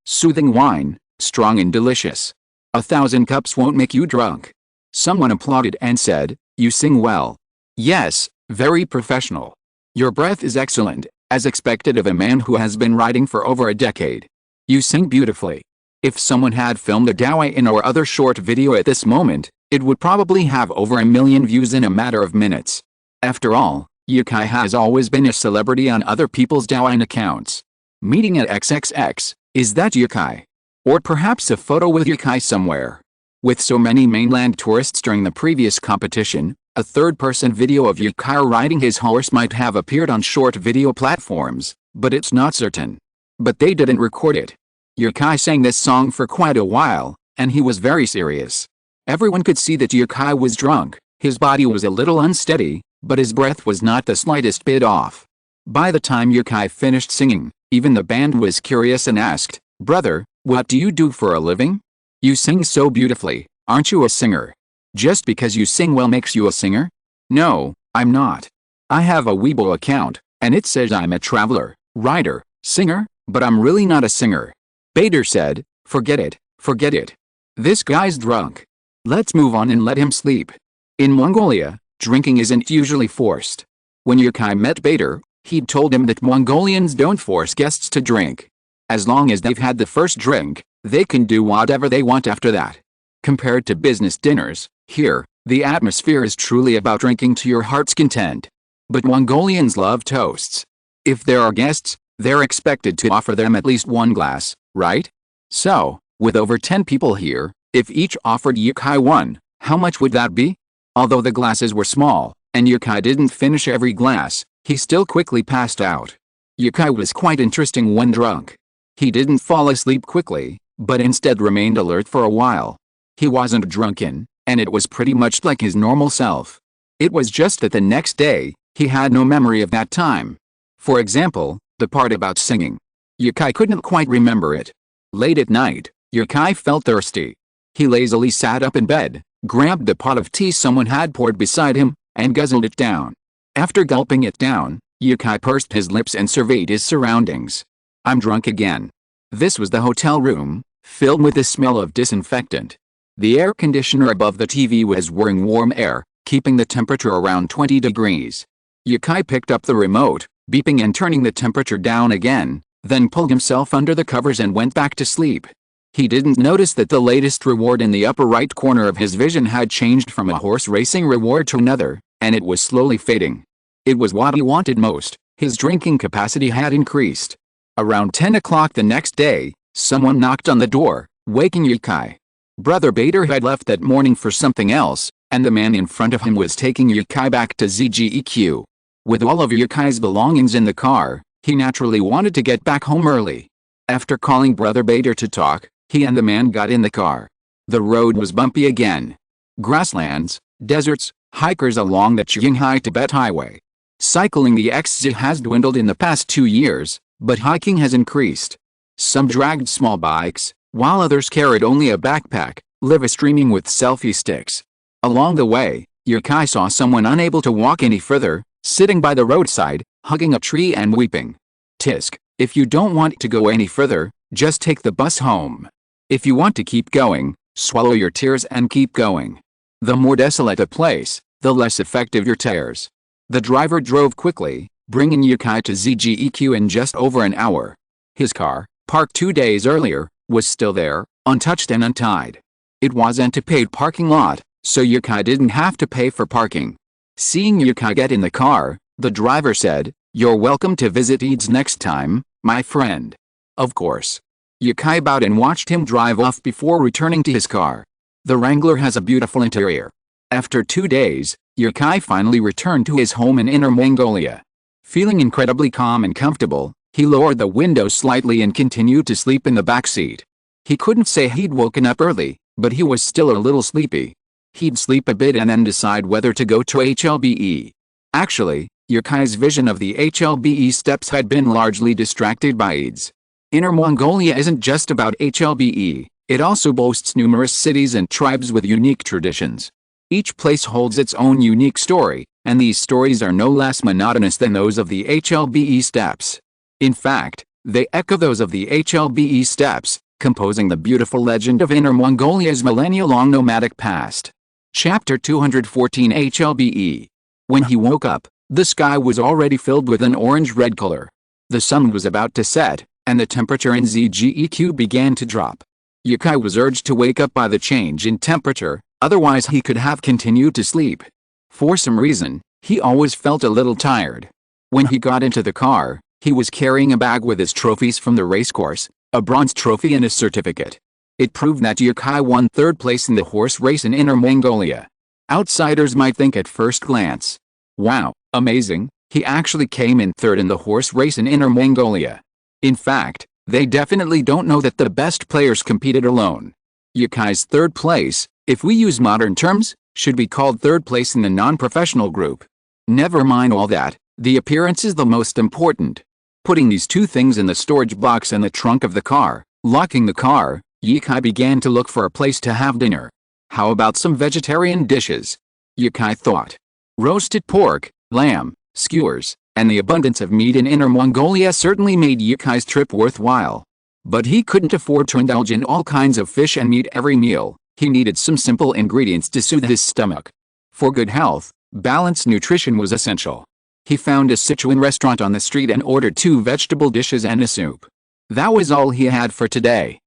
Soothing wine, strong and delicious. 1,000 cups won't make you drunk. Someone applauded and said, "You sing well." "Yes, very professional. Your breath is excellent, as expected of a man who has been writing for over a decade. You sing beautifully." If someone had filmed a getaway in or other short video at this moment, it would probably have over 1 million views in a matter of minutes. After all, Yukai has always been a celebrity on other people's Douyin accounts. Meeting at XXX, is that Yukai? Or perhaps a photo with Yukai somewhere. With so many mainland tourists during the previous competition, a third-person video of Yukai riding his horse might have appeared on short video platforms, but it's not certain. But they didn't record it. Yukai sang this song for quite a while, and he was very serious. Everyone could see that Yukai was drunk. His body was a little unsteady, but his breath was not the slightest bit off. By the time Yukai finished singing, even the band was curious and asked, "Brother, what do you do for a living? You sing so beautifully, aren't you a singer? Just because you sing well makes you a singer?" "No, I'm not. I have a Weibo account, and it says I'm a traveler, writer, singer, but I'm really not a singer." Bader said, forget it. This guy's drunk. Let's move on and let him sleep." In Mongolia, drinking isn't usually forced. When Yukai met Bader, he'd told him that Mongolians don't force guests to drink. As long as they've had the first drink, they can do whatever they want after that. Compared to business dinners, here, the atmosphere is truly about drinking to your heart's content. But Mongolians love toasts. If there are guests, they're expected to offer them at least one glass, right? So, with over 10 people here, if each offered Yukai one, how much would that be? Although the glasses were small, and Yukai didn't finish every glass, he still quickly passed out. Yukai was quite interesting when drunk. He didn't fall asleep quickly, but instead remained alert for a while. He wasn't drunken, and it was pretty much like his normal self. It was just that the next day, he had no memory of that time. For example, the part about singing. Yukai couldn't quite remember it. Late at night, Yukai felt thirsty. He lazily sat up in bed, grabbed the pot of tea someone had poured beside him, and guzzled it down. After gulping it down, Yukai pursed his lips and surveyed his surroundings. I'm drunk again. This was the hotel room, filled with the smell of disinfectant. The air conditioner above the TV was whirring warm air, keeping the temperature around 20 degrees. Yukai picked up the remote, beeping and turning the temperature down again, then pulled himself under the covers and went back to sleep. He didn't notice that the latest reward in the upper right corner of his vision had changed from a horse racing reward to another, and it was slowly fading. It was what he wanted most. His drinking capacity had increased. Around 10 o'clock the next day, someone knocked on the door, waking Yukai. Brother Bader had left that morning for something else, and the man in front of him was taking Yukai back to ZGEQ. With all of Yukai's belongings in the car, he naturally wanted to get back home early. After calling Brother Bader to talk, he and the man got in the car. The road was bumpy again. Grasslands, deserts, hikers along the Qinghai-Tibet Highway. Cycling the XZ has dwindled in the past 2 years, but hiking has increased. Some dragged small bikes, while others carried only a backpack, live streaming with selfie sticks. Along the way, Yukai saw someone unable to walk any further, sitting by the roadside, hugging a tree and weeping. Tisk, if you don't want to go any further, just take the bus home. If you want to keep going, swallow your tears and keep going. The more desolate a place, the less effective your tears. The driver drove quickly, bringing Yukai to ZGEQ in just over an hour. His car, parked 2 days earlier, was still there, untouched and untied. It wasn't a paid parking lot, so Yukai didn't have to pay for parking. Seeing Yukai get in the car, the driver said, "You're welcome to visit Eads next time, my friend." Of course. Yukai bowed and watched him drive off before returning to his car. The Wrangler has a beautiful interior. After 2 days, Yukai finally returned to his home in Inner Mongolia. Feeling incredibly calm and comfortable, he lowered the window slightly and continued to sleep in the back seat. He couldn't say he'd woken up early, but he was still a little sleepy. He'd sleep a bit and then decide whether to go to HLBE. Actually, Yukai's vision of the HLBE steps had been largely distracted by Eads. Inner Mongolia isn't just about HLBE, it also boasts numerous cities and tribes with unique traditions. Each place holds its own unique story, and these stories are no less monotonous than those of the HLBE steppes. In fact, they echo those of the HLBE steppes, composing the beautiful legend of Inner Mongolia's millennia-long nomadic past. Chapter 214 HLBE. When he woke up, the sky was already filled with an orange-red color. The sun was about to set, and the temperature in ZGEQ began to drop. Yukai was urged to wake up by the change in temperature, otherwise he could have continued to sleep. For some reason, he always felt a little tired. When he got into the car, he was carrying a bag with his trophies from the racecourse, a bronze trophy and a certificate. It proved that Yukai won 3rd place in the horse race in Inner Mongolia. Outsiders might think at first glance, "Wow, amazing, he actually came in 3rd in the horse race in Inner Mongolia." In fact, they definitely don't know that the best players competed alone. Yukai's 3rd place, if we use modern terms, should be called 3rd place in the non-professional group. Never mind all that, the appearance is the most important. Putting these 2 things in the storage box in the trunk of the car, locking the car, Yukai began to look for a place to have dinner. How about some vegetarian dishes? Yukai thought. Roasted pork, lamb, skewers, and the abundance of meat in Inner Mongolia certainly made Yukai's trip worthwhile. But he couldn't afford to indulge in all kinds of fish and meat every meal. He needed some simple ingredients to soothe his stomach. For good health, balanced nutrition was essential. He found a Sichuan restaurant on the street and ordered 2 vegetable dishes and a soup. That was all he had for today.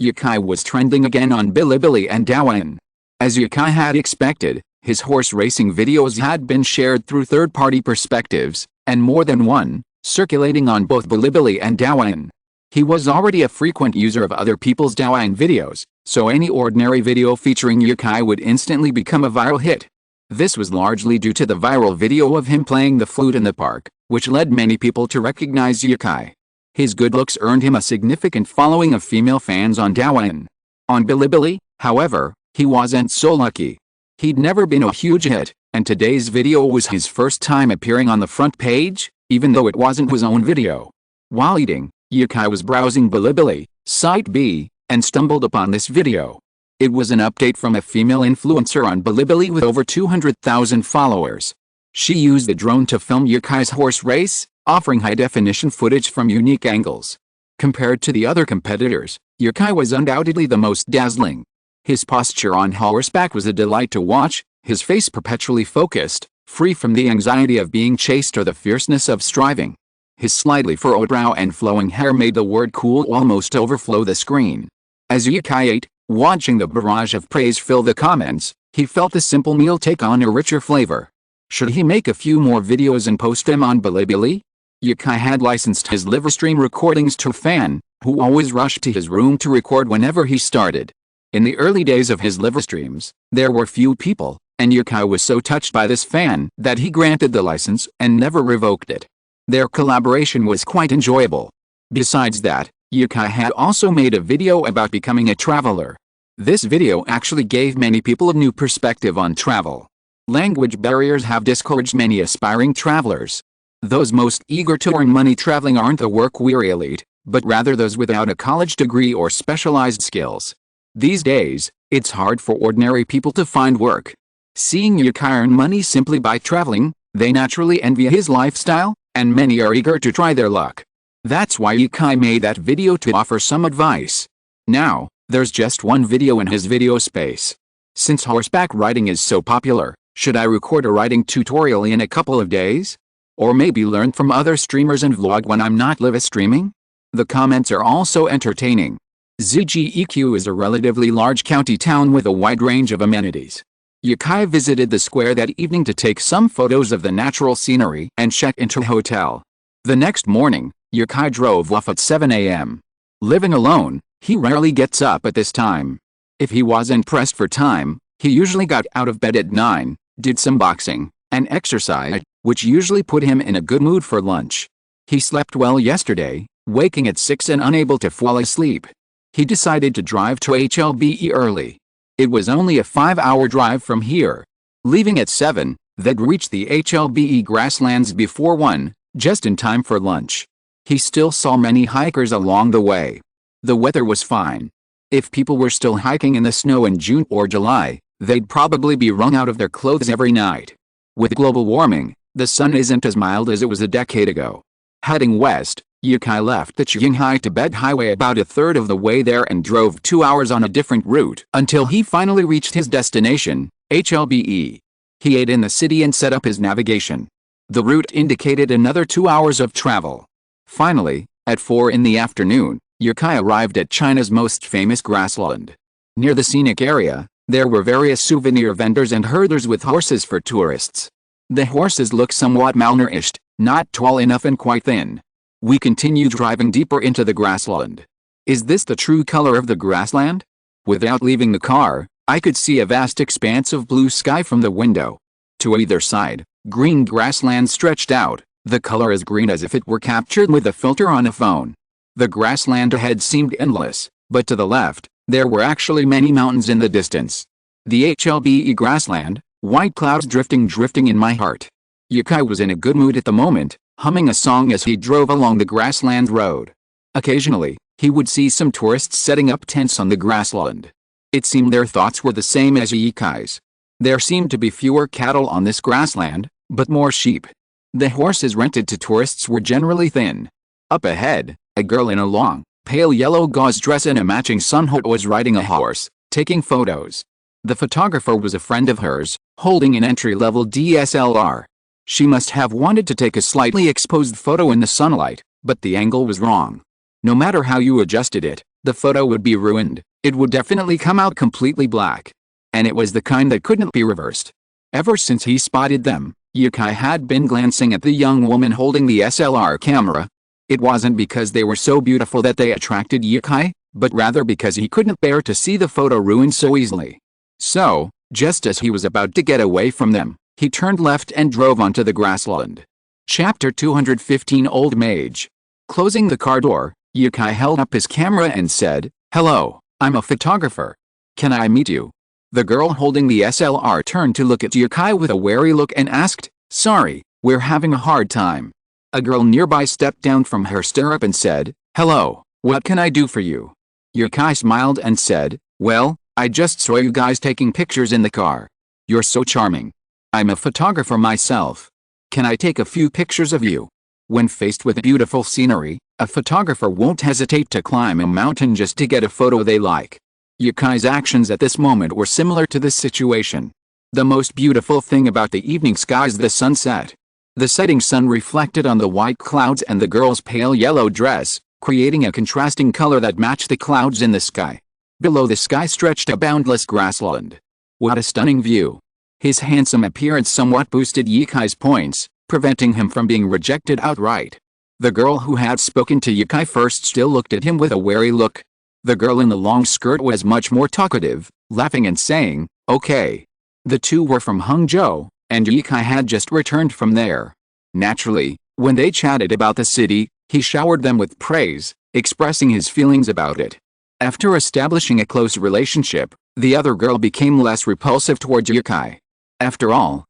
Yukai was trending again on Bilibili and Douyin. As Yukai had expected, his horse racing videos had been shared through third-party perspectives, and more than one, circulating on both Bilibili and Douyin. He was already a frequent user of other people's Douyin videos, so any ordinary video featuring Yukai would instantly become a viral hit. This was largely due to the viral video of him playing the flute in the park, which led many people to recognize Yukai. His good looks earned him a significant following of female fans on Douyin. On Bilibili, however, he wasn't so lucky. He'd never been a huge hit, and today's video was his first time appearing on the front page, even though it wasn't his own video. While eating, Yukai was browsing Bilibili, Site B, and stumbled upon this video. It was an update from a female influencer on Bilibili with over 200,000 followers. She used the drone to film Yukai's horse race, offering high-definition footage from unique angles. Compared to the other competitors, Yukai was undoubtedly the most dazzling. His posture on horseback was a delight to watch, his face perpetually focused, free from the anxiety of being chased or the fierceness of striving. His slightly furrowed brow and flowing hair made the word cool almost overflow the screen. As Yukai ate, watching the barrage of praise fill the comments, he felt the simple meal take on a richer flavor. Should he make a few more videos and post them on Bilibili? Yukai had licensed his live stream recordings to a fan, who always rushed to his room to record whenever he started. In the early days of his live streams, there were few people, and Yukai was so touched by this fan that he granted the license and never revoked it. Their collaboration was quite enjoyable. Besides that, Yukai had also made a video about becoming a traveler. This video actually gave many people a new perspective on travel. Language barriers have discouraged many aspiring travelers. Those most eager to earn money traveling aren't the work-weary elite, but rather those without a college degree or specialized skills. These days, it's hard for ordinary people to find work. Seeing Yukai earn money simply by traveling, they naturally envy his lifestyle, and many are eager to try their luck. That's why Yukai made that video to offer some advice. Now, there's just one video in his video space. Since horseback riding is so popular, should I record a riding tutorial in a couple of days? Or maybe learn from other streamers and vlog when I'm not live streaming? The comments are also entertaining. Zgeq is a relatively large county town with a wide range of amenities. Yukai visited the square that evening to take some photos of the natural scenery and check into a hotel. The next morning, Yukai drove off at 7 a.m. Living alone, he rarely gets up at this time. If he wasn't pressed for time, he usually got out of bed at 9, did some boxing, and exercise, which usually put him in a good mood for lunch. He slept well yesterday, waking at 6 and unable to fall asleep. He decided to drive to HLBE early. It was only a 5-hour drive from here. Leaving at 7, they'd reach the HLBE grasslands before 1, just in time for lunch. He still saw many hikers along the way. The weather was fine. If people were still hiking in the snow in June or July, they'd probably be wrung out of their clothes every night. With global warming, the sun isn't as mild as it was a decade ago. Heading west, Yukai left the Qinghai-Tibet highway about a third of the way there and drove 2 hours on a different route until he finally reached his destination, HLBE. He ate in the city and set up his navigation. The route indicated another 2 hours of travel. Finally, at 4 in the afternoon, Yukai arrived at China's most famous grassland. Near the scenic area, there were various souvenir vendors and herders with horses for tourists. The horses looked somewhat malnourished, not tall enough and quite thin. We continued driving deeper into the grassland. Is this the true color of the grassland? Without leaving the car, I could see a vast expanse of blue sky from the window. To either side, green grassland stretched out, the color as green as if it were captured with a filter on a phone. The grassland ahead seemed endless, but to the left, there were actually many mountains in the distance. The HLBE grassland, white clouds drifting in my heart. Yukai was in a good mood at the moment, humming a song as he drove along the grassland road. Occasionally, he would see some tourists setting up tents on the grassland. It seemed their thoughts were the same as Yukai's. There seemed to be fewer cattle on this grassland, but more sheep. The horses rented to tourists were generally thin. Up ahead, a girl in a long, pale yellow gauze dress and a matching sunhood was riding a horse, taking photos. The photographer was a friend of hers, holding an entry-level DSLR. She must have wanted to take a slightly exposed photo in the sunlight, but the angle was wrong. No matter how you adjusted it, the photo would be ruined. It would definitely come out completely black. And it was the kind that couldn't be reversed. Ever since he spotted them, Yukai had been glancing at the young woman holding the SLR camera. It wasn't because they were so beautiful that they attracted Yukai, but rather because he couldn't bear to see the photo ruined so easily. So, just as he was about to get away from them, he turned left and drove onto the grassland. Chapter 215 Old Mage. Closing the car door, Yukai held up his camera and said, "Hello, I'm a photographer. Can I meet you?" The girl holding the SLR turned to look at Yukai with a wary look and asked, "Sorry, we're having a hard time." A girl nearby stepped down from her stirrup and said, "Hello, what can I do for you?" Yukai smiled and said, "Well, I just saw you guys taking pictures in the car. You're so charming. I'm a photographer myself. Can I take a few pictures of you?" When faced with beautiful scenery, a photographer won't hesitate to climb a mountain just to get a photo they like. Yukai's actions at this moment were similar to this situation. The most beautiful thing about the evening sky is the sunset. The setting sun reflected on the white clouds and the girl's pale yellow dress, creating a contrasting color that matched the clouds in the sky. Below the sky stretched a boundless grassland. What a stunning view. His handsome appearance somewhat boosted Yukai's points, preventing him from being rejected outright. The girl who had spoken to Yukai first still looked at him with a wary look. The girl in the long skirt was much more talkative, laughing and saying, "Okay." The two were from Hangzhou, and Yukai had just returned from there. Naturally, when they chatted about the city, he showered them with praise, expressing his feelings about it. After establishing a close relationship, the other girl became less repulsive towards Yukai. After all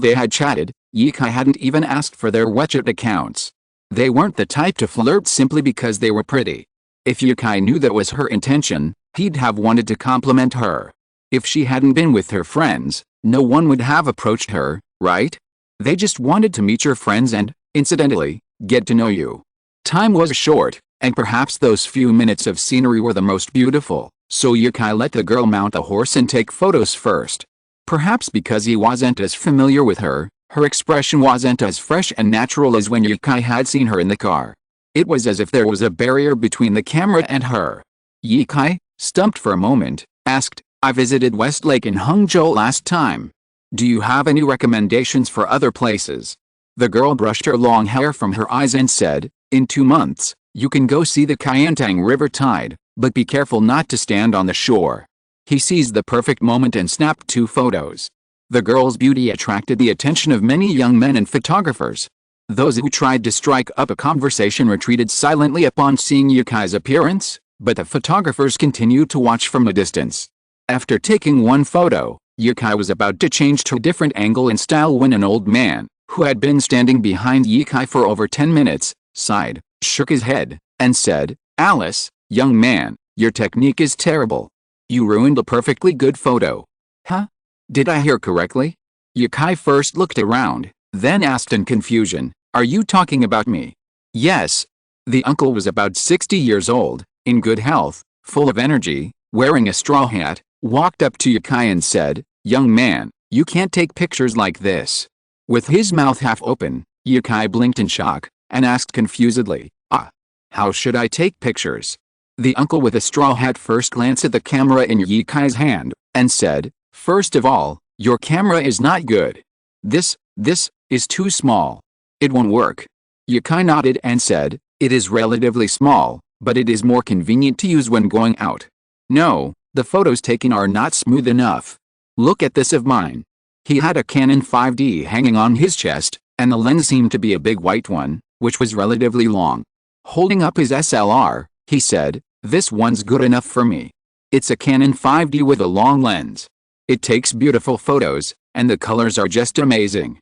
they had chatted, Yukai hadn't even asked for their WeChat accounts. They weren't the type to flirt simply because they were pretty. If Yukai knew that was her intention, he'd have wanted to compliment her. If she hadn't been with her friends, no one would have approached her, right? They just wanted to meet your friends and, incidentally, get to know you. Time was short, and perhaps those few minutes of scenery were the most beautiful, so Yukai let the girl mount a horse and take photos first. Perhaps because he wasn't as familiar with her, her expression wasn't as fresh and natural as when Yukai had seen her in the car. It was as if there was a barrier between the camera and her. Yukai, stumped for a moment, asked, "I visited Westlake in Hangzhou last time. Do you have any recommendations for other places?" The girl brushed her long hair from her eyes and said, "In 2 months, you can go see the Kayentang River tide, but be careful not to stand on the shore." He seized the perfect moment and snapped 2 photos. The girl's beauty attracted the attention of many young men and photographers. Those who tried to strike up a conversation retreated silently upon seeing Yukai's appearance, but the photographers continued to watch from a distance. After taking one photo, Yukai was about to change to a different angle and style when an old man, who had been standing behind Yukai for over 10 minutes, sighed, shook his head, and said, "Alice, young man, your technique is terrible. You ruined a perfectly good photo." "Huh? Did I hear correctly?" Yukai first looked around, then asked in confusion, "Are you talking about me?" "Yes." The uncle was about 60 years old, in good health, full of energy, wearing a straw hat, walked up to Yukai and said, "Young man, you can't take pictures like this." With his mouth half open, Yukai blinked in shock, and asked confusedly, How should I take pictures?" The uncle with a straw hat first glanced at the camera in Yukai's hand, and said, "First of all, your camera is not good. This is too small. It won't work." Yukai nodded and said, "It is relatively small, but it is more convenient to use when going out. No, the photos taken are not smooth enough. Look at this of mine." He had a Canon 5D hanging on his chest, and the lens seemed to be a big white one, which was relatively long. Holding up his SLR, he said, "This one's good enough for me. It's a Canon 5D with a long lens. It takes beautiful photos, and the colors are just amazing."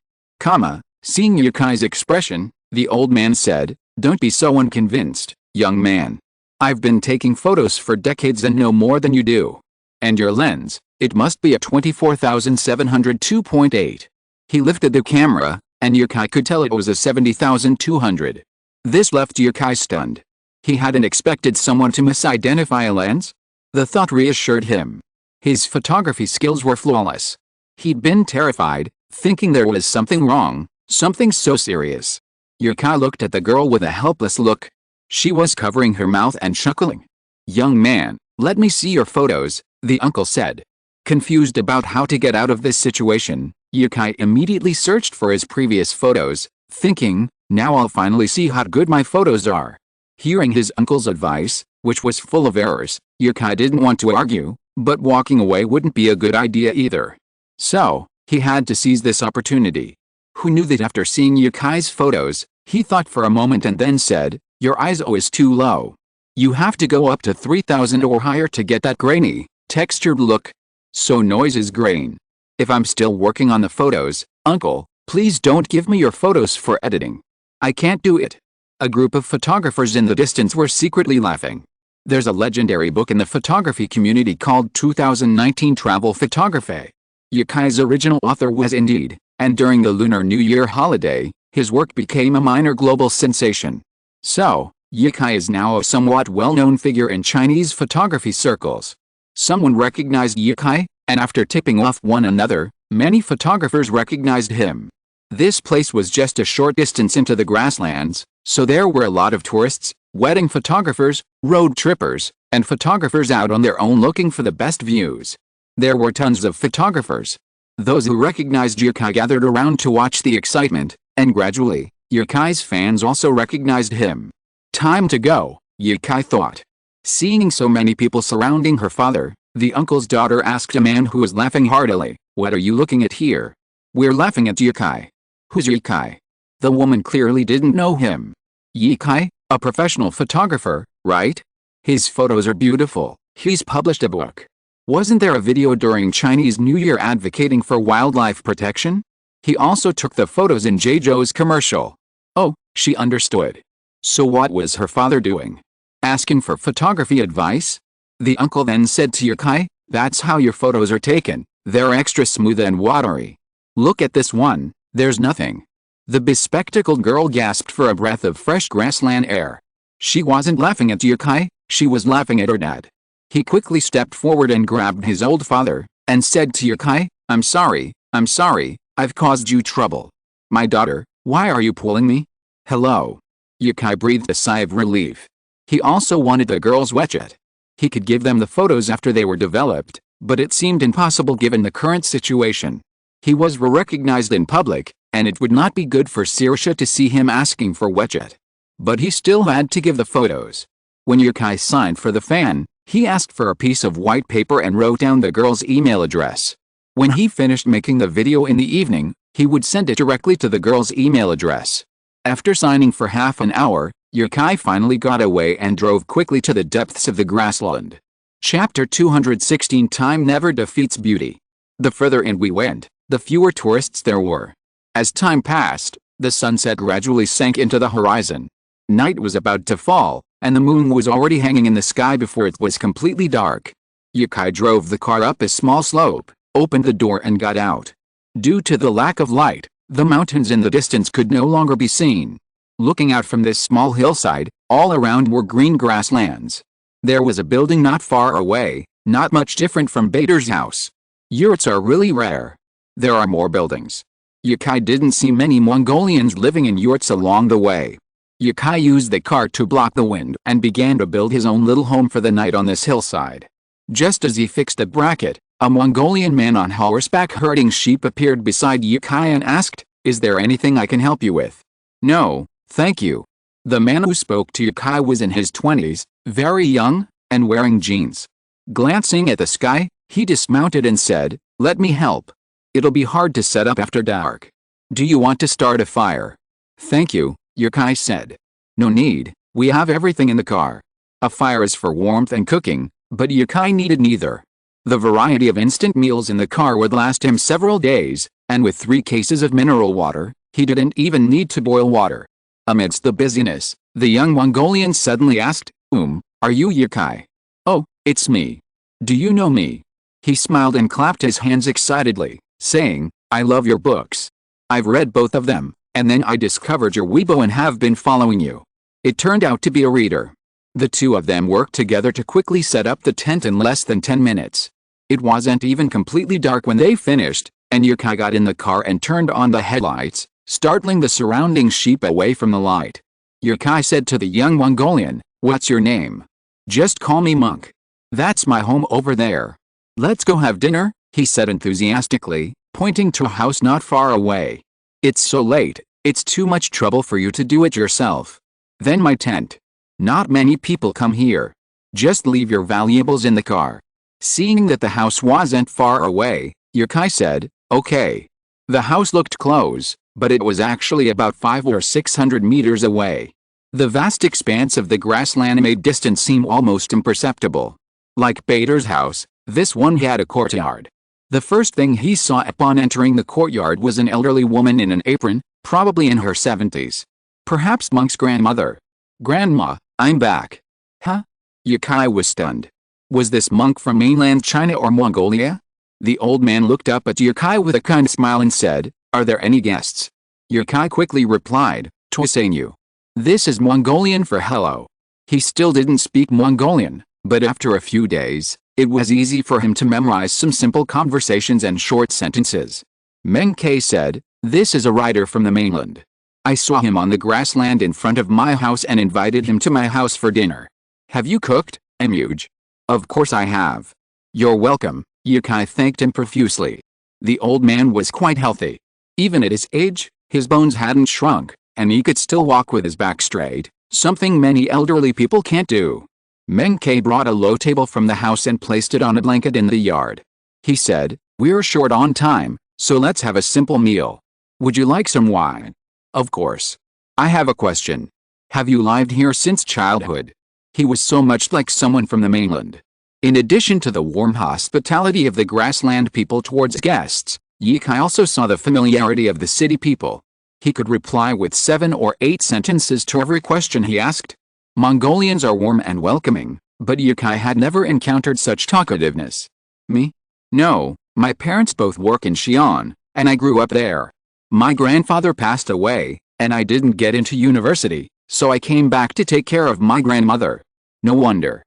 Seeing Yukai's expression, the old man said, "Don't be so unconvinced, young man. I've been taking photos for decades and know more than you do. And your lens, it must be a 24,702.8. He lifted the camera, and Yukai could tell it was a 70,200. This left Yukai stunned. He hadn't expected someone to misidentify a lens. The thought reassured him. His photography skills were flawless. He'd been terrified, thinking there was something wrong, something so serious. Yukai looked at the girl with a helpless look. She was covering her mouth and chuckling. "Young man, let me see your photos," the uncle said. Confused about how to get out of this situation, Yukai immediately searched for his previous photos, thinking, "Now I'll finally see how good my photos are." Hearing his uncle's advice, which was full of errors, Yukai didn't want to argue, but walking away wouldn't be a good idea either. So, he had to seize this opportunity. Who knew that after seeing Yukai's photos, he thought for a moment and then said, "Your ISO is too low. You have to go up to 3000 or higher to get that grainy, textured look. So noise is grain. If I'm still working on the photos, uncle, please don't give me your photos for editing. I can't do it. A group of photographers in the distance were secretly laughing. There's a legendary book in the photography community called 2019 Travel Photography. Yukai's original author was Indeed, and during the Lunar New Year holiday, his work became a minor global sensation. So, Yukai is now a somewhat well-known figure in Chinese photography circles. Someone recognized Yukai, and after tipping off one another, many photographers recognized him. This place was just a short distance into the grasslands, so there were a lot of tourists, wedding photographers, road trippers, and photographers out on their own looking for the best views. There were tons of photographers. Those who recognized Yukai gathered around to watch the excitement, and gradually, Yukai's fans also recognized him. Time to go, Yukai thought. Seeing so many people surrounding her father, the uncle's daughter asked a man who was laughing heartily, "What are you looking at here?" "We're laughing at Yukai." "Who's Yukai?" The woman clearly didn't know him. "Yukai, a professional photographer, right? His photos are beautiful. He's published a book. Wasn't there a video during Chinese New Year advocating for wildlife protection? He also took the photos in Jejo's commercial." Oh, she understood. So what was her father doing? Asking for photography advice? The uncle then said to Yukai, "That's how your photos are taken. They're extra smooth and watery. Look at this one, there's nothing." The bespectacled girl gasped for a breath of fresh grassland air. She wasn't laughing at Yukai, she was laughing at her dad. He quickly stepped forward and grabbed his old father, and said to Yukai, I'm sorry, I've caused you trouble. My daughter, why are you pulling me?" "Hello." Yukai breathed a sigh of relief. He also wanted the girls' WeChat. He could give them the photos after they were developed, but it seemed impossible given the current situation. He was recognized in public, and it would not be good for Saoirse to see him asking for WeChat. But he still had to give the photos. When Yukai signed for the fan, he asked for a piece of white paper and wrote down the girl's email address. When he finished making the video in the evening, he would send it directly to the girl's email address. After signing for half an hour, Yukai finally got away and drove quickly to the depths of the grassland. Chapter 216 Time never defeats beauty. The further in we went, the fewer tourists there were. As time passed, the sunset gradually sank into the horizon. Night was about to fall, and the moon was already hanging in the sky before it was completely dark. Yukai drove the car up a small slope, opened the door and got out. Due to the lack of light, the mountains in the distance could no longer be seen. Looking out from this small hillside, all around were green grasslands. There was a building not far away, not much different from Bader's house. Yurts are really rare. There are more buildings. Yukai didn't see many Mongolians living in yurts along the way. Yukai used the car to block the wind and began to build his own little home for the night on this hillside. Just as he fixed the bracket, a Mongolian man on horseback herding sheep appeared beside Yukai and asked, "Is there anything I can help you with?" "No, thank you." The man who spoke to Yukai was in his 20s, very young, and wearing jeans. Glancing at the sky, he dismounted and said, "Let me help. It'll be hard to set up after dark. Do you want to start a fire?" "Thank you," Yukai said. "No need, we have everything in the car." A fire is for warmth and cooking, but Yukai needed neither. The variety of instant meals in the car would last him several days, and with 3 cases of mineral water, he didn't even need to boil water. Amidst the busyness, the young Mongolian suddenly asked, Are you Yukai?" "Oh, it's me. Do you know me?" He smiled and clapped his hands excitedly, saying, "I love your books. I've read both of them, and then I discovered your Weibo and have been following you." It turned out to be a reader. The two of them worked together to quickly set up the tent in less than 10 minutes. It wasn't even completely dark when they finished, and Yukai got in the car and turned on the headlights, startling the surrounding sheep away from the light. Yukai said to the young Mongolian, "What's your name?" "Just call me Monk. That's my home over there." "Let's go have dinner," he said enthusiastically, pointing to a house not far away. "It's so late, it's too much trouble for you to do it yourself." "Then my tent. Not many people come here. Just leave your valuables in the car." Seeing that the house wasn't far away, Yukai said, "Okay." The house looked close, but it was actually about 500 or 600 meters away. The vast expanse of the grassland made distance seem almost imperceptible. Like Bader's house, this one had a courtyard. The first thing he saw upon entering the courtyard was an elderly woman in an apron, probably in her 70s. Perhaps Monk's grandmother. Grandma, I'm back. Huh? Yukai was stunned. Was this monk from mainland China or Mongolia? The old man looked up at Yukai with a kind smile and said, "Are there any guests?" Yukai quickly replied, "Toisanyu." This is Mongolian for hello. He still didn't speak Mongolian, but after a few days, it was easy for him to memorize some simple conversations and short sentences. Meng-Ke said, "This is a rider from the mainland. I saw him on the grassland in front of my house and invited him to my house for dinner. Have you cooked, Emuge?" "Of course I have." "You're welcome." Yukai thanked him profusely. The old man was quite healthy. Even at his age, his bones hadn't shrunk, and he could still walk with his back straight, something many elderly people can't do. Meng-Ke brought a low table from the house and placed it on a blanket in the yard. He said, "We're short on time, so let's have a simple meal. Would you like some wine?" "Of course. I have a question. Have you lived here since childhood?" He was so much like someone from the mainland. In addition to the warm hospitality of the grassland people towards guests, Yukai also saw the familiarity of the city people. He could reply with 7 or 8 sentences to every question he asked. Mongolians are warm and welcoming, but Yukai had never encountered such talkativeness. "Me? No, my parents both work in Xi'an, and I grew up there. My grandfather passed away, and I didn't get into university, so I came back to take care of my grandmother." No wonder.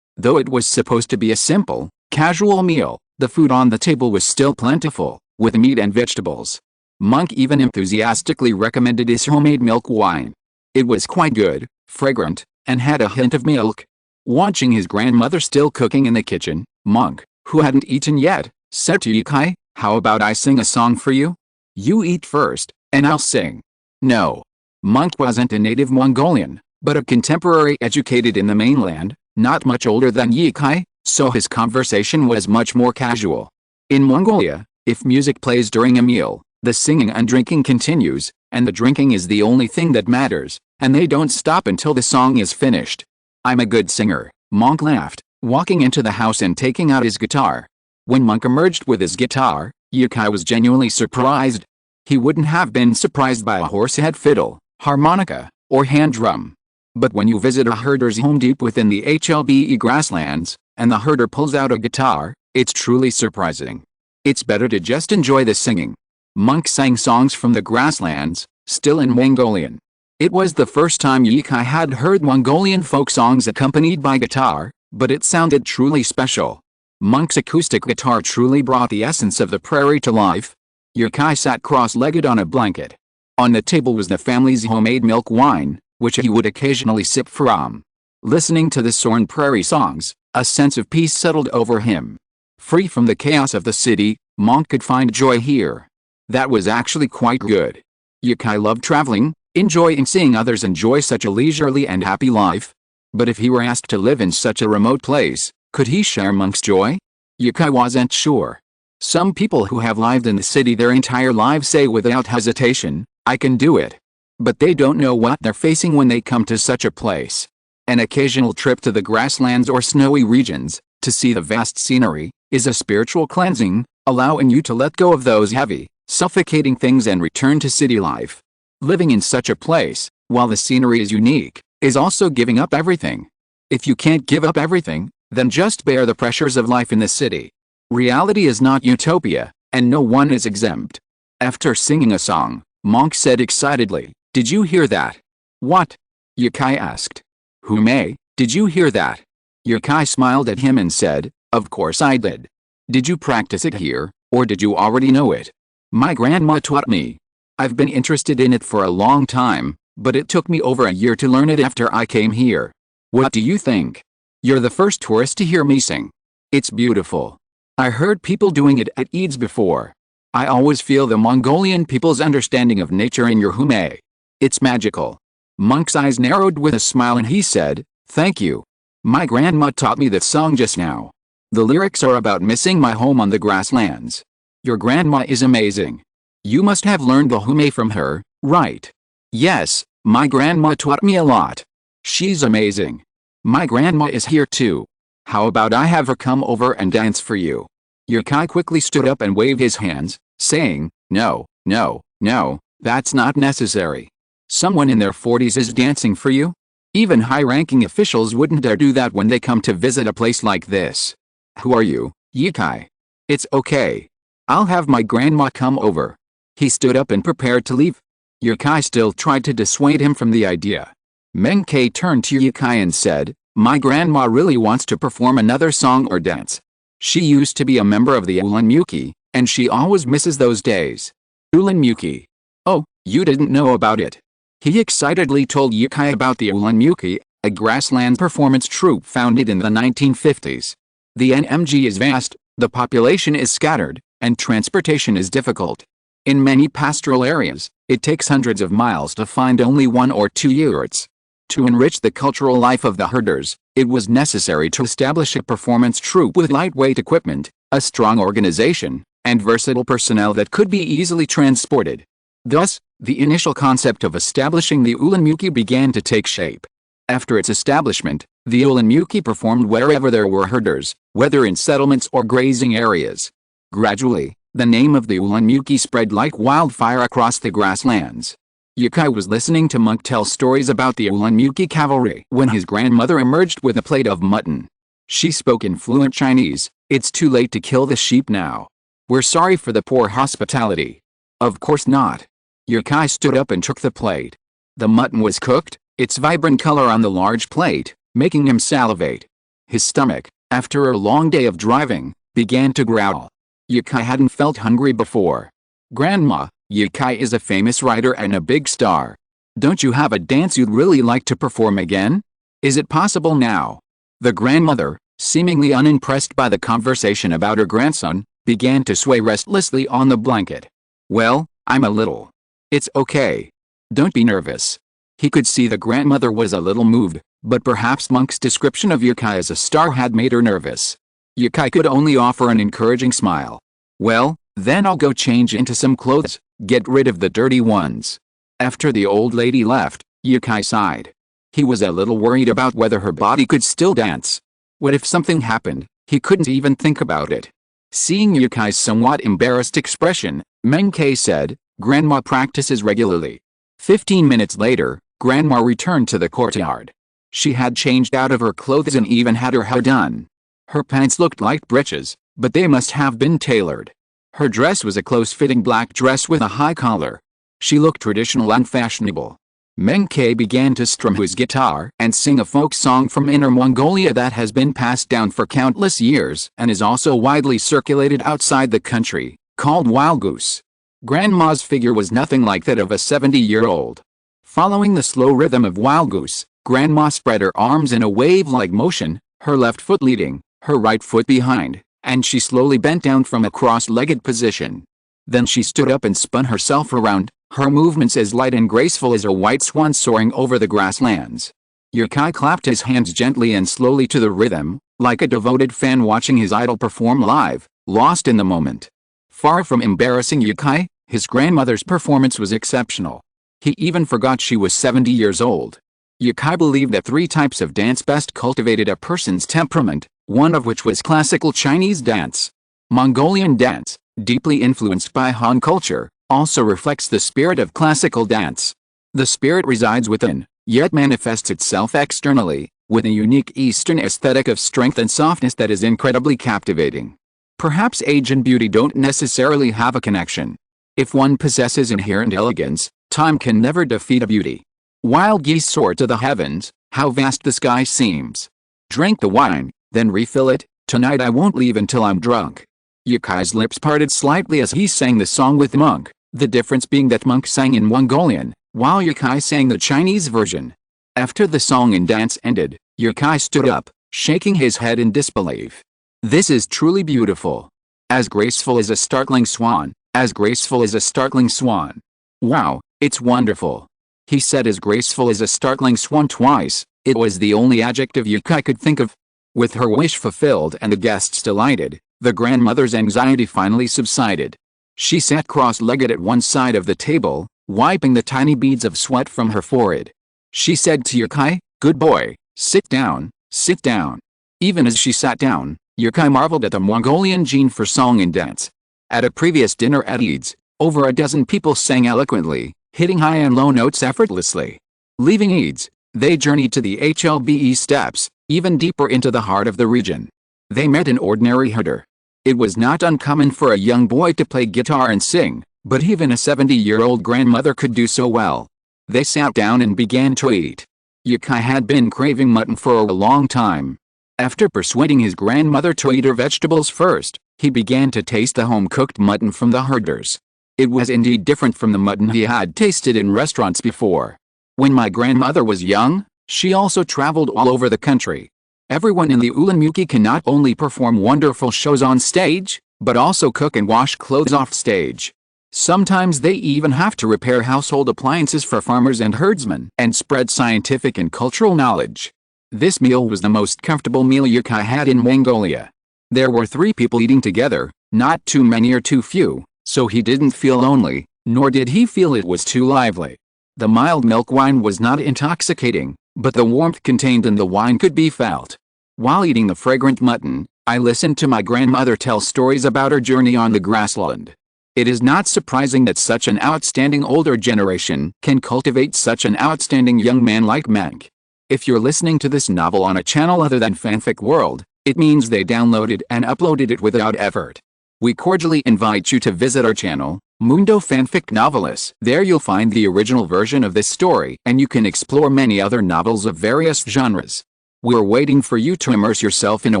Though it was supposed to be a simple, casual meal, the food on the table was still plentiful, with meat and vegetables. Monk even enthusiastically recommended his homemade milk wine. It was quite good, fragrant, and had a hint of milk. Watching his grandmother still cooking in the kitchen, Monk, who hadn't eaten yet, said to Yukai, "How about I sing a song for you? You eat first, and I'll sing." No. Monk wasn't a native Mongolian, but a contemporary educated in the mainland, not much older than Yukai, so his conversation was much more casual. In Mongolia, if music plays during a meal, the singing and drinking continues, and the drinking is the only thing that matters, and they don't stop until the song is finished. "I'm a good singer," Monk laughed, walking into the house and taking out his guitar. When Monk emerged with his guitar, Yukai was genuinely surprised. He wouldn't have been surprised by a horsehead fiddle, harmonica, or hand drum. But when you visit a herder's home deep within the HLBE grasslands, and the herder pulls out a guitar, it's truly surprising. It's better to just enjoy the singing. Monk sang songs from the grasslands, still in Mongolian. It was the first time Yukai had heard Mongolian folk songs accompanied by guitar, but it sounded truly special. Monk's acoustic guitar truly brought the essence of the prairie to life. Yukai sat cross-legged on a blanket. On the table was the family's homemade milk wine, which he would occasionally sip from. Listening to the Soren Prairie songs, a sense of peace settled over him. Free from the chaos of the city, Monk could find joy here. That was actually quite good. Yukai loved traveling, enjoying seeing others enjoy such a leisurely and happy life. But if he were asked to live in such a remote place, could he share Monk's joy? Yukai wasn't sure. Some people who have lived in the city their entire lives say without hesitation, "I can do it." But they don't know what they're facing when they come to such a place. An occasional trip to the grasslands or snowy regions, to see the vast scenery, is a spiritual cleansing, allowing you to let go of those heavy, suffocating things and return to city life. Living in such a place, while the scenery is unique, is also giving up everything. If you can't give up everything, then just bear the pressures of life in the city. Reality is not utopia, and no one is exempt. After singing a song, Monk said excitedly, "Did you hear that?" "What?" Yukai asked. "Hume, did you hear that?" Yukai smiled at him and said, "Of course I did. Did you practice it here, or did you already know it?" "My grandma taught me. I've been interested in it for a long time, but it took me over a year to learn it after I came here. What do you think? You're the first tourist to hear me sing. It's beautiful. I heard people doing it at Eid's before. I always feel the Mongolian people's understanding of nature in your hume. It's magical." Monk's eyes narrowed with a smile and he said, "Thank you. My grandma taught me that song just now. The lyrics are about missing my home on the grasslands. Your grandma is amazing. You must have learned the hume from her, right?" "Yes, my grandma taught me a lot. She's amazing. My grandma is here too. How about I have her come over and dance for you?" Yukai quickly stood up and waved his hands, saying, "No, no, no, that's not necessary. Someone in their 40s is dancing for you? Even high-ranking officials wouldn't dare do that when they come to visit a place like this. Who are you, Yukai? It's okay. I'll have my grandma come over. He stood up and prepared to leave. Yukai still tried to dissuade him from the idea. Menkei turned to Yukai and said, "My grandma really wants to perform another song or dance. She used to be a member of the Ulanmuki, and she always misses those days." Ulanmuki. Oh, you didn't know about it. He excitedly told Yukai about the Ulanmuki, a grassland performance troupe founded in the 1950s. The NMG is vast, the population is scattered, and transportation is difficult. In many pastoral areas, it takes hundreds of miles to find only one or two yurts. To enrich the cultural life of the herders, it was necessary to establish a performance troupe with lightweight equipment, a strong organization, and versatile personnel that could be easily transported. Thus, the initial concept of establishing the Ulanmuki began to take shape. After its establishment, the Ulanmuki performed wherever there were herders, whether in settlements or grazing areas. Gradually, the name of the Ulanmuki spread like wildfire across the grasslands. Yukai was listening to Monk tell stories about the Ulanmuki cavalry when his grandmother emerged with a plate of mutton. She spoke in fluent Chinese. "It's too late to kill the sheep now. We're sorry for the poor hospitality." "Of course not." Yukai stood up and took the plate. The mutton was cooked, its vibrant color on the large plate, making him salivate. His stomach, after a long day of driving, began to growl. Yukai hadn't felt hungry before. "Grandma, Yukai is a famous writer and a big star. Don't you have a dance you'd really like to perform again? Is it possible now?" The grandmother, seemingly unimpressed by the conversation about her grandson, began to sway restlessly on the blanket. "Well, I'm a little. It's okay. Don't be nervous." He could see the grandmother was a little moved, but perhaps Monk's description of Yukai as a star had made her nervous. Yukai could only offer an encouraging smile. "Well, then I'll go change into some clothes, get rid of the dirty ones." After the old lady left, Yukai sighed. He was a little worried about whether her body could still dance. What if something happened? He couldn't even think about it. Seeing Yukai's somewhat embarrassed expression, Menkei said, "Grandma practices regularly." 15 minutes later, Grandma returned to the courtyard. She had changed out of her clothes and even had her hair done. Her pants looked like breeches, but they must have been tailored. Her dress was a close-fitting black dress with a high collar. She looked traditional and fashionable. Menkei began to strum his guitar and sing a folk song from Inner Mongolia that has been passed down for countless years and is also widely circulated outside the country, called Wild Goose. Grandma's figure was nothing like that of a 70-year-old. Following the slow rhythm of Wild Goose, Grandma spread her arms in a wave-like motion, her left foot leading, her right foot behind, and she slowly bent down from a cross-legged position. Then she stood up and spun herself around, her movements as light and graceful as a white swan soaring over the grasslands. Yukai clapped his hands gently and slowly to the rhythm, like a devoted fan watching his idol perform live, lost in the moment. Far from embarrassing Yukai, his grandmother's performance was exceptional. He even forgot she was 70 years old. Yukai believed that 3 types of dance best cultivated a person's temperament, one of which was classical Chinese dance. Mongolian dance, deeply influenced by Han culture, also reflects the spirit of classical dance. The spirit resides within, yet manifests itself externally, with a unique Eastern aesthetic of strength and softness that is incredibly captivating. Perhaps age and beauty don't necessarily have a connection. If one possesses inherent elegance, time can never defeat a beauty. Wild geese soar to the heavens, how vast the sky seems. Drink the wine, then refill it, tonight I won't leave until I'm drunk. Yukai's lips parted slightly as he sang the song with Monk, the difference being that Monk sang in Mongolian, while Yukai sang the Chinese version. After the song and dance ended, Yukai stood up, shaking his head in disbelief. "This is truly beautiful. As graceful as a startling swan, as graceful as a startling swan. Wow, it's wonderful." He said as graceful as a startling swan twice. It was the only adjective Yukai could think of. With her wish fulfilled and the guests delighted, the grandmother's anxiety finally subsided. She sat cross-legged at one side of the table, wiping the tiny beads of sweat from her forehead. She said to Yukai, "Good boy, sit down, sit down." Even as she sat down, Yukai marveled at the Mongolian gene for song and dance. At a previous dinner at Eads, over a dozen people sang eloquently, hitting high and low notes effortlessly. Leaving Eads, they journeyed to the HLBE steppes, even deeper into the heart of the region. They met an ordinary herder. It was not uncommon for a young boy to play guitar and sing, but even a 70-year-old grandmother could do so well. They sat down and began to eat. Yukai had been craving mutton for a long time. After persuading his grandmother to eat her vegetables first, he began to taste the home-cooked mutton from the herders. It was indeed different from the mutton he had tasted in restaurants before. When my grandmother was young, she also traveled all over the country. Everyone in the Ulanmuki can not only perform wonderful shows on stage, but also cook and wash clothes off stage. Sometimes they even have to repair household appliances for farmers and herdsmen and spread scientific and cultural knowledge. This meal was the most comfortable meal Yukai had in Mongolia. There were 3 people eating together, not too many or too few, so he didn't feel lonely, nor did he feel it was too lively. The mild milk wine was not intoxicating, but the warmth contained in the wine could be felt. While eating the fragrant mutton, I listened to my grandmother tell stories about her journey on the grassland. It is not surprising that such an outstanding older generation can cultivate such an outstanding young man like Mank. If you're listening to this novel on a channel other than Fanfic World, it means they downloaded and uploaded it without effort. We cordially invite you to visit our channel, Mundo Fanfic Novelis. There you'll find the original version of this story and you can explore many other novels of various genres. We're waiting for you to immerse yourself in a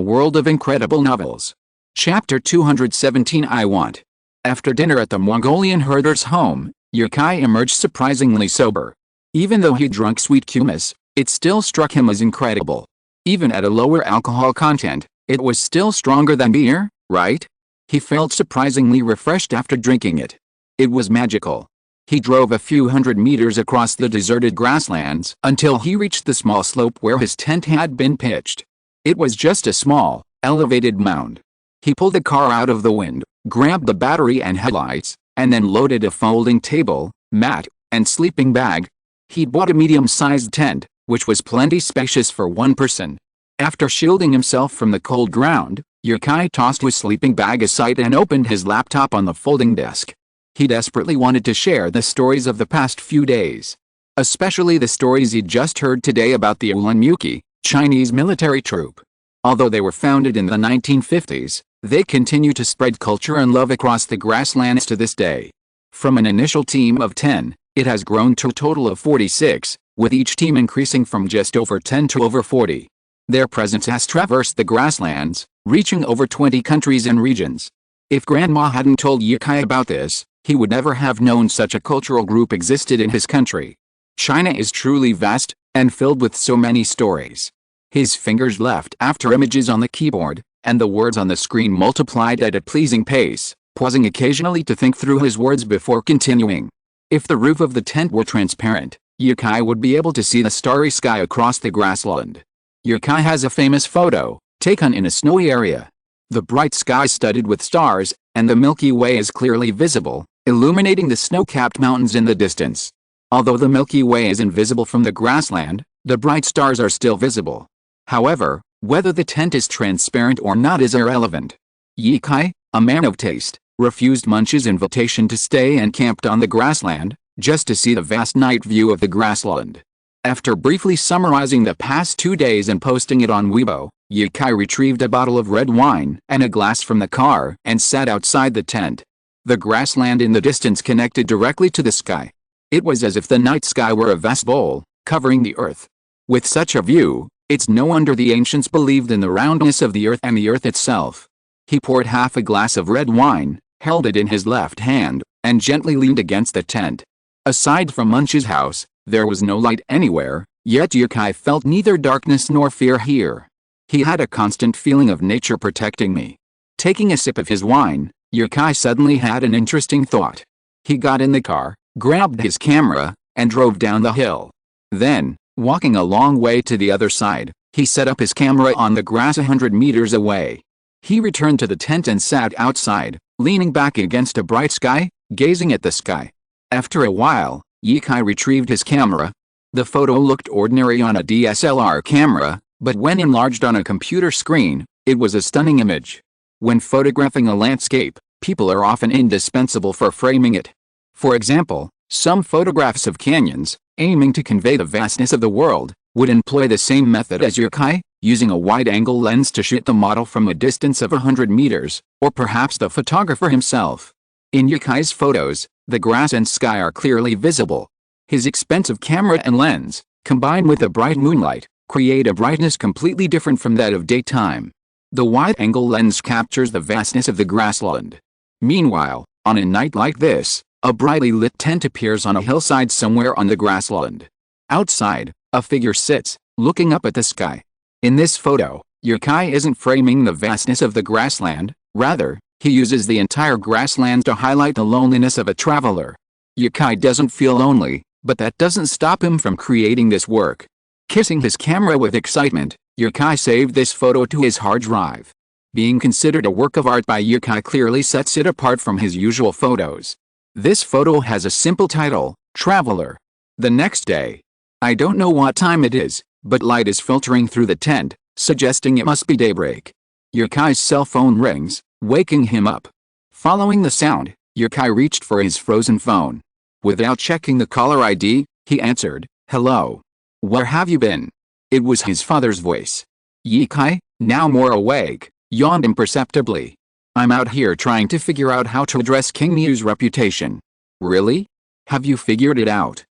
world of incredible novels. Chapter 217 I Want. After dinner at the Mongolian herder's home, Yukai emerged surprisingly sober. Even though he drank sweet kumis, it still struck him as incredible. Even at a lower alcohol content, it was still stronger than beer, right? He felt surprisingly refreshed after drinking it. It was magical. He drove a few hundred meters across the deserted grasslands until he reached the small slope where his tent had been pitched. It was just a small, elevated mound. He pulled the car out of the wind, grabbed the battery and headlights, and then loaded a folding table, mat, and sleeping bag. He'd bought a medium-sized tent, which was plenty spacious for one person. After shielding himself from the cold ground, Yukai tossed his sleeping bag aside and opened his laptop on the folding desk. He desperately wanted to share the stories of the past few days. Especially the stories he'd just heard today about the Ulanmuki, Chinese military troop. Although they were founded in the 1950s, they continue to spread culture and love across the grasslands to this day. From an initial team of 10, it has grown to a total of 46, with each team increasing from just over 10 to over 40. Their presence has traversed the grasslands, reaching over 20 countries and regions. If Grandma hadn't told Yukai about this, he would never have known such a cultural group existed in his country. China is truly vast, and filled with so many stories. His fingers left after images on the keyboard, and the words on the screen multiplied at a pleasing pace, pausing occasionally to think through his words before continuing. If the roof of the tent were transparent, Yukai would be able to see the starry sky across the grassland. Yukai has a famous photo, taken in a snowy area. The bright sky studded with stars, and the Milky Way is clearly visible, illuminating the snow-capped mountains in the distance. Although the Milky Way is invisible from the grassland, the bright stars are still visible. However, whether the tent is transparent or not is irrelevant. Yukai, a man of taste, refused Munch's invitation to stay and camped on the grassland, just to see the vast night view of the grassland. After briefly summarizing the past 2 days and posting it on Weibo, Yukai retrieved a bottle of red wine and a glass from the car and sat outside the tent. The grassland in the distance connected directly to the sky. It was as if the night sky were a vast bowl, covering the earth. With such a view, it's no wonder the ancients believed in the roundness of the earth and the earth itself. He poured half a glass of red wine, held it in his left hand, and gently leaned against the tent. Aside from Munch's house, there was no light anywhere, yet Yukai felt neither darkness nor fear here. He had a constant feeling of nature protecting me. Taking a sip of his wine, Yukai suddenly had an interesting thought. He got in the car, grabbed his camera, and drove down the hill. Then, walking a long way to the other side, he set up his camera on the grass 100 meters away. He returned to the tent and sat outside, leaning back against a bright sky, gazing at the sky. After a while, Yukai retrieved his camera. The photo looked ordinary on a DSLR camera, but when enlarged on a computer screen, it was a stunning image. When photographing a landscape, people are often indispensable for framing it. For example, Some photographs of canyons, aiming to convey the vastness of the world, would employ the same method as Yukai, using a wide-angle lens to shoot the model from a distance of 100 meters, or perhaps the photographer himself. In Yukai's photos, the grass and sky are clearly visible. His expensive camera and lens, combined with the bright moonlight, create a brightness completely different from that of daytime. The wide-angle lens captures the vastness of the grassland. Meanwhile, on a night like this, a brightly lit tent appears on a hillside somewhere on the grassland. Outside, a figure sits, looking up at the sky. In this photo, Yukai isn't framing the vastness of the grassland, rather, he uses the entire grassland to highlight the loneliness of a traveler. Yukai doesn't feel lonely, but that doesn't stop him from creating this work. Kissing his camera with excitement, Yukai saved this photo to his hard drive. Being considered a work of art by Yukai clearly sets it apart from his usual photos. This photo has a simple title, Traveler. The next day. I don't know what time it is, but light is filtering through the tent, suggesting it must be daybreak. Yukai's cell phone rings, waking him up. Following the sound, Yukai reached for his frozen phone. Without checking the caller ID, he answered, "Hello. Where have you been?" It was his father's voice. Yukai, now more awake, yawned imperceptibly. "I'm out here trying to figure out how to address King Miu's reputation." "Really? Have you figured it out?"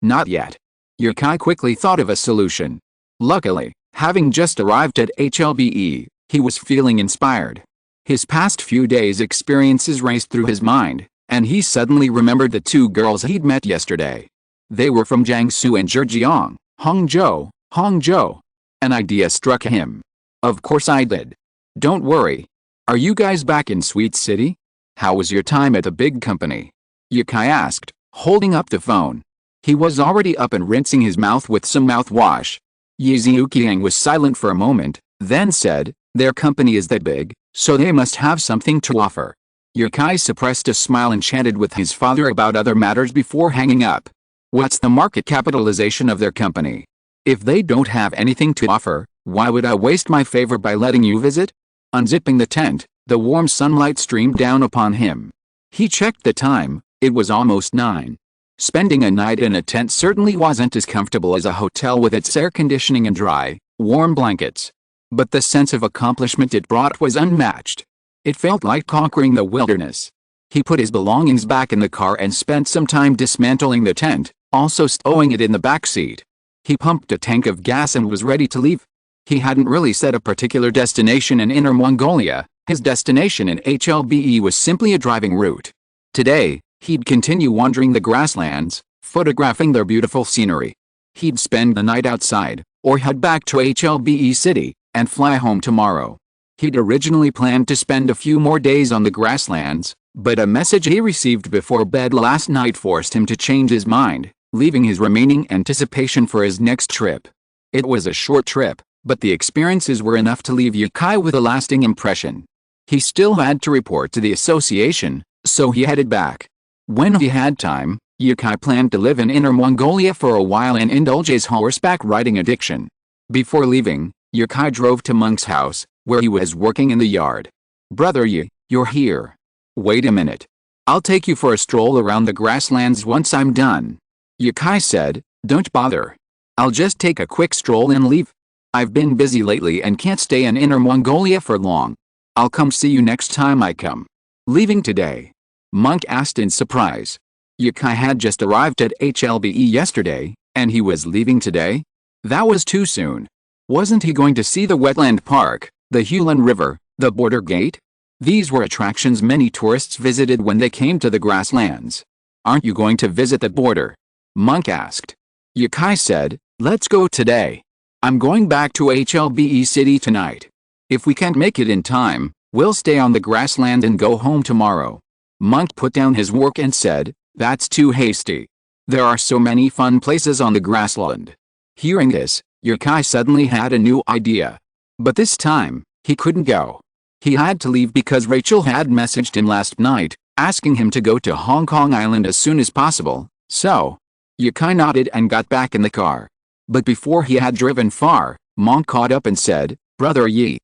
Not yet." Yukai quickly thought of a solution. Luckily, having just arrived at HLBE, he was feeling inspired. His past few days' experiences raced through his mind, and he suddenly remembered the two girls he'd met yesterday. They were from Jiangsu and Zhejiang, Hangzhou. An idea struck him. "Of course I did. Don't worry. Are you guys back in Sweet City? How was your time at the big company?" Yukai asked, holding up the phone. He was already up and rinsing his mouth with some mouthwash. Yi Ziuqiang was silent for a moment, then said, "Their company is that big, so they must have something to offer." Yukai suppressed a smile and chatted with his father about other matters before hanging up. "What's the market capitalization of their company? If they don't have anything to offer, why would I waste my favor by letting you visit?" Unzipping the tent, the warm sunlight streamed down upon him. He checked the time, it was almost 9. Spending a night in a tent certainly wasn't as comfortable as a hotel with its air conditioning and dry, warm blankets. But the sense of accomplishment it brought was unmatched. It felt like conquering the wilderness. He put his belongings back in the car and spent some time dismantling the tent, also stowing it in the back seat. He pumped a tank of gas and was ready to leave. He hadn't really set a particular destination in Inner Mongolia. His destination in HLBE was simply a driving route. Today, he'd continue wandering the grasslands, photographing their beautiful scenery. He'd spend the night outside, or head back to HLBE City, and fly home tomorrow. He'd originally planned to spend a few more days on the grasslands, but a message he received before bed last night forced him to change his mind, leaving his remaining anticipation for his next trip. It was a short trip, but the experiences were enough to leave Yukai with a lasting impression. He still had to report to the association, so he headed back. When he had time, Yukai planned to live in Inner Mongolia for a while and indulge his horseback riding addiction. Before leaving, Yukai drove to Monk's house, where he was working in the yard. "Brother Yi, you're here. Wait a minute. I'll take you for a stroll around the grasslands once I'm done." Yukai said, "Don't bother. I'll just take a quick stroll and leave. I've been busy lately and can't stay in Inner Mongolia for long. I'll come see you next time I come." "Leaving today?" Monk asked in surprise. Yukai had just arrived at HLBE yesterday, and he was leaving today? That was too soon. Wasn't he going to see the wetland park, the Hulan River, the border gate? These were attractions many tourists visited when they came to the grasslands. "Aren't you going to visit the border?" Monk asked. Yukai said, "Let's go today. I'm going back to HLBE City tonight. If we can't make it in time, we'll stay on the grassland and go home tomorrow." Monk put down his work and said, "That's too hasty. There are so many fun places on the grassland." Hearing this, Yukai suddenly had a new idea. But this time, he couldn't go. He had to leave because Rachel had messaged him last night, asking him to go to Hong Kong Island as soon as possible, so Yukai nodded and got back in the car. But before he had driven far, Monk caught up and said, Brother Yi,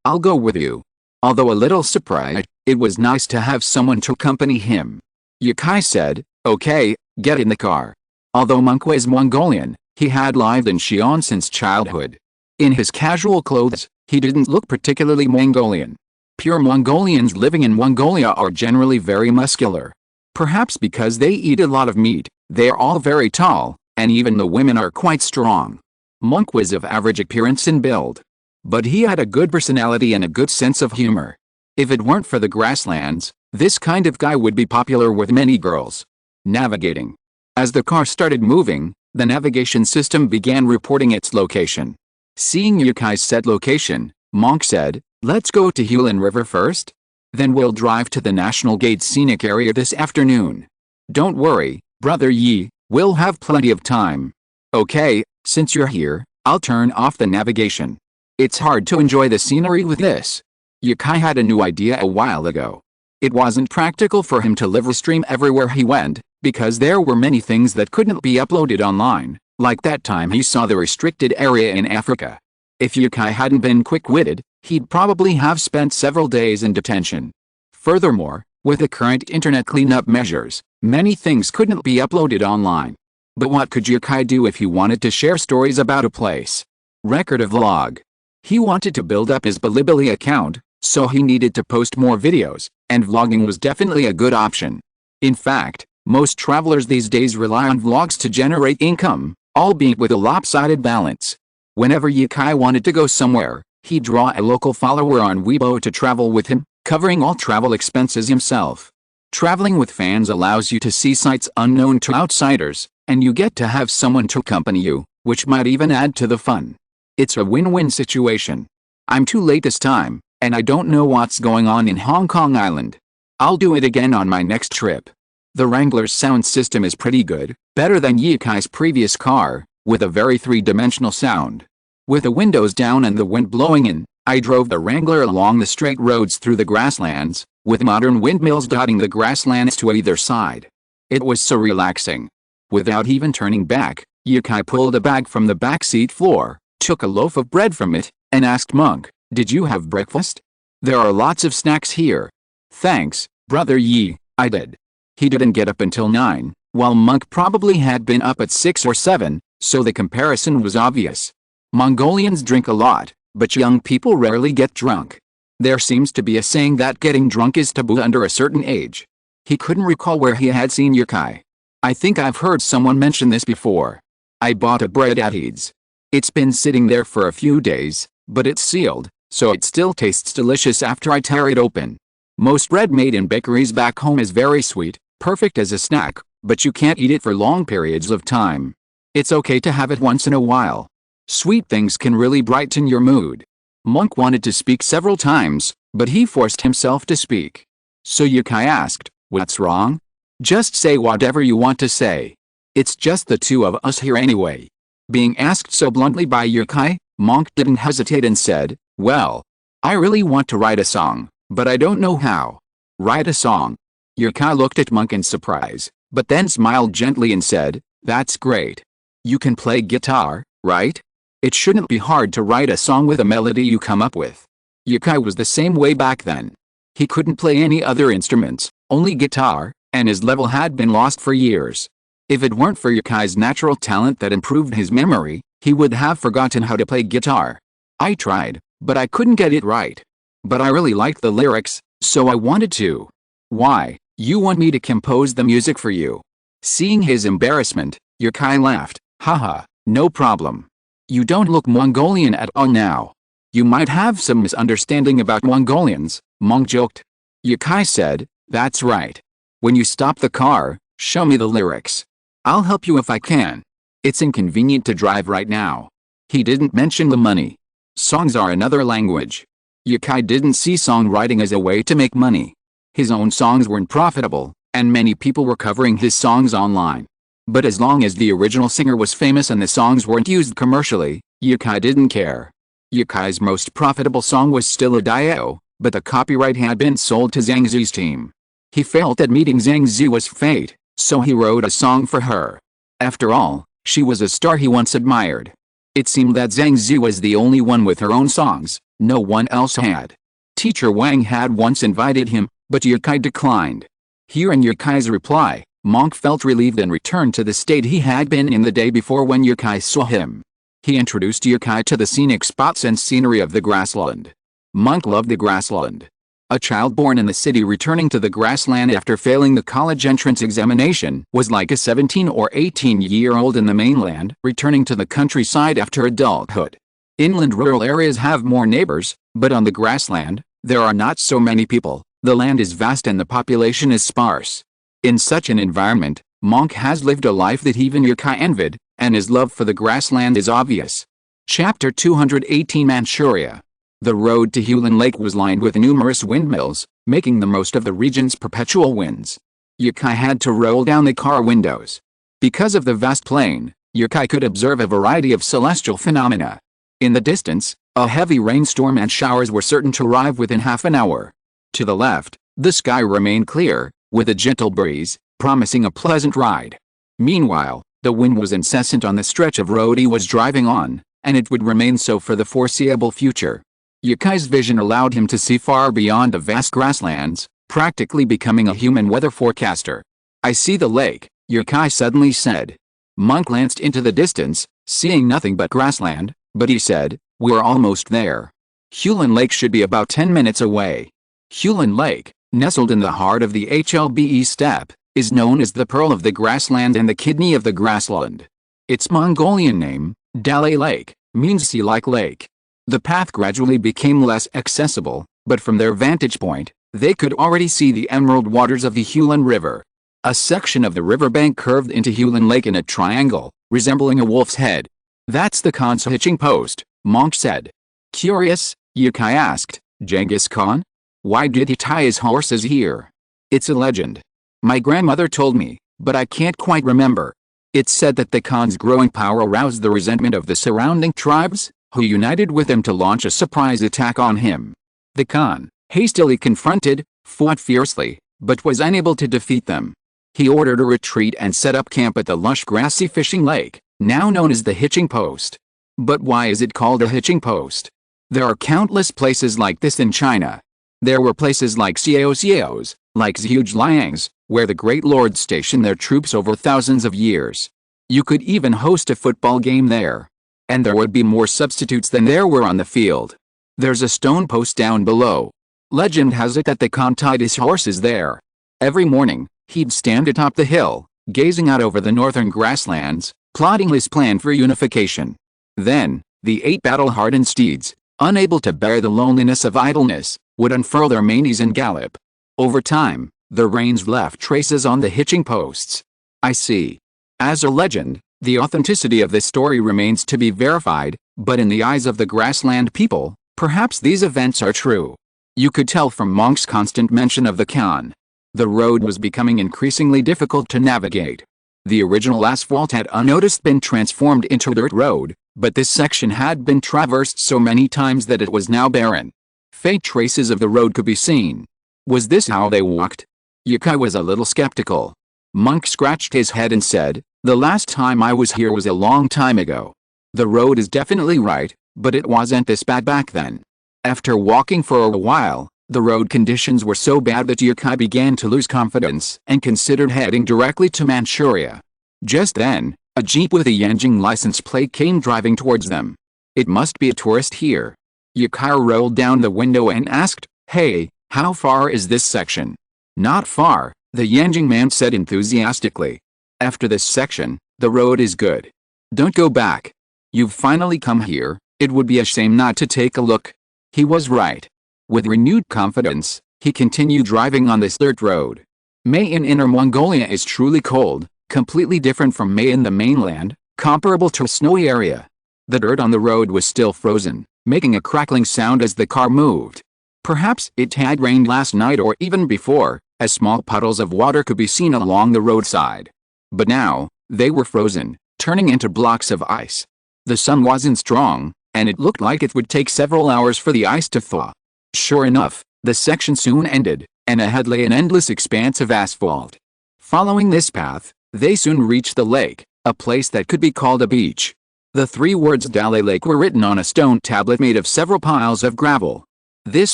I'll go with you." Although a little surprised, it was nice to have someone to accompany him. Yukai said, Okay, get in the car. Although Monk was Mongolian, he had lived in Xi'an since childhood. In his casual clothes, he didn't look particularly Mongolian. Pure Mongolians living in Mongolia are generally very muscular. Perhaps because they eat a lot of meat, they are all very tall, and even the women are quite strong. Monk was of average appearance and build. But he had a good personality and a good sense of humor. If it weren't for the grasslands, this kind of guy would be popular with many girls. Navigating. As the car started moving, the navigation system began reporting its location. Seeing Yukai's set location, Monk said, "Let's go to Hulan River first? Then we'll drive to the National Gate scenic area this afternoon. Don't worry, Brother Yi, we'll have plenty of time." "Okay, since you're here, I'll turn off the navigation. It's hard to enjoy the scenery with this." Yukai had a new idea a while ago. It wasn't practical for him to live stream everywhere he went, because there were many things that couldn't be uploaded online, like that time he saw the restricted area in Africa. If Yukai hadn't been quick-witted, he'd probably have spent several days in detention. Furthermore, with the current internet cleanup measures, many things couldn't be uploaded online. But what could Yukai do if he wanted to share stories about a place? Record of vlog. He wanted to build up his Bilibili account, so he needed to post more videos, and vlogging was definitely a good option. In fact, most travelers these days rely on vlogs to generate income, albeit with a lopsided balance. Whenever Yukai wanted to go somewhere, he'd draw a local follower on Weibo to travel with him, covering all travel expenses himself. Traveling with fans allows you to see sights unknown to outsiders, and you get to have someone to accompany you, which might even add to the fun. It's a win-win situation. I'm too late this time, and I don't know what's going on in Hong Kong Island. I'll do it again on my next trip. The Wrangler's sound system is pretty good, better than Yukai's previous car, with a very three-dimensional sound. With the windows down and the wind blowing in, I drove the Wrangler along the straight roads through the grasslands, with modern windmills dotting the grasslands to either side. It was so relaxing. Without even turning back, Yukai pulled a bag from the backseat floor, took a loaf of bread from it, and asked Monk, "Did you have breakfast? There are lots of snacks here." "Thanks, Brother Yi, I did." He didn't get up until 9, while Monk probably had been up at 6 or 7, so the comparison was obvious. Mongolians drink a lot, but young people rarely get drunk. There seems to be a saying that getting drunk is taboo under a certain age. He couldn't recall where he had seen Yukai. "I think I've heard someone mention this before. I bought a bread at Eads. It's been sitting there for a few days, but it's sealed, so it still tastes delicious after I tear it open. Most bread made in bakeries back home is very sweet, perfect as a snack, but you can't eat it for long periods of time. It's okay to have it once in a while. Sweet things can really brighten your mood." Monk wanted to speak several times, but he forced himself to speak. So Yukai asked, "What's wrong?" "Just say whatever you want to say. It's just the two of us here anyway." Being asked so bluntly by Yukai, Monk didn't hesitate and said, "Well, I really want to write a song, but I don't know how." "Write a song?" Yukai looked at Monk in surprise, but then smiled gently and said, "That's great. You can play guitar, right? It shouldn't be hard to write a song with a melody you come up with." Yukai was the same way back then. He couldn't play any other instruments, only guitar, and his level had been lost for years. If it weren't for Yukai's natural talent that improved his memory, he would have forgotten how to play guitar. "I tried, but I couldn't get it right. But I really liked the lyrics, so I wanted to." "Why, you want me to compose the music for you?" Seeing his embarrassment, Yukai laughed. "Haha, no problem. You don't look Mongolian at all now. You might have some misunderstanding about Mongolians," Monk joked. Yukai said, "That's right. When you stop the car, show me the lyrics. I'll help you if I can. It's inconvenient to drive right now." He didn't mention the money. Songs are another language. Yukai didn't see songwriting as a way to make money. His own songs weren't profitable, and many people were covering his songs online. But as long as the original singer was famous and the songs weren't used commercially, Yukai didn't care. Yukai's most profitable song was still a Dio, but the copyright had been sold to Zhang Zi's team. He felt that meeting Zhang Zi was fate, so he wrote a song for her. After all, she was a star he once admired. It seemed that Zhang Zi was the only one with her own songs, no one else had. Teacher Wang had once invited him, but Yukai declined. Hearing Yukai's reply, Monk felt relieved and returned to the state he had been in the day before when Yukai saw him. He introduced Yukai to the scenic spots and scenery of the grassland. Monk loved the grassland. A child born in the city returning to the grassland after failing the college entrance examination was like a 17 or 18-year-old in the mainland returning to the countryside after adulthood. Inland rural areas have more neighbors, but on the grassland, there are not so many people. The land is vast and the population is sparse. In such an environment, Monk has lived a life that even Yukai envied, and his love for the grassland is obvious. Chapter 218 Manchuria. The road to Hulin Lake was lined with numerous windmills, making the most of the region's perpetual winds. Yukai had to roll down the car windows. Because of the vast plain, Yukai could observe a variety of celestial phenomena. In the distance, a heavy rainstorm and showers were certain to arrive within half an hour. To the left, the sky remained clear, with a gentle breeze, promising a pleasant ride. Meanwhile, the wind was incessant on the stretch of road he was driving on, and it would remain so for the foreseeable future. Yukai's vision allowed him to see far beyond the vast grasslands, practically becoming a human weather forecaster. "I see the lake," Yukai suddenly said. Monk glanced into the distance, seeing nothing but grassland, but he said, "We're almost there. Hulin Lake should be about 10 minutes away." Hulin Lake, nestled in the heart of the Hlbe steppe, is known as the pearl of the grassland and the kidney of the grassland. Its Mongolian name, Dale Lake, means sea-like lake. The path gradually became less accessible, but from their vantage point, they could already see the emerald waters of the Hulin River. A section of the riverbank curved into Hulin Lake in a triangle, resembling a wolf's head. "That's the Khan's hitching post," Monk said. Curious, Yukai asked, "Genghis Khan? Why did he tie his horses here?" "It's a legend. My grandmother told me, but I can't quite remember. It's said that the Khan's growing power aroused the resentment of the surrounding tribes, who united with him to launch a surprise attack on him. The Khan, hastily confronted, fought fiercely, but was unable to defeat them. He ordered a retreat and set up camp at the lush grassy fishing lake, now known as the hitching post. But why is it called a hitching post? There are countless places like this in China. There were places like Xiaoxiaos, like Zhuge-Liang's, where the great lords stationed their troops over thousands of years. You could even host a football game there. And there would be more substitutes than there were on the field. There's a stone post down below. Legend has it that the Khan tied his horses there. Every morning, he'd stand atop the hill, gazing out over the northern grasslands, plotting his plan for unification. Then, the 8 battle-hardened steeds, unable to bear the loneliness of idleness, would unfurl their manes and gallop. Over time, the reins left traces on the hitching posts. I see. As a legend, the authenticity of this story remains to be verified, but in the eyes of the grassland people, perhaps these events are true. You could tell from Monk's constant mention of the Khan. The road was becoming increasingly difficult to navigate. The original asphalt had unnoticed been transformed into dirt road, but this section had been traversed so many times that it was now barren. Faint traces of the road could be seen. Was this how they walked? Yukai was a little skeptical. Monk scratched his head and said, "The last time I was here was a long time ago. The road is definitely right, but it wasn't this bad back then." After walking for a while, the road conditions were so bad that Yukai began to lose confidence and considered heading directly to Manchuria. Just then, a jeep with a Yanjing license plate came driving towards them. It must be a tourist here. Yukai rolled down the window and asked, "Hey, how far is this section?" "Not far," the Yanjing man said enthusiastically. "After this section, the road is good. Don't go back. You've finally come here, it would be a shame not to take a look." He was right. With renewed confidence, he continued driving on this dirt road. May in Inner Mongolia is truly cold, completely different from May in the mainland, comparable to a snowy area. The dirt on the road was still frozen, making a crackling sound as the car moved. Perhaps it had rained last night or even before, as small puddles of water could be seen along the roadside. But now, they were frozen, turning into blocks of ice. The sun wasn't strong, and it looked like it would take several hours for the ice to thaw. Sure enough, the section soon ended, and ahead lay an endless expanse of asphalt. Following this path, they soon reached the lake, a place that could be called a beach. The 3 words Dale Lake were written on a stone tablet made of several piles of gravel. This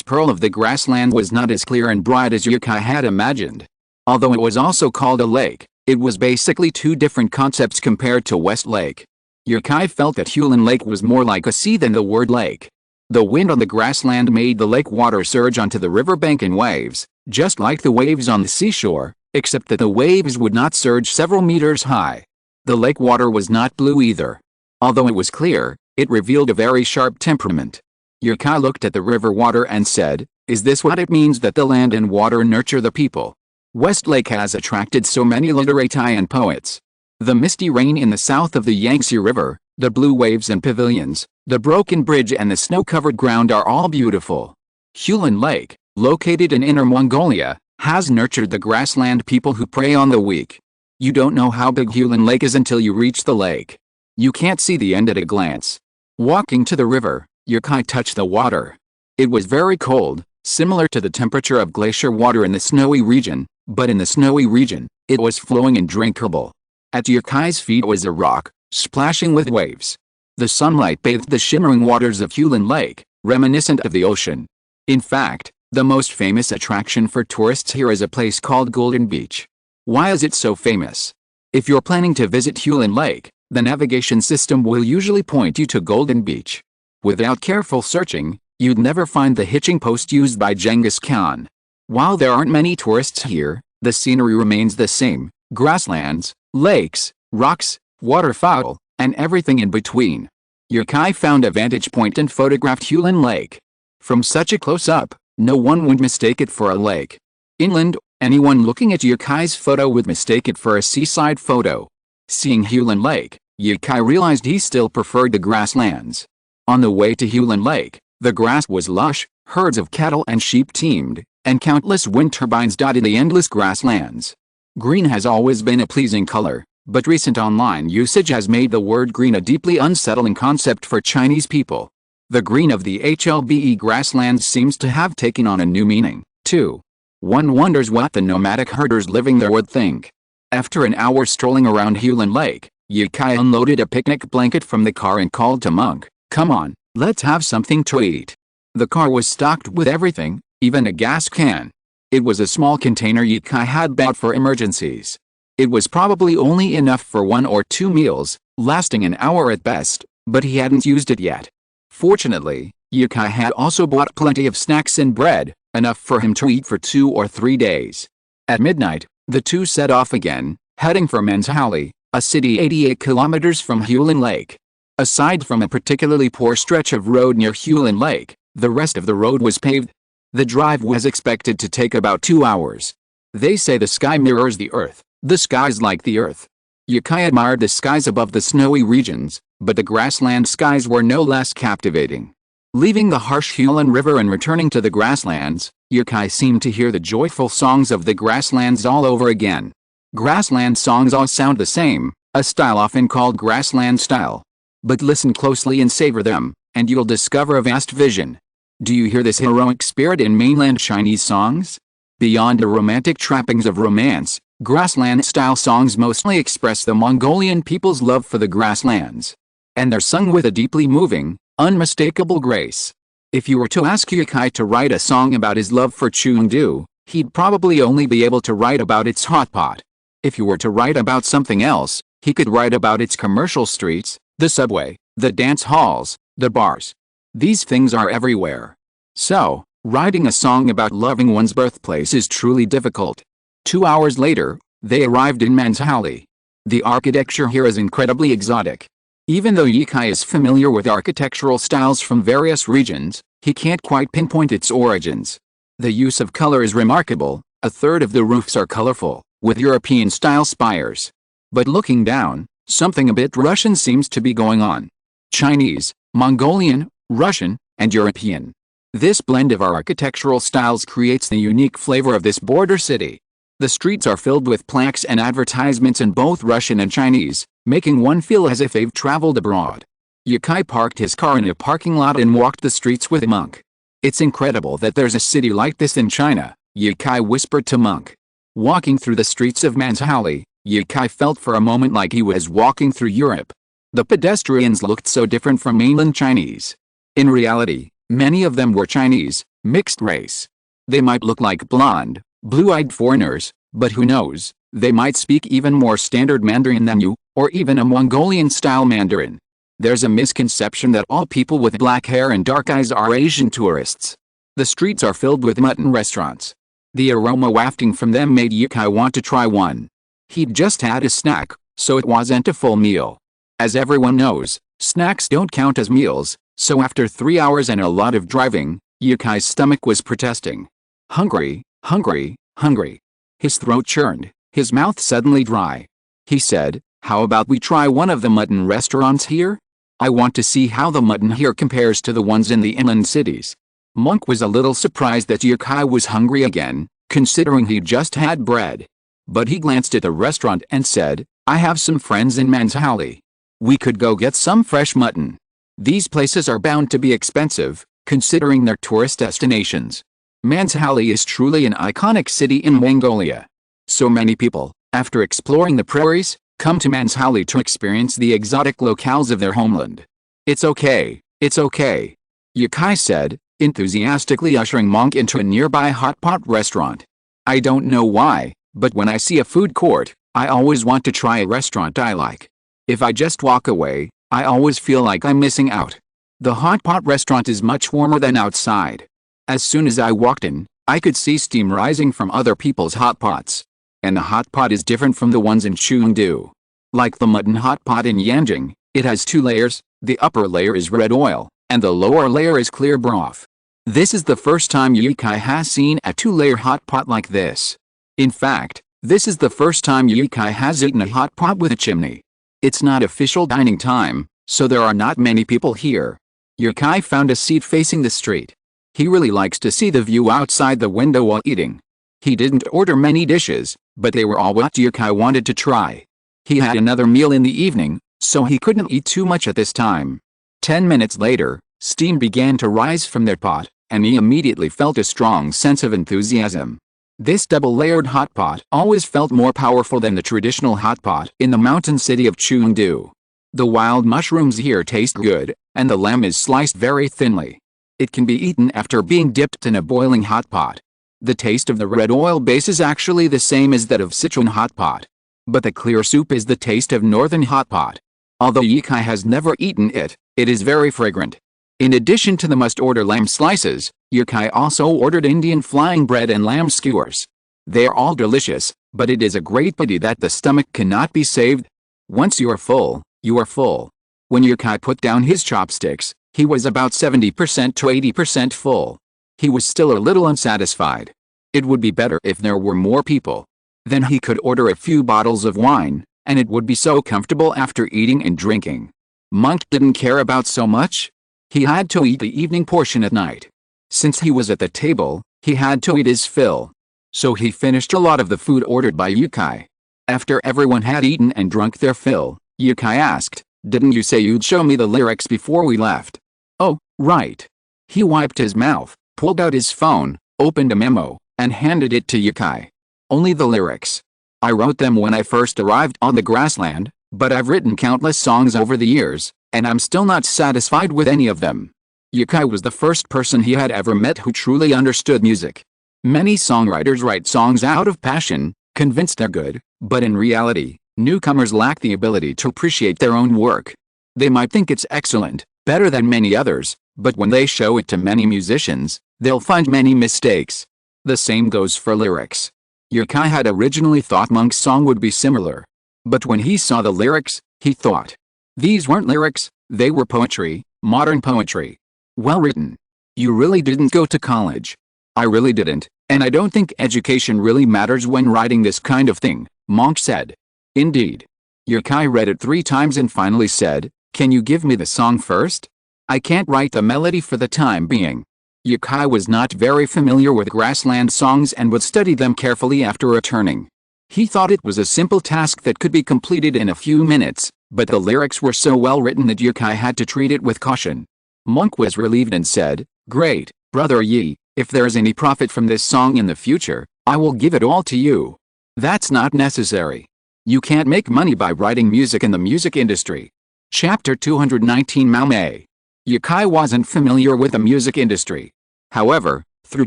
pearl of the grassland was not as clear and bright as Yukai had imagined. Although it was also called a lake, It was basically two different concepts compared to West Lake. Yukai felt that Hulen Lake was more like a sea than the word lake. The wind on the grassland made the lake water surge onto the riverbank in waves, just like the waves on the seashore, except that the waves would not surge several meters high. The lake water was not blue either. Although it was clear, it revealed a very sharp temperament. Yukai looked at the river water and said, "Is this what it means that the land and water nurture the people?" West Lake has attracted so many literati and poets. The misty rain in the south of the Yangtze River, the blue waves and pavilions, the broken bridge and the snow-covered ground are all beautiful. Hulen Lake, located in Inner Mongolia, has nurtured the grassland people who prey on the weak. You don't know how big Hulen Lake is until you reach the lake. You can't see the end at a glance. Walking to the river, Yukai touched the water. It was very cold, similar to the temperature of glacier water in the snowy region, but in the snowy region, it was flowing and drinkable. At Yukai's feet was a rock, splashing with waves. The sunlight bathed the shimmering waters of Hulen Lake, reminiscent of the ocean. In fact, the most famous attraction for tourists here is a place called Golden Beach. Why is it so famous? If you're planning to visit Hulen Lake, the navigation system will usually point you to Golden Beach. Without careful searching, you'd never find the hitching post used by Genghis Khan. While there aren't many tourists here, the scenery remains the same: grasslands, lakes, rocks, waterfowl, and everything in between. Yukai found a vantage point and photographed Hulen Lake. From such a close-up, no one would mistake it for a lake. Inland, anyone looking at Yukai's photo would mistake it for a seaside photo. Seeing Hulen Lake, Yukai realized he still preferred the grasslands. On the way to Hulen Lake, the grass was lush, herds of cattle and sheep teemed, and countless wind turbines dotted the endless grasslands. Green has always been a pleasing color, but recent online usage has made the word green a deeply unsettling concept for Chinese people. The green of the HLBE grasslands seems to have taken on a new meaning, too. One wonders what the nomadic herders living there would think. After an hour strolling around Hulen Lake, Yukai unloaded a picnic blanket from the car and called to Monk, "Come on, let's have something to eat." The car was stocked with everything, even a gas can. It was a small container Yukai had bought for emergencies. It was probably only enough for 1 or 2 meals, lasting an hour at best, but he hadn't used it yet. Fortunately, Yukai had also bought plenty of snacks and bread, enough for him to eat for 2 or 3 days. At midnight, the two set off again, heading for Manzhouli, a city 88 kilometers from Hulen Lake. Aside from a particularly poor stretch of road near Hulen Lake, the rest of the road was paved. The drive was expected to take about 2 hours. They say the sky mirrors the earth, the skies like the earth. Yukai admired the skies above the snowy regions, but the grassland skies were no less captivating. Leaving the harsh Hulen River and returning to the grasslands, Yukai seemed to hear the joyful songs of the grasslands all over again. Grassland songs all sound the same, a style often called grassland style. But listen closely and savor them, and you'll discover a vast vision. Do you hear this heroic spirit in mainland Chinese songs? Beyond the romantic trappings of romance, grassland-style songs mostly express the Mongolian people's love for the grasslands. And they're sung with a deeply moving, unmistakable grace. If you were to ask Yukai to write a song about his love for Chengdu, he'd probably only be able to write about its hot pot. If you were to write about something else, he could write about its commercial streets, the subway, the dance halls, the bars. These things are everywhere. So, writing a song about loving one's birthplace is truly difficult. 2 hours later, they arrived in Manzhouli. The architecture here is incredibly exotic. Even though Yukai is familiar with architectural styles from various regions, he can't quite pinpoint its origins. The use of color is remarkable. A third of the roofs are colorful, with European-style spires. But looking down, something a bit Russian seems to be going on. Chinese, Mongolian, Russian, and European. This blend of architectural styles creates the unique flavor of this border city. The streets are filled with plaques and advertisements in both Russian and Chinese, making one feel as if they've traveled abroad. Yukai parked his car in a parking lot and walked the streets with Monk. "It's incredible that there's a city like this in China," Yukai whispered to Monk. Walking through the streets of Manzhouli, Yukai felt for a moment like he was walking through Europe. The pedestrians looked so different from mainland Chinese. In reality, many of them were Chinese, mixed race. They might look like blonde, blue-eyed foreigners, but who knows, They might speak even more standard Mandarin than you, or even a Mongolian-style Mandarin. There's a misconception that all people with black hair and dark eyes are Asian tourists. The streets are filled with mutton restaurants. The aroma wafting from them made Yukai want to try one. He'd just had a snack, so it wasn't a full meal. As everyone knows, snacks don't count as meals, so after 3 hours and a lot of driving, Yukai's stomach was protesting. Hungry, hungry, hungry. His throat churned, his mouth suddenly dry. He said, "How about we try one of the mutton restaurants here? I want to see how the mutton here compares to the ones in the inland cities." Monk was a little surprised that Yukai was hungry again, considering he'd just had bread. But he glanced at the restaurant and said, "I have some friends in Manshali. We could go get some fresh mutton." These places are bound to be expensive, considering their tourist destinations. Manshali is truly an iconic city in Mongolia. So many people, after exploring the prairies, come to Manshali to experience the exotic locales of their homeland. It's okay, Yukai said, enthusiastically ushering Monk into a nearby hot pot restaurant. "I don't know why, but when I see a food court, I always want to try a restaurant I like. If I just walk away, I always feel like I'm missing out." The hot pot restaurant is much warmer than outside. As soon as I walked in, I could see steam rising from other people's hot pots. And the hot pot is different from the ones in Chengdu. Like the mutton hot pot in Yanjing, it has 2 layers, the upper layer is red oil, and the lower layer is clear broth. This is the first time Yukai has seen a 2-layer hot pot like this. In fact, this is the first time Yukai has eaten a hot pot with a chimney. It's not official dining time, so there are not many people here. Yukai found a seat facing the street. He really likes to see the view outside the window while eating. He didn't order many dishes, but they were all what Yukai wanted to try. He had another meal in the evening, so he couldn't eat too much at this time. 10 minutes later, steam began to rise from their pot, and he immediately felt a strong sense of enthusiasm. This double-layered hot pot always felt more powerful than the traditional hot pot in the mountain city of Chengdu. The wild mushrooms here taste good, and the lamb is sliced very thinly. It can be eaten after being dipped in a boiling hot pot. The taste of the red oil base is actually the same as that of Sichuan hot pot. But the clear soup is the taste of northern hot pot. Although Yukai has never eaten it, it is very fragrant. In addition to the must-order lamb slices, Yukai also ordered Indian flying bread and lamb skewers. They are all delicious, but it is a great pity that the stomach cannot be saved. Once you are full, you are full. When Yukai put down his chopsticks, he was about 70% to 80% full. He was still a little unsatisfied. It would be better if there were more people. Then he could order a few bottles of wine, and it would be so comfortable after eating and drinking. Monk didn't care about so much. He had to eat the evening portion at night. Since he was at the table, he had to eat his fill. So he finished a lot of the food ordered by Yukai. After everyone had eaten and drunk their fill, Yukai asked, "Didn't you say you'd show me the lyrics before we left?" "Oh, right." He wiped his mouth, pulled out his phone, opened a memo, and handed it to Yukai. "Only the lyrics. I wrote them when I first arrived on the grassland, but I've written countless songs over the years, and I'm still not satisfied with any of them." Yukai was the first person he had ever met who truly understood music. Many songwriters write songs out of passion, convinced they're good, but in reality, newcomers lack the ability to appreciate their own work. They might think it's excellent, better than many others, but when they show it to many musicians, they'll find many mistakes. The same goes for lyrics. Yukai had originally thought Monk's song would be similar. But when he saw the lyrics, he thought, these weren't lyrics, they were poetry, modern poetry. Well written. You really didn't go to college. I really didn't, and I don't think education really matters when writing this kind of thing, Monk said. Indeed. Yukai read it 3 times and finally said, "Can you give me the song first? I can't write the melody for the time being." Yukai was not very familiar with grassland songs and would study them carefully after returning. He thought it was a simple task that could be completed in a few minutes, but the lyrics were so well written that Yukai had to treat it with caution. Monk was relieved and said, "Great, Brother Yi, if there is any profit from this song in the future, I will give it all to you." "That's not necessary. You can't make money by writing music in the music industry." Chapter 219 Maomei. Yukai wasn't familiar with the music industry. However, through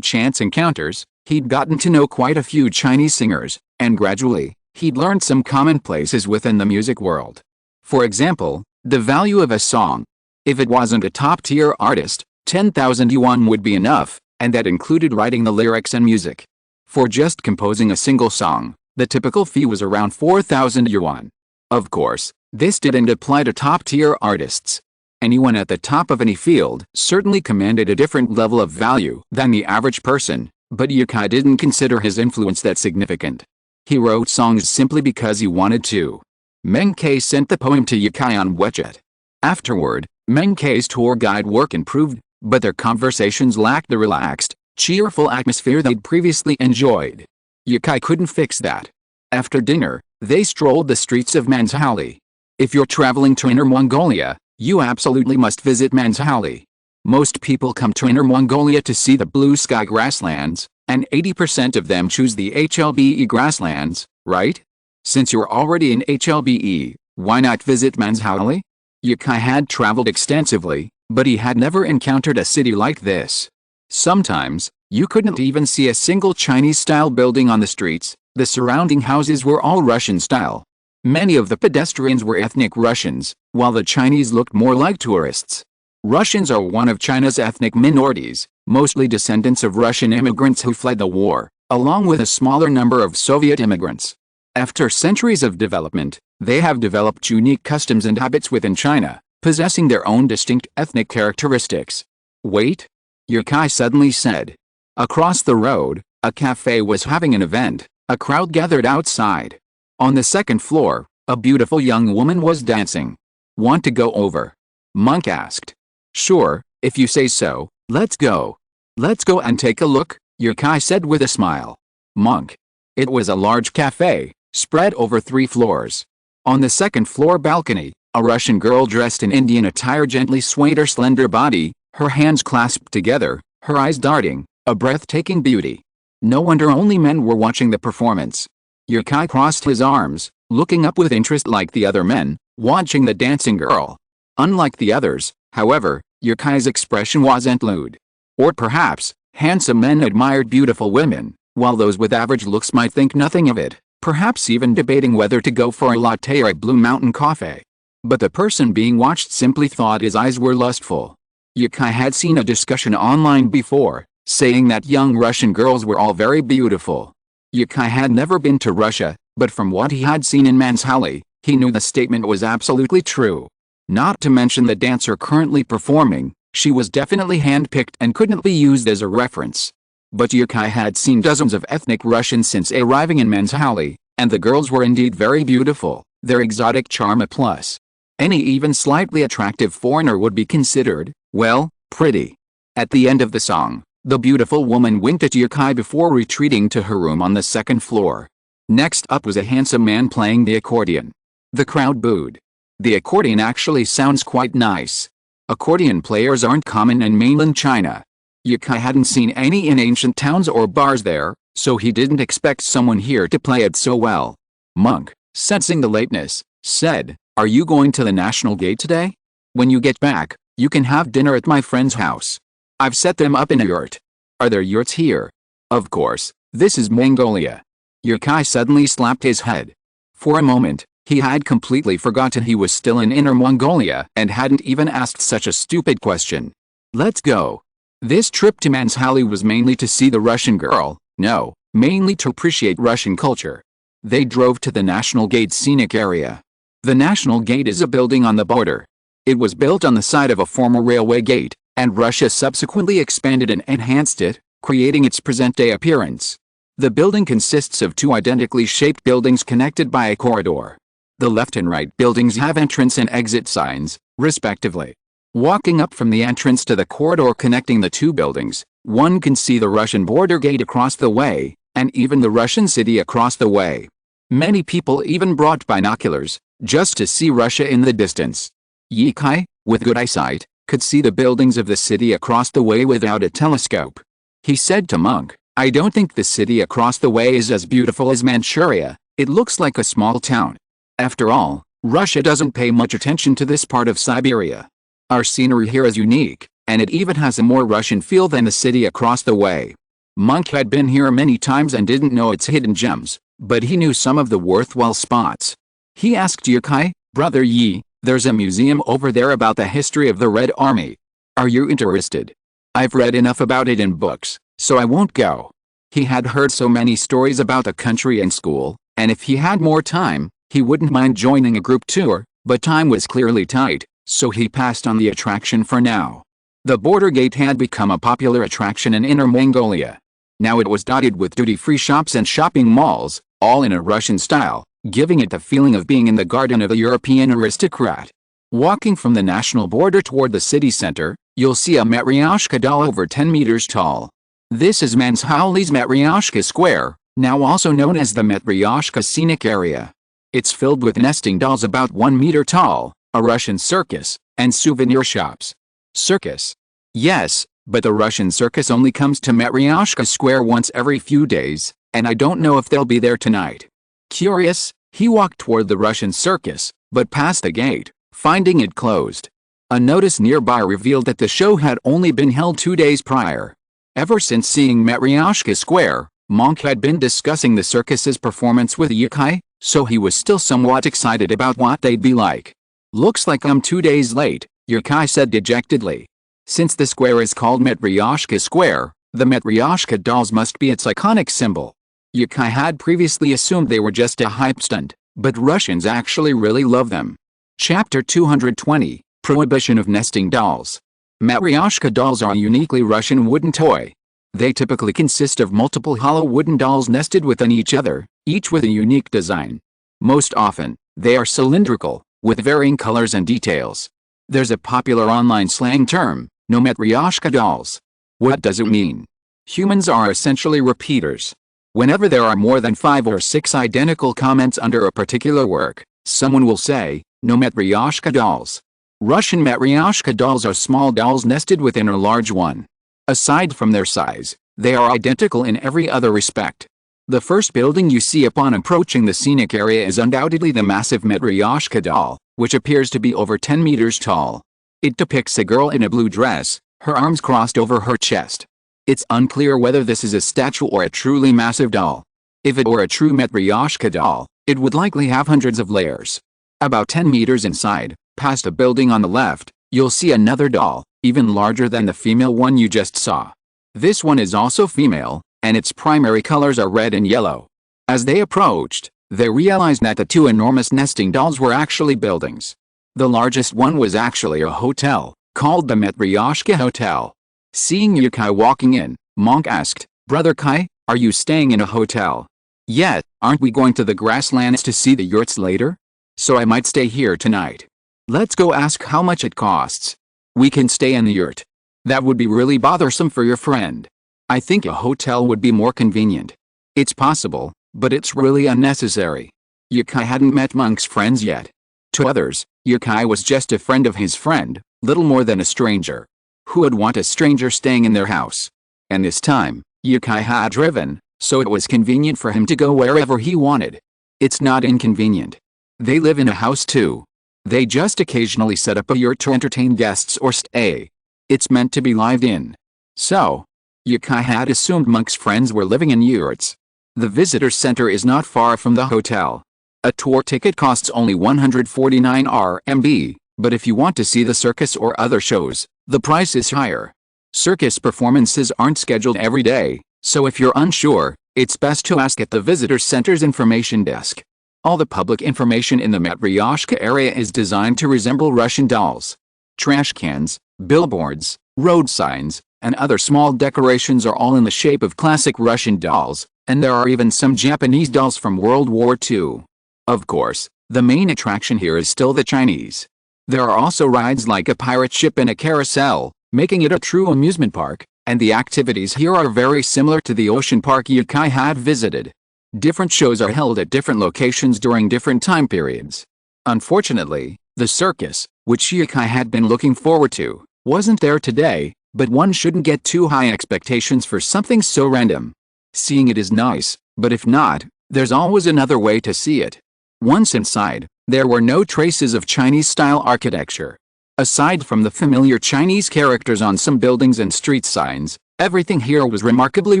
chance encounters, he'd gotten to know quite a few Chinese singers, and gradually, He'd learned some commonplaces within the music world. For example, the value of a song. If it wasn't a top-tier artist, 10,000 yuan would be enough, and that included writing the lyrics and music. For just composing a single song, the typical fee was around 4,000 yuan. Of course, this didn't apply to top-tier artists. Anyone at the top of any field certainly commanded a different level of value than the average person, but Yukai didn't consider his influence that significant. He wrote songs simply because he wanted to. Meng Ke sent the poem to Yukai on WeChat. Afterward, Meng Ke's tour guide work improved, but their conversations lacked the relaxed, cheerful atmosphere they'd previously enjoyed. Yukai couldn't fix that. After dinner, they strolled the streets of Manzhouli. If you're traveling to Inner Mongolia, you absolutely must visit Manzhouli. Most people come to Inner Mongolia to see the blue sky grasslands, and 80% of them choose the HLBE grasslands, right? Since you're already in HLBE, why not visit Manzhouli? Yukai had traveled extensively, but he had never encountered a city like this. Sometimes, you couldn't even see a single Chinese-style building on the streets. The surrounding houses were all Russian-style. Many of the pedestrians were ethnic Russians, while the Chinese looked more like tourists. Russians are one of China's ethnic minorities, mostly descendants of Russian immigrants who fled the war, along with a smaller number of Soviet immigrants. After centuries of development, they have developed unique customs and habits within China, possessing their own distinct ethnic characteristics. Wait! Yukai suddenly said. Across the road, a cafe was having an event. A crowd gathered outside. On the second floor, a beautiful young woman was dancing. Want to go over? Monk asked. Sure, if you say so, let's go. Let's go and take a look, Yukai said with a smile. Monk. It was a large cafe, spread over 3 floors. On the second floor balcony, a Russian girl dressed in Indian attire gently swayed her slender body, her hands clasped together, her eyes darting, a breathtaking beauty. No wonder only men were watching the performance. Yukai crossed his arms, looking up with interest like the other men, watching the dancing girl. Unlike the others, however, Yukai's expression wasn't lewd. Or perhaps, handsome men admired beautiful women, while those with average looks might think nothing of it, perhaps even debating whether to go for a latte or a Blue Mountain coffee. But the person being watched simply thought his eyes were lustful. Yukai had seen a discussion online before, saying that young Russian girls were all very beautiful. Yukai had never been to Russia, but from what he had seen in Manzhouli, he knew the statement was absolutely true. Not to mention the dancer currently performing, she was definitely handpicked and couldn't be used as a reference. But Yukai had seen dozens of ethnic Russians since arriving in Manzhouli, and the girls were indeed very beautiful, their exotic charm a plus. Any even slightly attractive foreigner would be considered, well, pretty. At the end of the song, the beautiful woman winked at Yukai before retreating to her room on the second floor. Next up was a handsome man playing the accordion. The crowd booed. The accordion actually sounds quite nice. Accordion players aren't common in mainland China. Yukai hadn't seen any in ancient towns or bars there, so he didn't expect someone here to play it so well. Monk, sensing the lateness, said, "Are you going to the National Gate today? When you get back, you can have dinner at my friend's house. I've set them up in a yurt. Are there yurts here? Of course, this is Mongolia." Yukai suddenly slapped his head. For a moment, he had completely forgotten he was still in Inner Mongolia and hadn't even asked such a stupid question. Let's go. This trip to Manzhouli was mainly to see the Russian girl, no, mainly to appreciate Russian culture. They drove to the National Gate scenic area. The National Gate is a building on the border. It was built on the side of a former railway gate, and Russia subsequently expanded and enhanced it, creating its present-day appearance. The building consists of 2 identically shaped buildings connected by a corridor. The left and right buildings have entrance and exit signs, respectively. Walking up from the entrance to the corridor connecting the 2 buildings, one can see the Russian border gate across the way, and even the Russian city across the way. Many people even brought binoculars, just to see Russia in the distance. Yukai, with good eyesight, could see the buildings of the city across the way without a telescope. He said to Monk, "I don't think the city across the way is as beautiful as Manchuria, it looks like a small town. After all, Russia doesn't pay much attention to this part of Siberia. Our scenery here is unique, and it even has a more Russian feel than the city across the way." Monk had been here many times and didn't know its hidden gems, but he knew some of the worthwhile spots. He asked Yukai, "Brother Yi, there's a museum over there about the history of the Red Army. Are you interested? I've read enough about it in books, so I won't go." He had heard so many stories about the country in school, and if he had more time, he wouldn't mind joining a group tour, but time was clearly tight, so he passed on the attraction for now. The border gate had become a popular attraction in Inner Mongolia. Now it was dotted with duty-free shops and shopping malls, all in a Russian style, giving it the feeling of being in the garden of a European aristocrat. Walking from the national border toward the city center, you'll see a Matryoshka doll over 10 meters tall. This is Manshauli's Matryoshka Square, now also known as the Matryoshka Scenic Area. It's filled with nesting dolls about 1 meter tall, a Russian circus, and souvenir shops. Circus? Yes, but the Russian circus only comes to Matryoshka Square once every few days, and I don't know if they'll be there tonight. Curious, he walked toward the Russian circus, but passed the gate, finding it closed. A notice nearby revealed that the show had only been held 2 days prior. Ever since seeing Matryoshka Square, Monk had been discussing the circus's performance with Yukai, so he was still somewhat excited about what they'd be like. "Looks like I'm 2 days late," Yukai said dejectedly. Since the square is called Matryoshka Square, the Matryoshka dolls must be its iconic symbol. Yukai had previously assumed they were just a hype stunt, but Russians actually really love them. Chapter 220, Prohibition of Nesting Dolls. Matryoshka dolls are a uniquely Russian wooden toy. They typically consist of multiple hollow wooden dolls nested within each other, each with a unique design. Most often, they are cylindrical, with varying colors and details. There's a popular online slang term, no Matryoshka dolls. What does it mean? Humans are essentially repeaters. Whenever there are more than 5 or 6 identical comments under a particular work, someone will say, no Matryoshka dolls. Russian Matryoshka dolls are small dolls nested within a large one. Aside from their size, they are identical in every other respect. The first building you see upon approaching the scenic area is undoubtedly the massive Matryoshka doll, which appears to be over 10 meters tall. It depicts a girl in a blue dress, her arms crossed over her chest. It's unclear whether this is a statue or a truly massive doll. If it were a true Matryoshka doll, it would likely have hundreds of layers. About 10 meters inside, past a building on the left, you'll see another doll, even larger than the female one you just saw. This one is also female, and its primary colors are red and yellow. As they approached, they realized that the 2 enormous nesting dolls were actually buildings. The largest one was actually a hotel, called the Matryoshka Hotel. Seeing Yukai walking in, Monk asked, "Brother Kai, are you staying in a hotel?" "Yet, aren't we going to the grasslands to see the yurts later? So I might stay here tonight." "Let's go ask how much it costs. We can stay in the yurt." "That would be really bothersome for your friend. I think a hotel would be more convenient." "It's possible, but it's really unnecessary." Yukai hadn't met Monk's friends yet. To others, Yukai was just a friend of his friend, little more than a stranger. Who would want a stranger staying in their house? And this time, Yukai had driven, so it was convenient for him to go wherever he wanted. It's not inconvenient. They live in a house too. They just occasionally set up a yurt to entertain guests or stay. It's meant to be lived in. So, Yukai had assumed Monk's friends were living in yurts. The visitor center is not far from the hotel. A tour ticket costs only 149 RMB, but if you want to see the circus or other shows, the price is higher. Circus performances aren't scheduled every day, so if you're unsure, it's best to ask at the visitor center's information desk. All the public information in the Matryoshka area is designed to resemble Russian dolls. Trash cans, billboards, road signs, and other small decorations are all in the shape of classic Russian dolls, and there are even some Japanese dolls from World War II. Of course, the main attraction here is still the Chinese. There are also rides like a pirate ship and a carousel, making it a true amusement park, and the activities here are very similar to the ocean park Yukai had visited. Different shows are held at different locations during different time periods. Unfortunately, the circus, which Yukai had been looking forward to, wasn't there today, but one shouldn't get too high expectations for something so random. Seeing it is nice, but if not, there's always another way to see it. Once inside, there were no traces of Chinese-style architecture. Aside from the familiar Chinese characters on some buildings and street signs, everything here was remarkably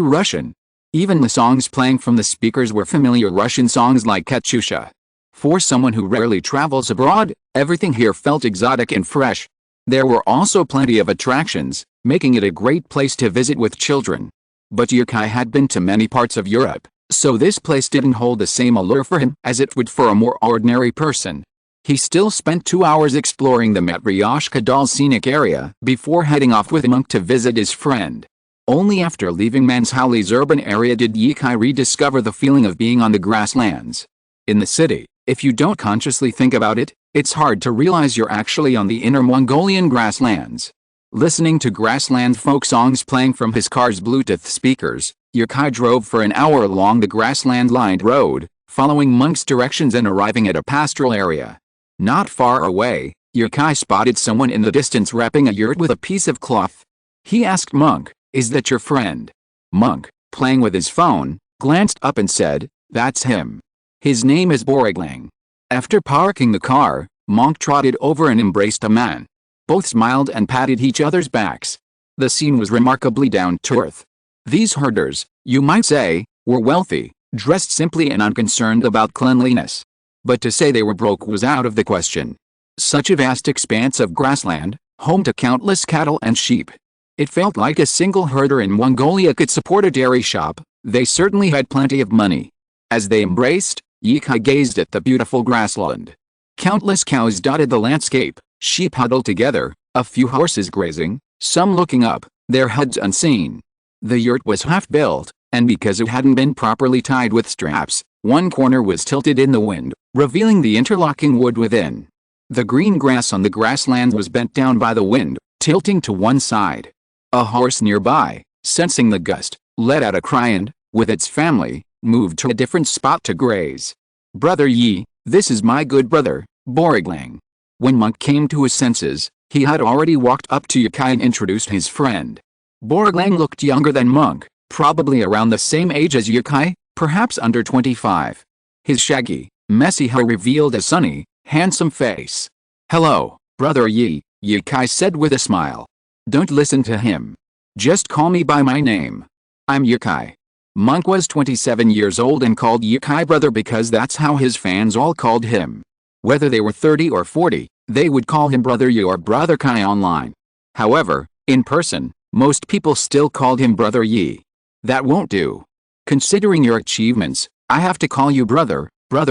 Russian. Even the songs playing from the speakers were familiar Russian songs like Katyusha. For someone who rarely travels abroad, everything here felt exotic and fresh. There were also plenty of attractions, making it a great place to visit with children. But Yukai had been to many parts of Europe, so this place didn't hold the same allure for him as it would for a more ordinary person. He still spent 2 hours exploring the Matryoshka doll's scenic area before heading off with Monk to visit his friend. Only after leaving Manshauli's urban area did Yukai rediscover the feeling of being on the grasslands. In the city, if you don't consciously think about it, it's hard to realize you're actually on the Inner Mongolian grasslands. Listening to grassland folk songs playing from his car's Bluetooth speakers, Yukai drove for an hour along the grassland-lined road, following Monk's directions and arriving at a pastoral area. Not far away, Yukai spotted someone in the distance wrapping a yurt with a piece of cloth. He asked Monk, "Is that your friend?" Monk, playing with his phone, glanced up and said, "That's him. His name is Boriglang." After parking the car, Monk trotted over and embraced a man. Both smiled and patted each other's backs. The scene was remarkably down to earth. These herders, you might say, were wealthy, dressed simply and unconcerned about cleanliness. But to say they were broke was out of the question. Such a vast expanse of grassland, home to countless cattle and sheep. It felt like a single herder in Mongolia could support a dairy shop. They certainly had plenty of money. As they embraced, Yukai gazed at the beautiful grassland. Countless cows dotted the landscape, sheep huddled together, a few horses grazing, some looking up, their heads unseen. The yurt was half-built, and because it hadn't been properly tied with straps, one corner was tilted in the wind, revealing the interlocking wood within. The green grass on the grassland was bent down by the wind, tilting to one side. A horse nearby, sensing the gust, let out a cry and, with its family, moved to a different spot to graze. "Brother Yi, this is my good brother, Boriglang." When Monk came to his senses, he had already walked up to Yukai and introduced his friend. Boriglang looked younger than Monk, probably around the same age as Yukai, perhaps under 25. His shaggy, messy hair revealed a sunny, handsome face. "Hello, Brother Yi," Yukai said with a smile. "Don't listen to him. Just call me by my name. I'm Yukai." Monk was 27 years old and called Yukai brother because that's how his fans all called him. Whether they were 30 or 40, they would call him Brother Yi or Brother Kai online. However, in person, most people still called him Brother Yi. That won't do. Considering your achievements, I have to call you Brother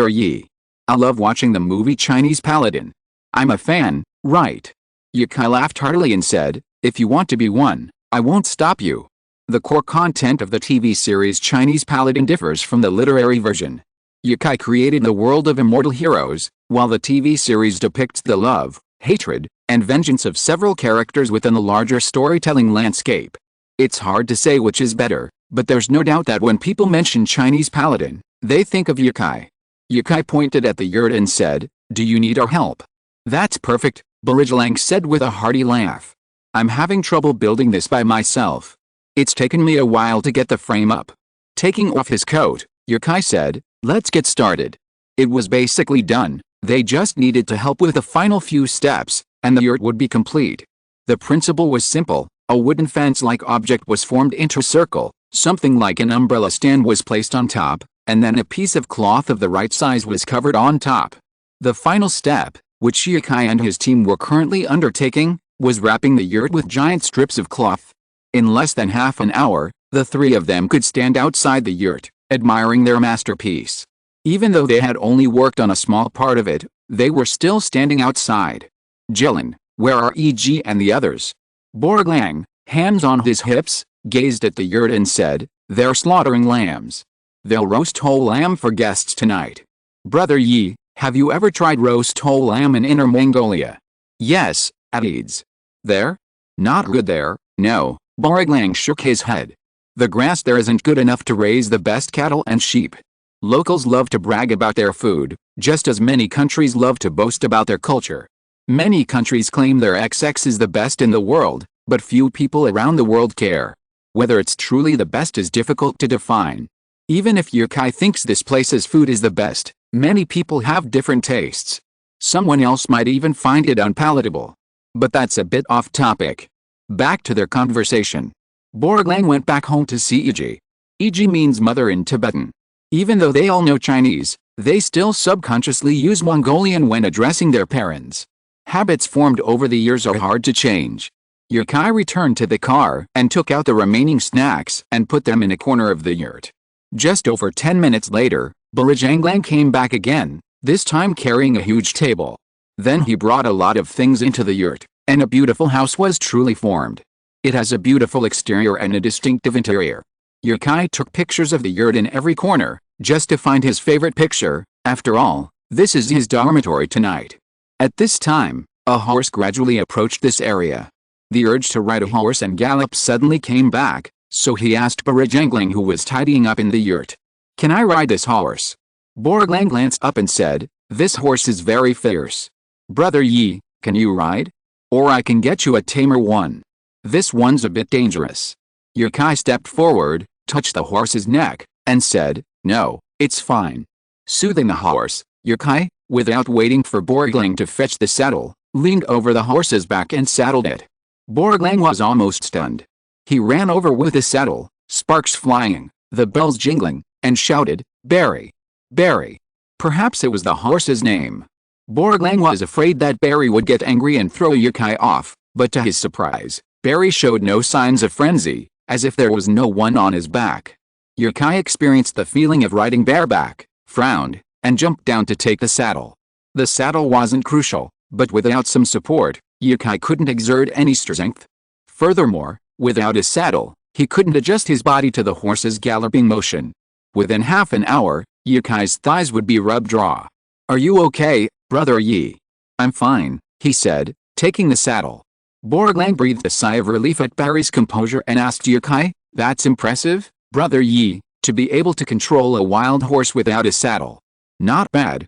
Yi. I love watching the movie Chinese Paladin. I'm a fan, right? Yukai laughed heartily and said, "If you want to be one, I won't stop you." The core content of the TV series Chinese Paladin differs from the literary version. Yukai created the world of immortal heroes, while the TV series depicts the love, hatred, and vengeance of several characters within the larger storytelling landscape. It's hard to say which is better, but there's no doubt that when people mention Chinese Paladin, they think of Yukai. Yukai pointed at the yurt and said, "Do you need our help?" "That's perfect," Boriglang said with a hearty laugh. "I'm having trouble building this by myself. It's taken me a while to get the frame up." Taking off his coat, Yukai said, "Let's get started." It was basically done, they just needed to help with the final few steps, and the yurt would be complete. The principle was simple, a wooden fence-like object was formed into a circle, something like an umbrella stand was placed on top, and then a piece of cloth of the right size was covered on top. The final step, which Yukai and his team were currently undertaking, was wrapping the yurt with giant strips of cloth. In less than half an hour, the three of them could stand outside the yurt, admiring their masterpiece. Even though they had only worked on a small part of it, they were still standing outside. "Jilin, where are EG and the others?" Boriglang, hands on his hips, gazed at the yurt and said, "They're slaughtering lambs. They'll roast whole lamb for guests tonight." "Brother Yi, have you ever tried roast whole lamb in Inner Mongolia?" "Yes, at Eads." "There? Not good there, no." Boriglang shook his head. "The grass there isn't good enough to raise the best cattle and sheep. Locals love to brag about their food, just as many countries love to boast about their culture. Many countries claim their XX is the best in the world, but few people around the world care. Whether it's truly the best is difficult to define. Even if Yukai thinks this place's food is the best, many people have different tastes. Someone else might even find it unpalatable. But that's a bit off topic. Back to their conversation. Boriglang went back home to see Iji. Iji means mother in Tibetan. Even though they all know Chinese, they still subconsciously use Mongolian when addressing their parents. Habits formed over the years are hard to change. Yukai returned to the car and took out the remaining snacks and put them in a corner of the yurt. Just over 10 minutes later, Barajanglang came back again, this time carrying a huge table. Then he brought a lot of things into the yurt, and a beautiful house was truly formed. It has a beautiful exterior and a distinctive interior. Yukai took pictures of the yurt in every corner, just to find his favorite picture. After all, this is his dormitory tonight. At this time, a horse gradually approached this area. The urge to ride a horse and gallop suddenly came back, so he asked Barajanglang, who was tidying up in the yurt. "Can I ride this horse?" Borglang glanced up and said, "This horse is very fierce. Brother Yi, can you ride? Or I can get you a tamer one. This one's a bit dangerous." Yukai stepped forward, touched the horse's neck, and said, "No, it's fine." Soothing the horse, Yukai, without waiting for Borglang to fetch the saddle, leaned over the horse's back and saddled it. Borglang was almost stunned. He ran over with the saddle, sparks flying, the bells jingling, and shouted, "Barry! Barry!" Perhaps it was the horse's name. Borglang was afraid that Barry would get angry and throw Yukai off, but to his surprise, Barry showed no signs of frenzy, as if there was no one on his back. Yukai experienced the feeling of riding bareback, frowned, and jumped down to take the saddle. The saddle wasn't crucial, but without some support, Yukai couldn't exert any strength. Furthermore, without a saddle, he couldn't adjust his body to the horse's galloping motion. Within half an hour, Yukai's thighs would be rubbed raw. "Are you okay, Brother Yi?" "I'm fine," he said, taking the saddle. Borglang breathed a sigh of relief at Barry's composure and asked Yukai, "That's impressive, Brother Yi, to be able to control a wild horse without a saddle." Not bad,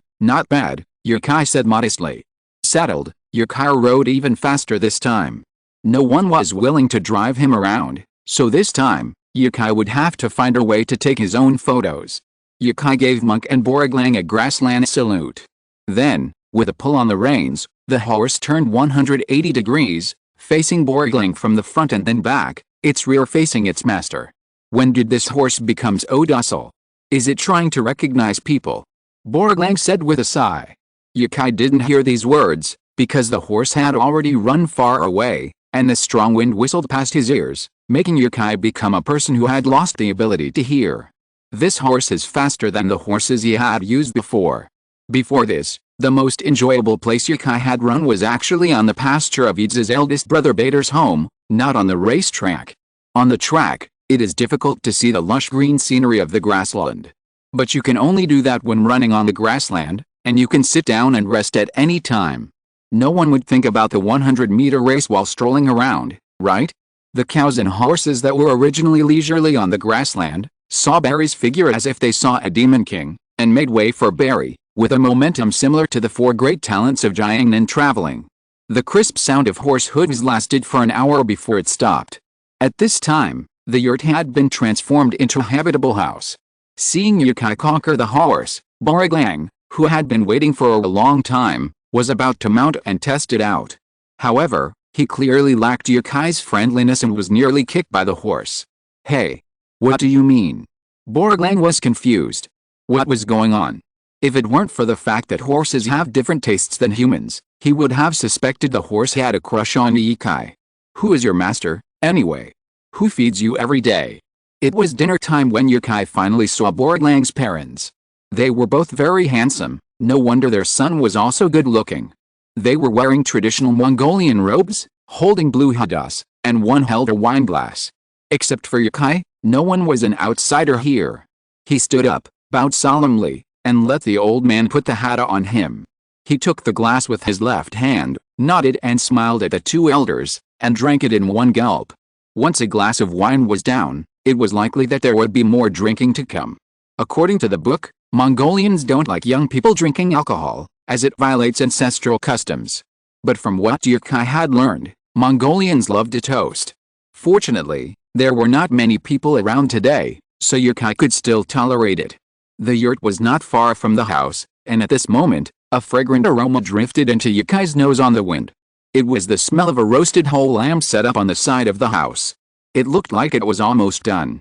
Yukai said modestly. Saddled, Yukai rode even faster this time. No one was willing to drive him around, so this time, Yukai would have to find a way to take his own photos. Yukai gave Monk and Borglang a grassland salute. Then, with a pull on the reins, the horse turned 180 degrees, facing Borglang from the front and then back, its rear facing its master. When did this horse become so docile? Is it trying to recognize people? Borglang said with a sigh. Yukai didn't hear these words, because the horse had already run far away, and the strong wind whistled past his ears, making Yukai become a person who had lost the ability to hear. This horse is faster than the horses he had used before. Before this, the most enjoyable place Yukai had run was actually on the pasture of Yitz's eldest brother Bader's home, not on the racetrack. On the track, it is difficult to see the lush green scenery of the grassland. But you can only do that when running on the grassland, and you can sit down and rest at any time. No one would think about the 100-meter race while strolling around, right? The cows and horses that were originally leisurely on the grassland, saw Barry's figure as if they saw a demon king, and made way for Barry, with a momentum similar to the 4 great talents of Jiang and traveling. The crisp sound of horse hooves lasted for an hour before it stopped. At this time, the yurt had been transformed into a habitable house. Seeing Yukai conquer the horse, Borglang, who had been waiting for a long time, was about to mount and test it out. However, he clearly lacked Yukai's friendliness and was nearly kicked by the horse. "Hey! What do you mean?" Borglang was confused. What was going on? If it weren't for the fact that horses have different tastes than humans, he would have suspected the horse had a crush on Yukai. "Who is your master, anyway? Who feeds you every day?" It was dinner time when Yukai finally saw Borglang's parents. They were both very handsome, no wonder their son was also good-looking. They were wearing traditional Mongolian robes, holding blue hadas, and one held a wine glass. Except for Yukai, no one was an outsider here. He stood up, bowed solemnly, and let the old man put the hada on him. He took the glass with his left hand, nodded and smiled at the 2 elders, and drank it in one gulp. Once a glass of wine was down, it was likely that there would be more drinking to come. According to the book, Mongolians don't like young people drinking alcohol, as it violates ancestral customs. But from what Yukai had learned, Mongolians loved to toast. Fortunately, there were not many people around today, so Yukai could still tolerate it. The yurt was not far from the house, and at this moment, a fragrant aroma drifted into Yukai's nose on the wind. It was the smell of a roasted whole lamb set up on the side of the house. It looked like it was almost done.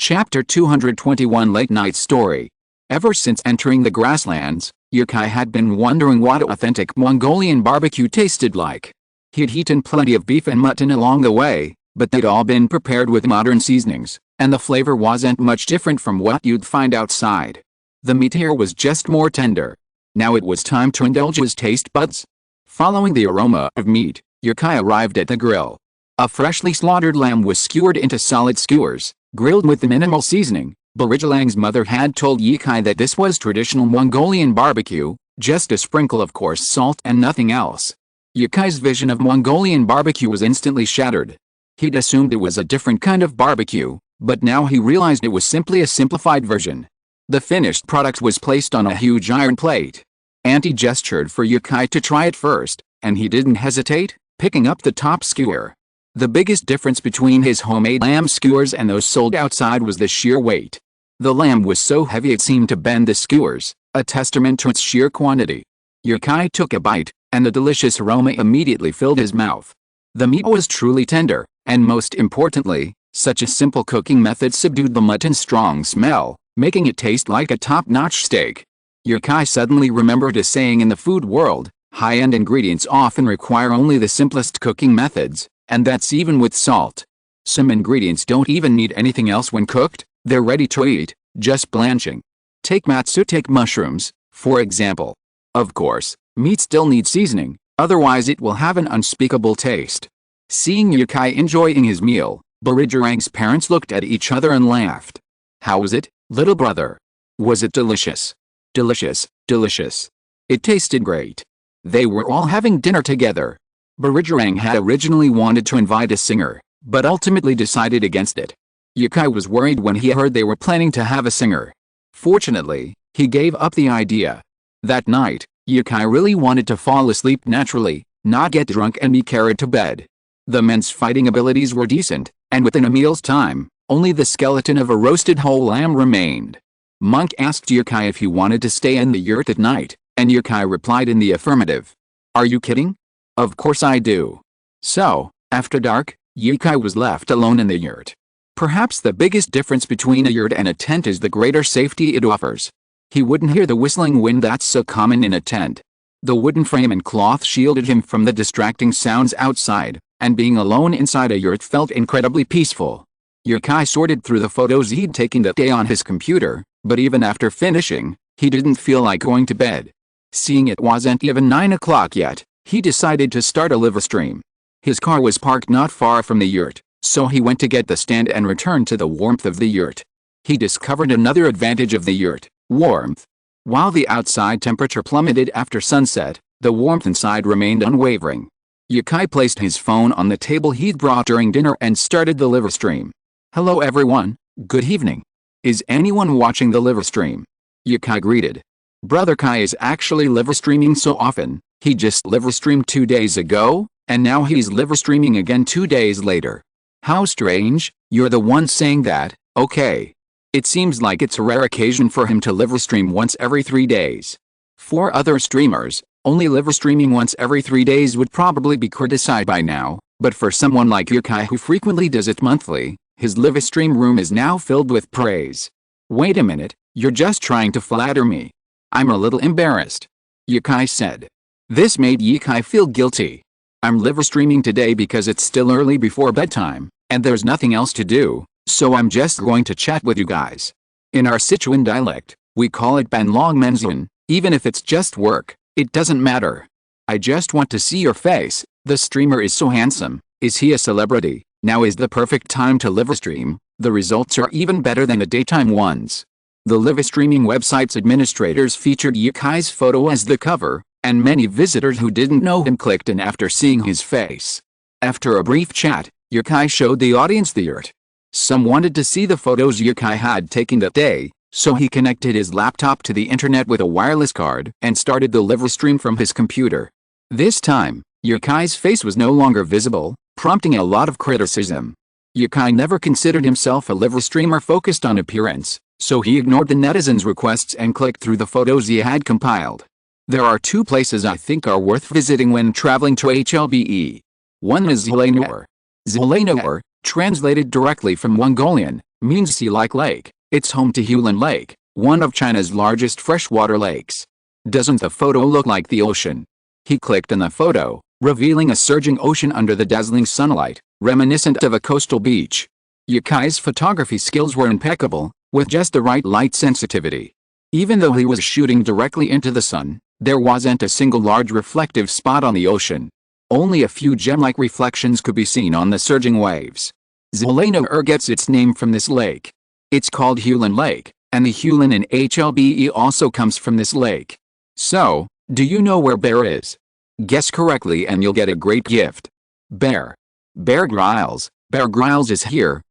Chapter 221 Late Night Story. Ever since entering the grasslands, Yukai had been wondering what authentic Mongolian barbecue tasted like. He'd eaten plenty of beef and mutton along the way, but they'd all been prepared with modern seasonings, and the flavor wasn't much different from what you'd find outside. The meat here was just more tender. Now it was time to indulge his taste buds. Following the aroma of meat, Yukai arrived at the grill. A freshly slaughtered lamb was skewered into solid skewers, grilled with minimal seasoning. Barijilang's mother had told Yukai that this was traditional Mongolian barbecue, just a sprinkle of coarse salt and nothing else. Yukai's vision of Mongolian barbecue was instantly shattered. He'd assumed it was a different kind of barbecue, but now he realized it was simply a simplified version. The finished product was placed on a huge iron plate. Auntie gestured for Yukai to try it first, and he didn't hesitate, picking up the top skewer. The biggest difference between his homemade lamb skewers and those sold outside was the sheer weight. The lamb was so heavy it seemed to bend the skewers, a testament to its sheer quantity. Yukai took a bite, and the delicious aroma immediately filled his mouth. The meat was truly tender, and most importantly, such a simple cooking method subdued the mutton's strong smell, making it taste like a top-notch steak. Yukai suddenly remembered a saying in the food world: high-end ingredients often require only the simplest cooking methods, and that's even with salt. Some ingredients don't even need anything else when cooked, they're ready to eat, just blanching. Take mushrooms, for example. Of course, meat still needs seasoning, otherwise it will have an unspeakable taste. Seeing Yukai enjoying his meal, Barijilang's parents looked at each other and laughed. How was it, little brother? Was it delicious? Delicious, delicious. It tasted great. They were all having dinner together. Barijilang had originally wanted to invite a singer, but ultimately decided against it. Yukai was worried when he heard they were planning to have a singer. Fortunately, he gave up the idea. That night, Yukai really wanted to fall asleep naturally, not get drunk and be carried to bed. The men's fighting abilities were decent, and within a meal's time, only the skeleton of a roasted whole lamb remained. Monk asked Yukai if he wanted to stay in the yurt at night, and Yukai replied in the affirmative. Are you kidding? Of course I do. So, after dark, Yukai was left alone in the yurt. Perhaps the biggest difference between a yurt and a tent is the greater safety it offers. He wouldn't hear the whistling wind that's so common in a tent. The wooden frame and cloth shielded him from the distracting sounds outside, and being alone inside a yurt felt incredibly peaceful. Yukai sorted through the photos he'd taken that day on his computer, but even after finishing, he didn't feel like going to bed. Seeing it wasn't even 9 o'clock yet, he decided to start a live stream. His car was parked not far from the yurt, so he went to get the stand and returned to the warmth of the yurt. He discovered another advantage of the yurt: warmth. While the outside temperature plummeted after sunset, the warmth inside remained unwavering. Yukai placed his phone on the table he'd brought during dinner and started the live stream. Hello everyone, good evening. Is anyone watching the live stream? Yukai greeted. Brother Kai is actually live streaming so often. He just live streamed 2 days ago, and now he's live streaming again 2 days later. How strange, you're the one saying that, okay. It seems like it's a rare occasion for him to live stream once every 3 days. For other streamers, only live streaming once every 3 days would probably be criticized by now, but for someone like Yukai who frequently does it monthly, his live stream room is now filled with praise. Wait a minute, you're just trying to flatter me. I'm a little embarrassed. Yukai said. This made Yukai feel guilty. I'm live streaming today because it's still early before bedtime, and there's nothing else to do, so I'm just going to chat with you guys. In our Sichuan dialect, we call it ban long menzian. Even if it's just work, it doesn't matter. I just want to see your face. The streamer is so handsome. Is he a celebrity? Now is the perfect time to live stream. The results are even better than the daytime ones. The live streaming website's administrators featured Yukai's photo as the cover, and many visitors who didn't know him clicked in after seeing his face. After a brief chat, Yukai showed the audience the yurt. Some wanted to see the photos Yukai had taken that day, so he connected his laptop to the internet with a wireless card and started the live stream from his computer. This time, Yukai's face was no longer visible, prompting a lot of criticism. Yukai never considered himself a live streamer focused on appearance, so he ignored the netizens' requests and clicked through the photos he had compiled. There are 2 places I think are worth visiting when traveling to HLBE. One is Zhelenor. Zhelenor, Translated directly from Mongolian, means sea-like lake. It's home to Hulin Lake, one of China's largest freshwater lakes. Doesn't the photo look like the ocean? He clicked on the photo, revealing a surging ocean under the dazzling sunlight, reminiscent of a coastal beach. Yukai's photography skills were impeccable, with just the right light sensitivity. Even though he was shooting directly into the sun, there wasn't a single large reflective spot on the ocean. Only a few gem-like reflections could be seen on the surging waves. Zholenur gets its name from this lake. It's called Hulin Lake, and the Hulin in HLBE also comes from this lake. So, do you know where Bear is? Guess correctly and you'll get a great gift. Bear. Bear Grylls. Bear Grylls is here.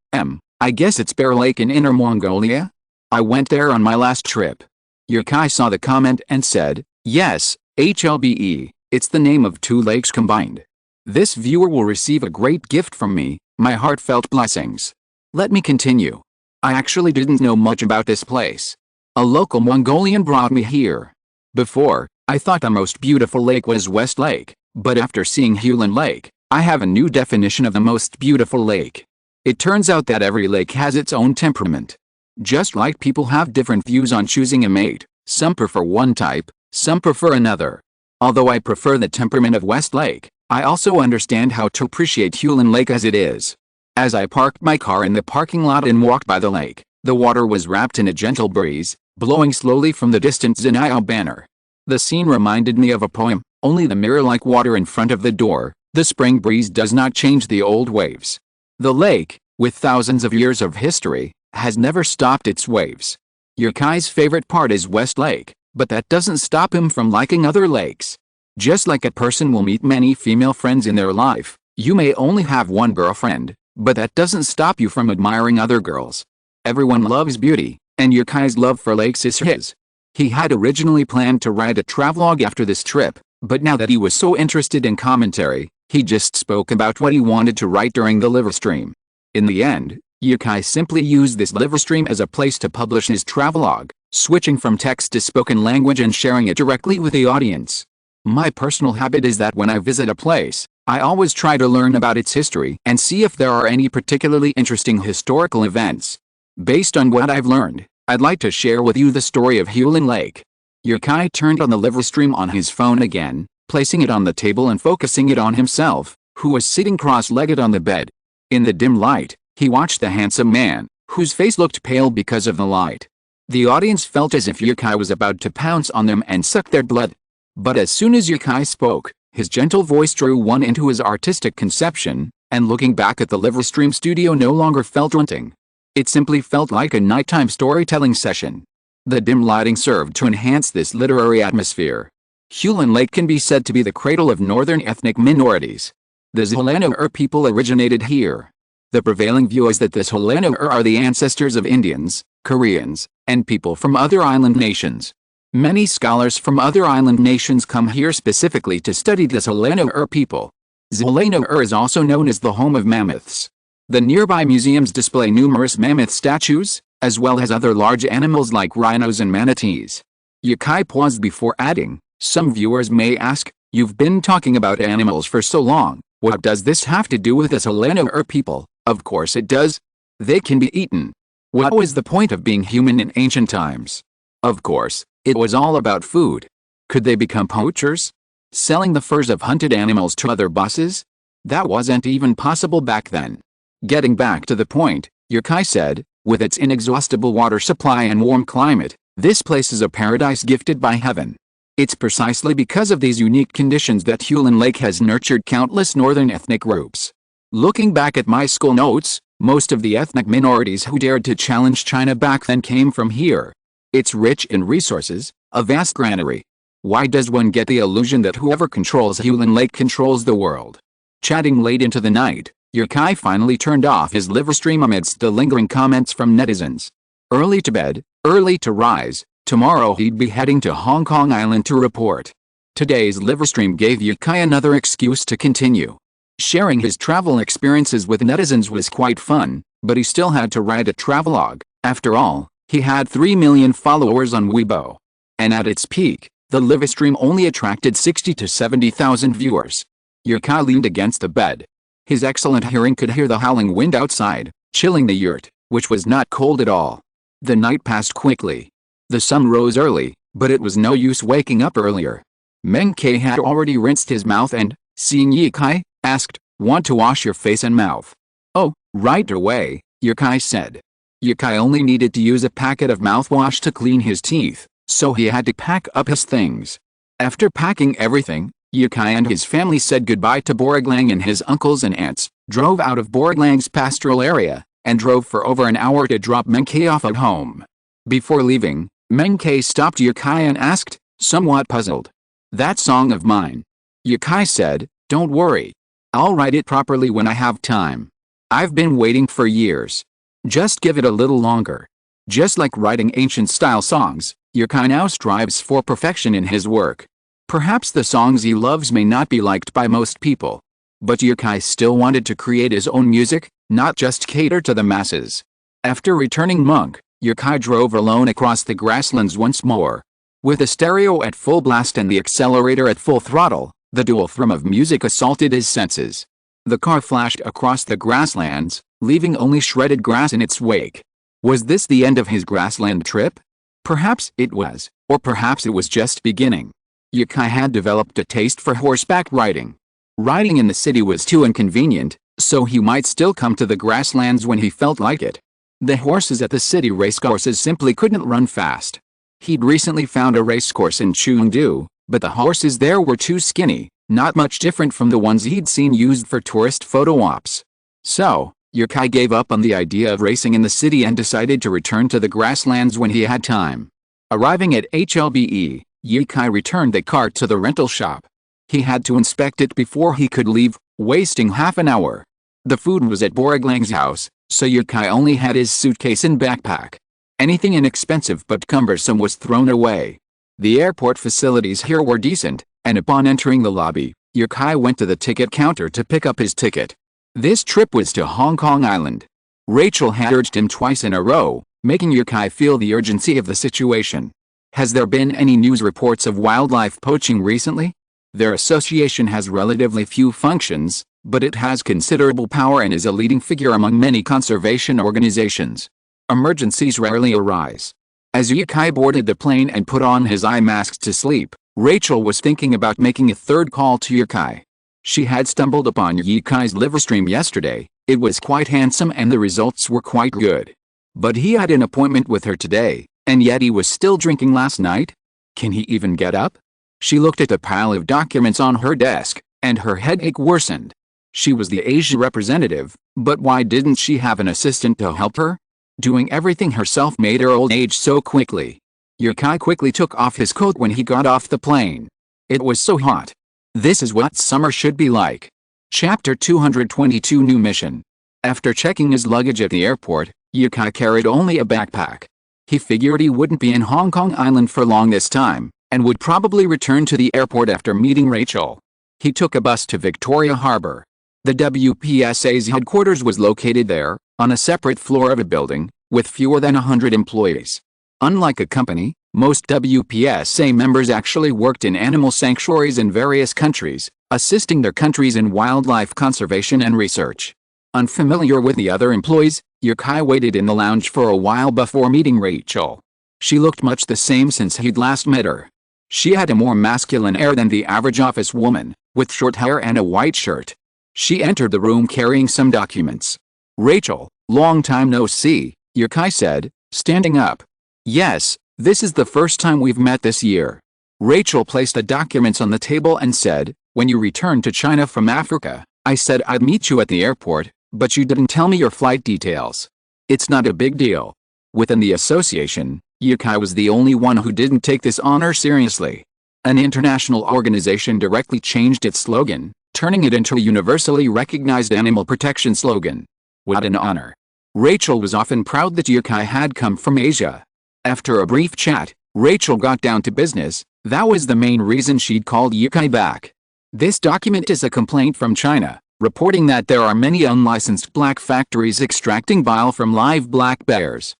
I guess it's Bear Lake in Inner Mongolia? I went there on my last trip. Yukai saw the comment and said, yes, HLBE, it's the name of two lakes combined. This viewer will receive a great gift from me, my heartfelt blessings. Let me continue. I actually didn't know much about this place. A local Mongolian brought me here. Before, I thought the most beautiful lake was West Lake, but after seeing Hulin Lake, I have a new definition of the most beautiful lake. It turns out that every lake has its own temperament. Just like people have different views on choosing a mate, some prefer one type, some prefer another. Although I prefer the temperament of West Lake, I also understand how to appreciate Hulin Lake as it is. As I parked my car in the parking lot and walked by the lake, the water was wrapped in a gentle breeze, blowing slowly from the distant Zenio banner. The scene reminded me of a poem, only the mirror-like water in front of the door, the spring breeze does not change the old waves. The lake, with thousands of years of history, has never stopped its waves. Yukai's favorite part is West Lake, but that doesn't stop him from liking other lakes. Just like a person will meet many female friends in their life, you may only have one girlfriend, but that doesn't stop you from admiring other girls. Everyone loves beauty, and Yukai's love for lakes is his. He had originally planned to write a travelogue after this trip, but now that he was so interested in commentary, he just spoke about what he wanted to write during the live stream. In the end, Yukai simply used this live stream as a place to publish his travelogue, switching from text to spoken language and sharing it directly with the audience. My personal habit is that when I visit a place, I always try to learn about its history and see if there are any particularly interesting historical events. Based on what I've learned, I'd like to share with you the story of Hulin Lake. Yukai turned on the live stream on his phone again, placing it on the table and focusing it on himself, who was sitting cross-legged on the bed. In the dim light, he watched the handsome man, whose face looked pale because of the light. The audience felt as if Yukai was about to pounce on them and suck their blood. But as soon as Yukai spoke, his gentle voice drew one into his artistic conception, and looking back at the live stream studio no longer felt daunting. It simply felt like a nighttime storytelling session. The dim lighting served to enhance this literary atmosphere. Hulin Lake can be said to be the cradle of northern ethnic minorities. The Zholenur people originated here. The prevailing view is that the Zholenur are the ancestors of Indians, Koreans, and people from other island nations. Many scholars from other island nations come here specifically to study the Zholenur people. Zholenur is also known as the home of mammoths. The nearby museums display numerous mammoth statues, as well as other large animals like rhinos and manatees. Yukai paused before adding, some viewers may ask, you've been talking about animals for so long, what does this have to do with the Zholenur people? Of course it does. They can be eaten. What was the point of being human in ancient times? Of course, it was all about food. Could they become poachers? Selling the furs of hunted animals to other bosses? That wasn't even possible back then. Getting back to the point, Yukai said, with its inexhaustible water supply and warm climate, this place is a paradise gifted by heaven. It's precisely because of these unique conditions that Hulin Lake has nurtured countless northern ethnic groups. Looking back at my school notes, most of the ethnic minorities who dared to challenge China back then came from here. It's rich in resources, a vast granary. Why does one get the illusion that whoever controls Hulin Lake controls the world? Chatting late into the night, Yukai finally turned off his live stream amidst the lingering comments from netizens. Early to bed, early to rise, tomorrow he'd be heading to Hong Kong Island to report. Today's live stream gave Yukai another excuse to continue. Sharing his travel experiences with netizens was quite fun, but he still had to write a travelogue. After all, he had 3 million followers on Weibo. And at its peak, the live stream only attracted 60 to 70,000 viewers. Yukai leaned against the bed. His excellent hearing could hear the howling wind outside, chilling the yurt, which was not cold at all. The night passed quickly. The sun rose early, but it was no use waking up earlier. Meng Ke had already rinsed his mouth and, seeing Ye Kai, asked, "Want to wash your face and mouth?" "Oh, right away," Ye Kai said. Ye Kai only needed to use a packet of mouthwash to clean his teeth, so he had to pack up his things. After packing everything, Ye Kai and his family said goodbye to Borglang and his uncles and aunts, drove out of Borglang's pastoral area, and drove for over an hour to drop Meng Ke off at home. Before leaving, Meng Ke stopped Ye Kai and asked, somewhat puzzled, "That song of mine?" Ye Kai said, "Don't worry. I'll write it properly when I have time. I've been waiting for years. Just give it a little longer." Just like writing ancient-style songs, Ye Kai now strives for perfection in his work. Perhaps the songs he loves may not be liked by most people. But Ye Kai still wanted to create his own music, not just cater to the masses. After returning monk, Ye Kai drove alone across the grasslands once more. With the stereo at full blast and the accelerator at full throttle, the dual thrum of music assaulted his senses. The car flashed across the grasslands, leaving only shredded grass in its wake. Was this the end of his grassland trip? Perhaps it was, or perhaps it was just beginning. Ye Kai had developed a taste for horseback riding. Riding in the city was too inconvenient, so he might still come to the grasslands when he felt like it. The horses at the city racecourses simply couldn't run fast. He'd recently found a racecourse in Chengdu, but the horses there were too skinny, not much different from the ones he'd seen used for tourist photo ops. So, Ye Kai gave up on the idea of racing in the city and decided to return to the grasslands when he had time. Arriving at HLBE, Ye Kai returned the car to the rental shop. He had to inspect it before he could leave, wasting half an hour. The food was at Borglang's house, so Ye Kai only had his suitcase and backpack. Anything inexpensive but cumbersome was thrown away. The airport facilities here were decent, and upon entering the lobby, Ye Kai went to the ticket counter to pick up his ticket. This trip was to Hong Kong Island. Rachel had urged him twice in a row, making Ye Kai feel the urgency of the situation. Has there been any news reports of wildlife poaching recently? Their association has relatively few functions, but it has considerable power and is a leading figure among many conservation organizations. Emergencies rarely arise. As Ye Kai boarded the plane and put on his eye masks to sleep, Rachel was thinking about making a third call to Ye Kai. She had stumbled upon Ye Kai's liver stream yesterday. It was quite handsome and the results were quite good. But he had an appointment with her today, and yet he was still drinking last night? Can he even get up? She looked at the pile of documents on her desk, and her headache worsened. She was the Asia representative, but why didn't she have an assistant to help her? Doing everything herself made her old age so quickly. Ye Kai quickly took off his coat when he got off the plane. It was so hot. This is what summer should be like. Chapter 222 New Mission. After checking his luggage at the airport, Ye Kai carried only a backpack. He figured he wouldn't be in Hong Kong Island for long this time, and would probably return to the airport after meeting Rachel. He took a bus to Victoria Harbour. The WPSA's headquarters was located there, on a separate floor of a building, with fewer than 100 employees. Unlike a company, most WPSA members actually worked in animal sanctuaries in various countries, assisting their countries in wildlife conservation and research. Unfamiliar with the other employees, Ye Kai waited in the lounge for a while before meeting Rachel. She looked much the same since he'd last met her. She had a more masculine air than the average office woman, with short hair and a white shirt. She entered the room carrying some documents. "Rachel, long time no see," Ye Kai said, standing up. "Yes, this is the first time we've met this year." Rachel placed the documents on the table and said, "When you returned to China from Africa, I said I'd meet you at the airport, but you didn't tell me your flight details. It's not a big deal." Within the association, Ye Kai was the only one who didn't take this honor seriously. An international organization directly changed its slogan, turning it into a universally recognized animal protection slogan. What an honor. Rachel was often proud that Ye Kai had come from Asia. After a brief chat, Rachel got down to business. That was the main reason she'd called Ye Kai back. "This document is a complaint from China, reporting that there are many unlicensed black factories extracting bile from live black bears."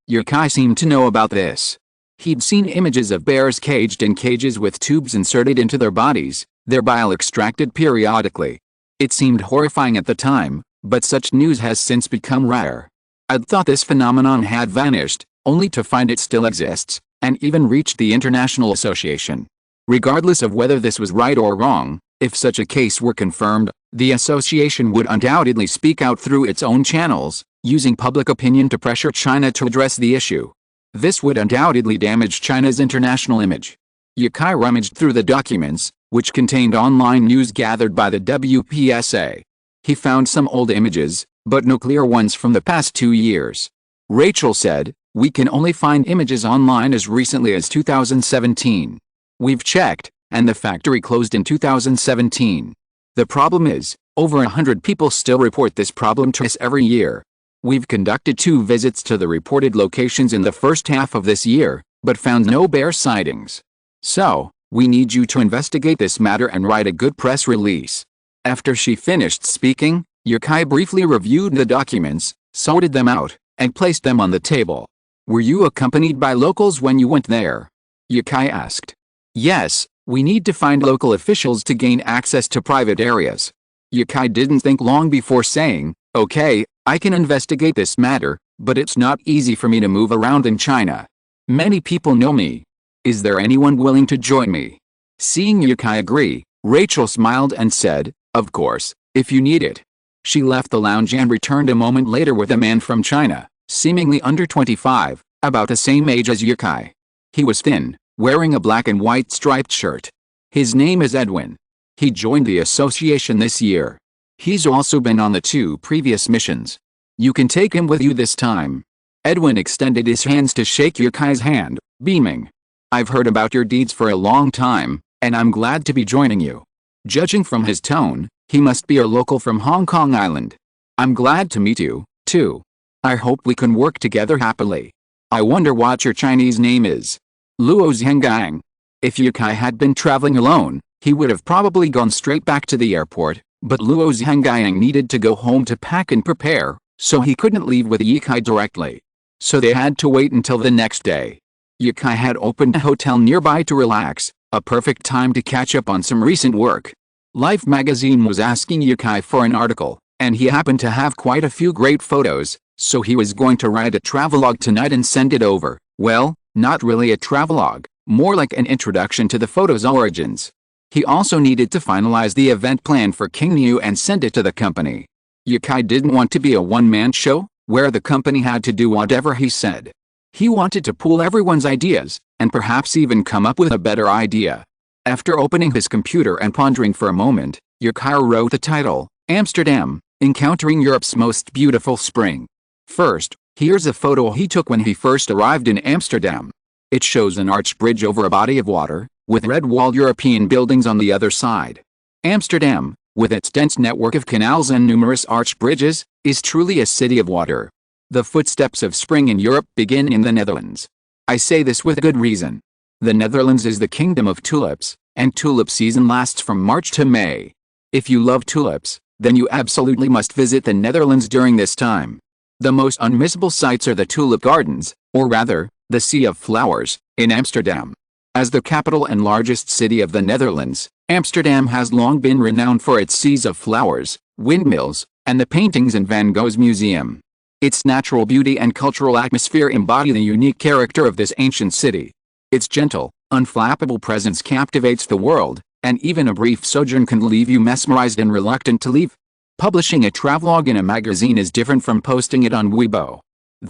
Ye Kai seemed to know about this. He'd seen images of bears caged in cages with tubes inserted into their bodies, their bile extracted periodically. It seemed horrifying at the time, but such news has since become rare. I'd thought this phenomenon had vanished, only to find it still exists, and even reached the International Association. Regardless of whether this was right or wrong, if such a case were confirmed, the association would undoubtedly speak out through its own channels, using public opinion to pressure China to address the issue. This would undoubtedly damage China's international image. Yukai rummaged through the documents, which contained online news gathered by the WPSA. He found some old images, but no clear ones from the past 2 years. Rachel said, "We can only find images online as recently as 2017. We've checked, and the factory closed in 2017. The problem is, over 100 people still report this problem to us every year. We've conducted 2 visits to the reported locations in the first half of this year, but found no bear sightings. So, we need you to investigate this matter and write a good press release." After she finished speaking, Yukai briefly reviewed the documents, sorted them out, and placed them on the table. "Were you accompanied by locals when you went there?" Yukai asked. "Yes, we need to find local officials to gain access to private areas." Yukai didn't think long before saying, "Okay, I can investigate this matter, but it's not easy for me to move around in China. Many people know me. Is there anyone willing to join me?" Seeing Yukai agree, Rachel smiled and said, "Of course, if you need it." She left the lounge and returned a moment later with a man from China, seemingly under 25, about the same age as Yukai. He was thin, wearing a black and white striped shirt. His name is Edwin. He joined the association this year. He's also been on the 2 previous missions. You can take him with you this time. Edwin extended his hands to shake Yukai's hand, beaming. "I've heard about your deeds for a long time, and I'm glad to be joining you." Judging from his tone, he must be a local from Hong Kong Island. "I'm glad to meet you, too. I hope we can work together happily. I wonder what your Chinese name is." Luo Zhenggang. If Yukai had been traveling alone, he would have probably gone straight back to the airport, but Luo Zhenggang needed to go home to pack and prepare, so he couldn't leave with Yukai directly. So they had to wait until the next day. Yukai had opened a hotel nearby to relax, a perfect time to catch up on some recent work. Life magazine was asking Yukai for an article, and he happened to have quite a few great photos, so he was going to write a travelogue tonight and send it over. Well, not really a travelogue, more like an introduction to the photo's origins. He also needed to finalize the event plan for King Niu and send it to the company. Yukai didn't want to be a one-man show, where the company had to do whatever he said. He wanted to pool everyone's ideas, and perhaps even come up with a better idea. After opening his computer and pondering for a moment, Yukai wrote the title, Amsterdam, Encountering Europe's Most Beautiful Spring. First, here's a photo he took when he first arrived in Amsterdam. It shows an arched bridge over a body of water, with red-walled European buildings on the other side. Amsterdam, with its dense network of canals and numerous arched bridges, is truly a city of water. The footsteps of spring in Europe begin in the Netherlands. I say this with good reason. The Netherlands is the kingdom of tulips, and tulip season lasts from March to May. If you love tulips, then you absolutely must visit the Netherlands during this time. The most unmissable sights are the tulip gardens, or rather, the Sea of Flowers, in Amsterdam. As the capital and largest city of the Netherlands, Amsterdam has long been renowned for its seas of flowers, windmills, and the paintings in Van Gogh's museum. Its natural beauty and cultural atmosphere embody the unique character of this ancient city. Its gentle, unflappable presence captivates the world, and even a brief sojourn can leave you mesmerized and reluctant to leave. Publishing a travelogue in a magazine is different from posting it on Weibo.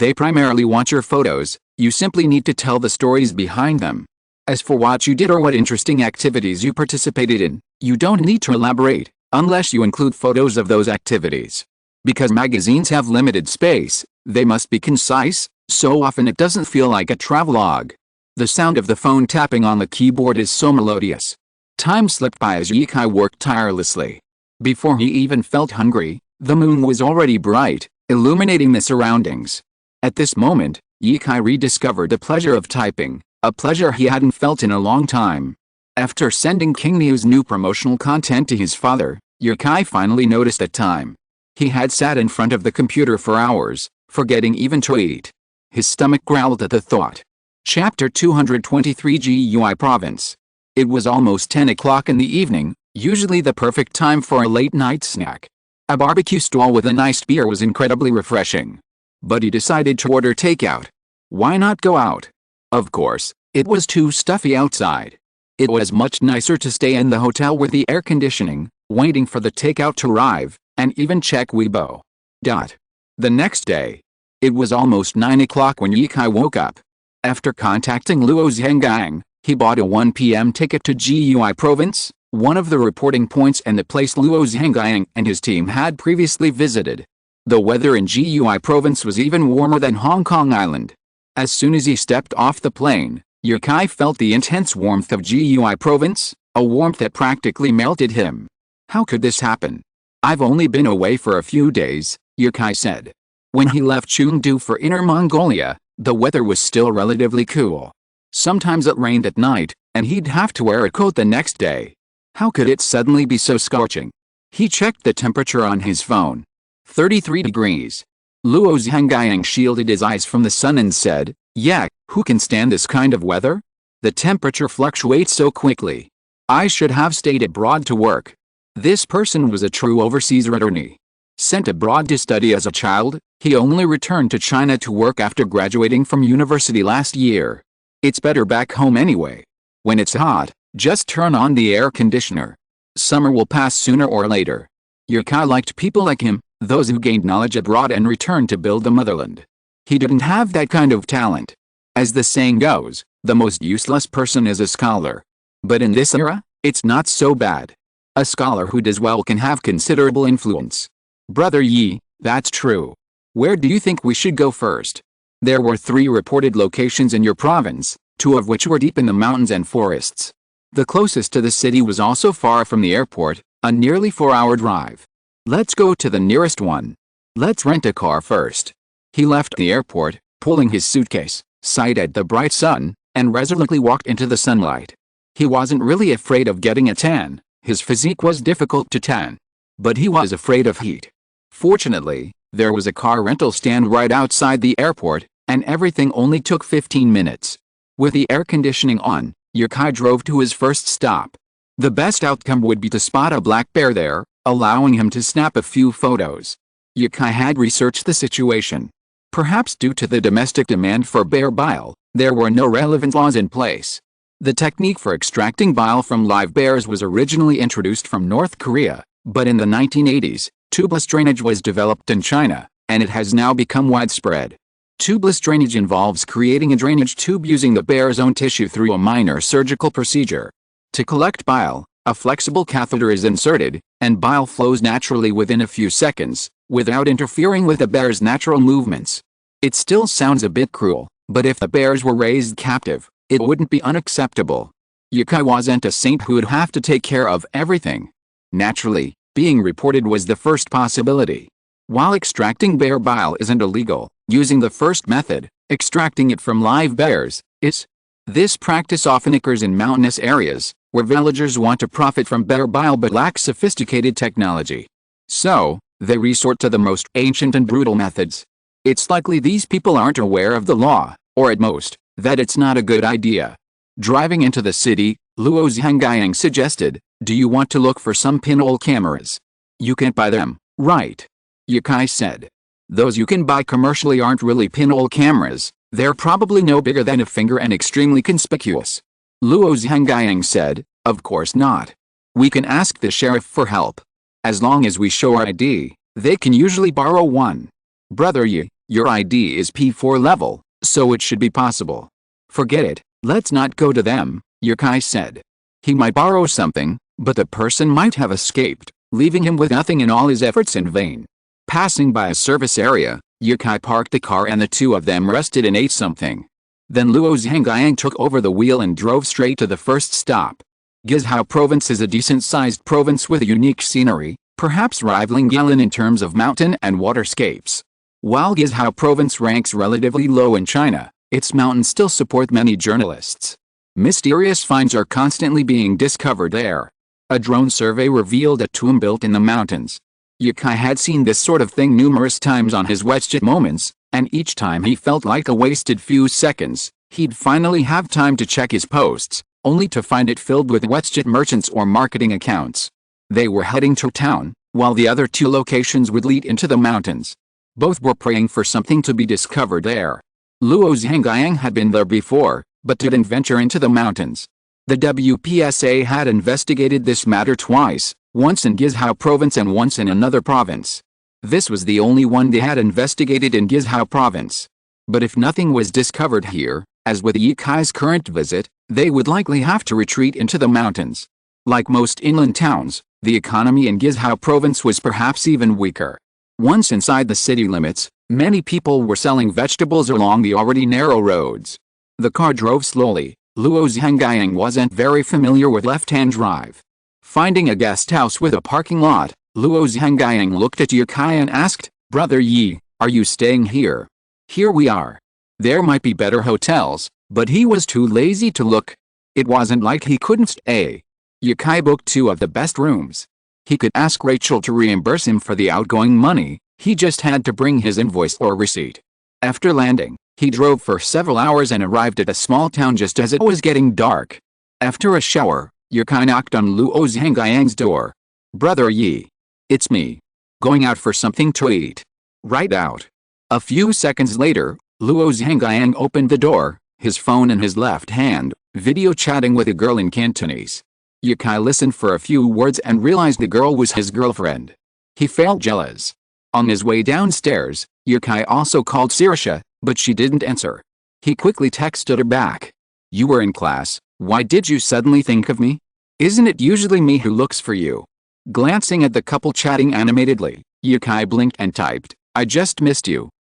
They primarily want your photos, you simply need to tell the stories behind them. As for what you did or what interesting activities you participated in, you don't need to elaborate, unless you include photos of those activities. Because magazines have limited space, they must be concise, so often it doesn't feel like a travelogue. The sound of the phone tapping on the keyboard is so melodious. Time slipped by as Yukai worked tirelessly. Before he even felt hungry, the moon was already bright, illuminating the surroundings. At this moment, Yukai rediscovered the pleasure of typing, a pleasure he hadn't felt in a long time. After sending King Niu's new promotional content to his father, Yukai finally noticed the time. He had sat in front of the computer for hours, forgetting even to eat. His stomach growled at the thought. Chapter 223 GUI Province. It was almost 10 o'clock in the evening, Usually the perfect time for a late-night snack. A barbecue stall with a nice beer was incredibly refreshing. But he decided to order takeout. Why not go out? Of course, it was too stuffy outside. It was much nicer to stay in the hotel with the air conditioning, waiting for the takeout to arrive, and even check Weibo. The next day. It was almost 9 o'clock when Yikai woke up. After contacting Luo Zhenggang, he bought a 1 p.m. ticket to Gui Province, one of the reporting points and the place Luo Zhenggang and his team had previously visited. The weather in Gui Province was even warmer than Hong Kong Island. As soon as he stepped off the plane, Yikai felt the intense warmth of Gui Province, a warmth that practically melted him. How could this happen? I've only been away for a few days, Yikai said. When he left Chengdu for Inner Mongolia, the weather was still relatively cool. Sometimes it rained at night, and he'd have to wear a coat the next day. How could it suddenly be so scorching? He checked the temperature on his phone. 33 degrees. Luo Zhenggang shielded his eyes from the sun and said, "Yeah, who can stand this kind of weather? The temperature fluctuates so quickly. I should have stayed abroad to work." This person was a true overseas returnee. Sent abroad to study as a child, he only returned to China to work after graduating from university last year. It's better back home anyway. When it's hot, just turn on the air conditioner. Summer will pass sooner or later. Yikai liked people like him, those who gained knowledge abroad and returned to build the motherland. He didn't have that kind of talent. As the saying goes, the most useless person is a scholar. But in this era, it's not so bad. A scholar who does well can have considerable influence. Brother Yi, that's true. Where do you think we should go first? There were 3 reported locations in your province, 2 of which were deep in the mountains and forests. The closest to the city was also far from the airport, a nearly 4-hour drive. Let's go to the nearest one. Let's rent a car first. He left the airport, pulling his suitcase, sighed at the bright sun, and resolutely walked into the sunlight. He wasn't really afraid of getting a tan, his physique was difficult to tan. But he was afraid of heat. Fortunately, there was a car rental stand right outside the airport, and everything only took 15 minutes. With the air conditioning on, Yikai drove to his first stop. The best outcome would be to spot a black bear there, allowing him to snap a few photos. Yikai had researched the situation. Perhaps due to the domestic demand for bear bile, there were no relevant laws in place. The technique for extracting bile from live bears was originally introduced from North Korea, but in the 1980s, tubeless drainage was developed in China, and it has now become widespread. Tubeless drainage involves creating a drainage tube using the bear's own tissue through a minor surgical procedure. To collect bile, a flexible catheter is inserted, and bile flows naturally within a few seconds, without interfering with the bear's natural movements. It still sounds a bit cruel, but if the bears were raised captive, it wouldn't be unacceptable. Yikai wasn't a saint who'd have to take care of everything. Naturally, being reported was the first possibility. While extracting bear bile isn't illegal, using the first method, extracting it from live bears, is. This practice often occurs in mountainous areas, where villagers want to profit from bear bile but lack sophisticated technology. So, they resort to the most ancient and brutal methods. It's likely these people aren't aware of the law, or at most, that it's not a good idea. Driving into the city, Luo Zhenggang suggested, "Do you want to look for some pinhole cameras? You can't buy them, right?" Yikai said. "Those you can buy commercially aren't really pinhole cameras, they're probably no bigger than a finger and extremely conspicuous." Luo Zhenggang said, "Of course not. We can ask the sheriff for help. As long as we show our ID, they can usually borrow one. Brother Yi, your ID is P4 level, so it should be possible." "Forget it, let's not go to them," Yikai said. He might borrow something, but the person might have escaped, leaving him with nothing and all his efforts in vain. Passing by a service area, Yikai parked the car and the 2 of them rested and ate something. Then Luo Zhenggang took over the wheel and drove straight to the first stop. Guizhou Province is a decent-sized province with unique scenery, perhaps rivaling Yelin in terms of mountain and waterscapes. While Guizhou Province ranks relatively low in China, its mountains still support many journalists. Mysterious finds are constantly being discovered there. A drone survey revealed a tomb built in the mountains. Yikai had seen this sort of thing numerous times on his WeChat moments, and each time he felt like a wasted few seconds. He'd finally have time to check his posts, only to find it filled with WestJet merchants or marketing accounts. They were heading to town, while the other two locations would lead into the mountains. Both were praying for something to be discovered there. Luo Zhangjiang had been there before, but didn't venture into the mountains. The WPSA had investigated this matter twice, once in Guizhou province and once in another province. This was the only one they had investigated in Guizhou province. But if nothing was discovered here, as with Ye Kai's current visit, they would likely have to retreat into the mountains. Like most inland towns, the economy in Guizhou province was perhaps even weaker. Once inside the city limits, many people were selling vegetables along the already narrow roads. The car drove slowly. Luo Zhangjiang wasn't very familiar with left-hand drive. Finding a guest house with a parking lot, Luo Zhangjiang looked at Ye Kai and asked, "Brother Yi, are you staying here?" "Here we are. There might be better hotels," but he was too lazy to look. It wasn't like he couldn't stay. Ye Kai booked 2 of the best rooms. He could ask Rachel to reimburse him for the outgoing money, he just had to bring his invoice or receipt. After landing, he drove for several hours and arrived at a small town just as it was getting dark. After a shower, Ye Kai knocked on Luo Zhangjiang's door. "Brother Yi. It's me. Going out for something to eat." "Right out." A few seconds later, Luo Zhangjiang opened the door, his phone in his left hand, video chatting with a girl in Cantonese. Ye Kai listened for a few words and realized the girl was his girlfriend. He felt jealous. On his way downstairs, Ye Kai also called Sirisha, but she didn't answer. He quickly texted her back. "You were in class, why did you suddenly think of me? Isn't it usually me who looks for you?" Glancing at the couple chatting animatedly, Ye Kai blinked and typed, "I just missed you."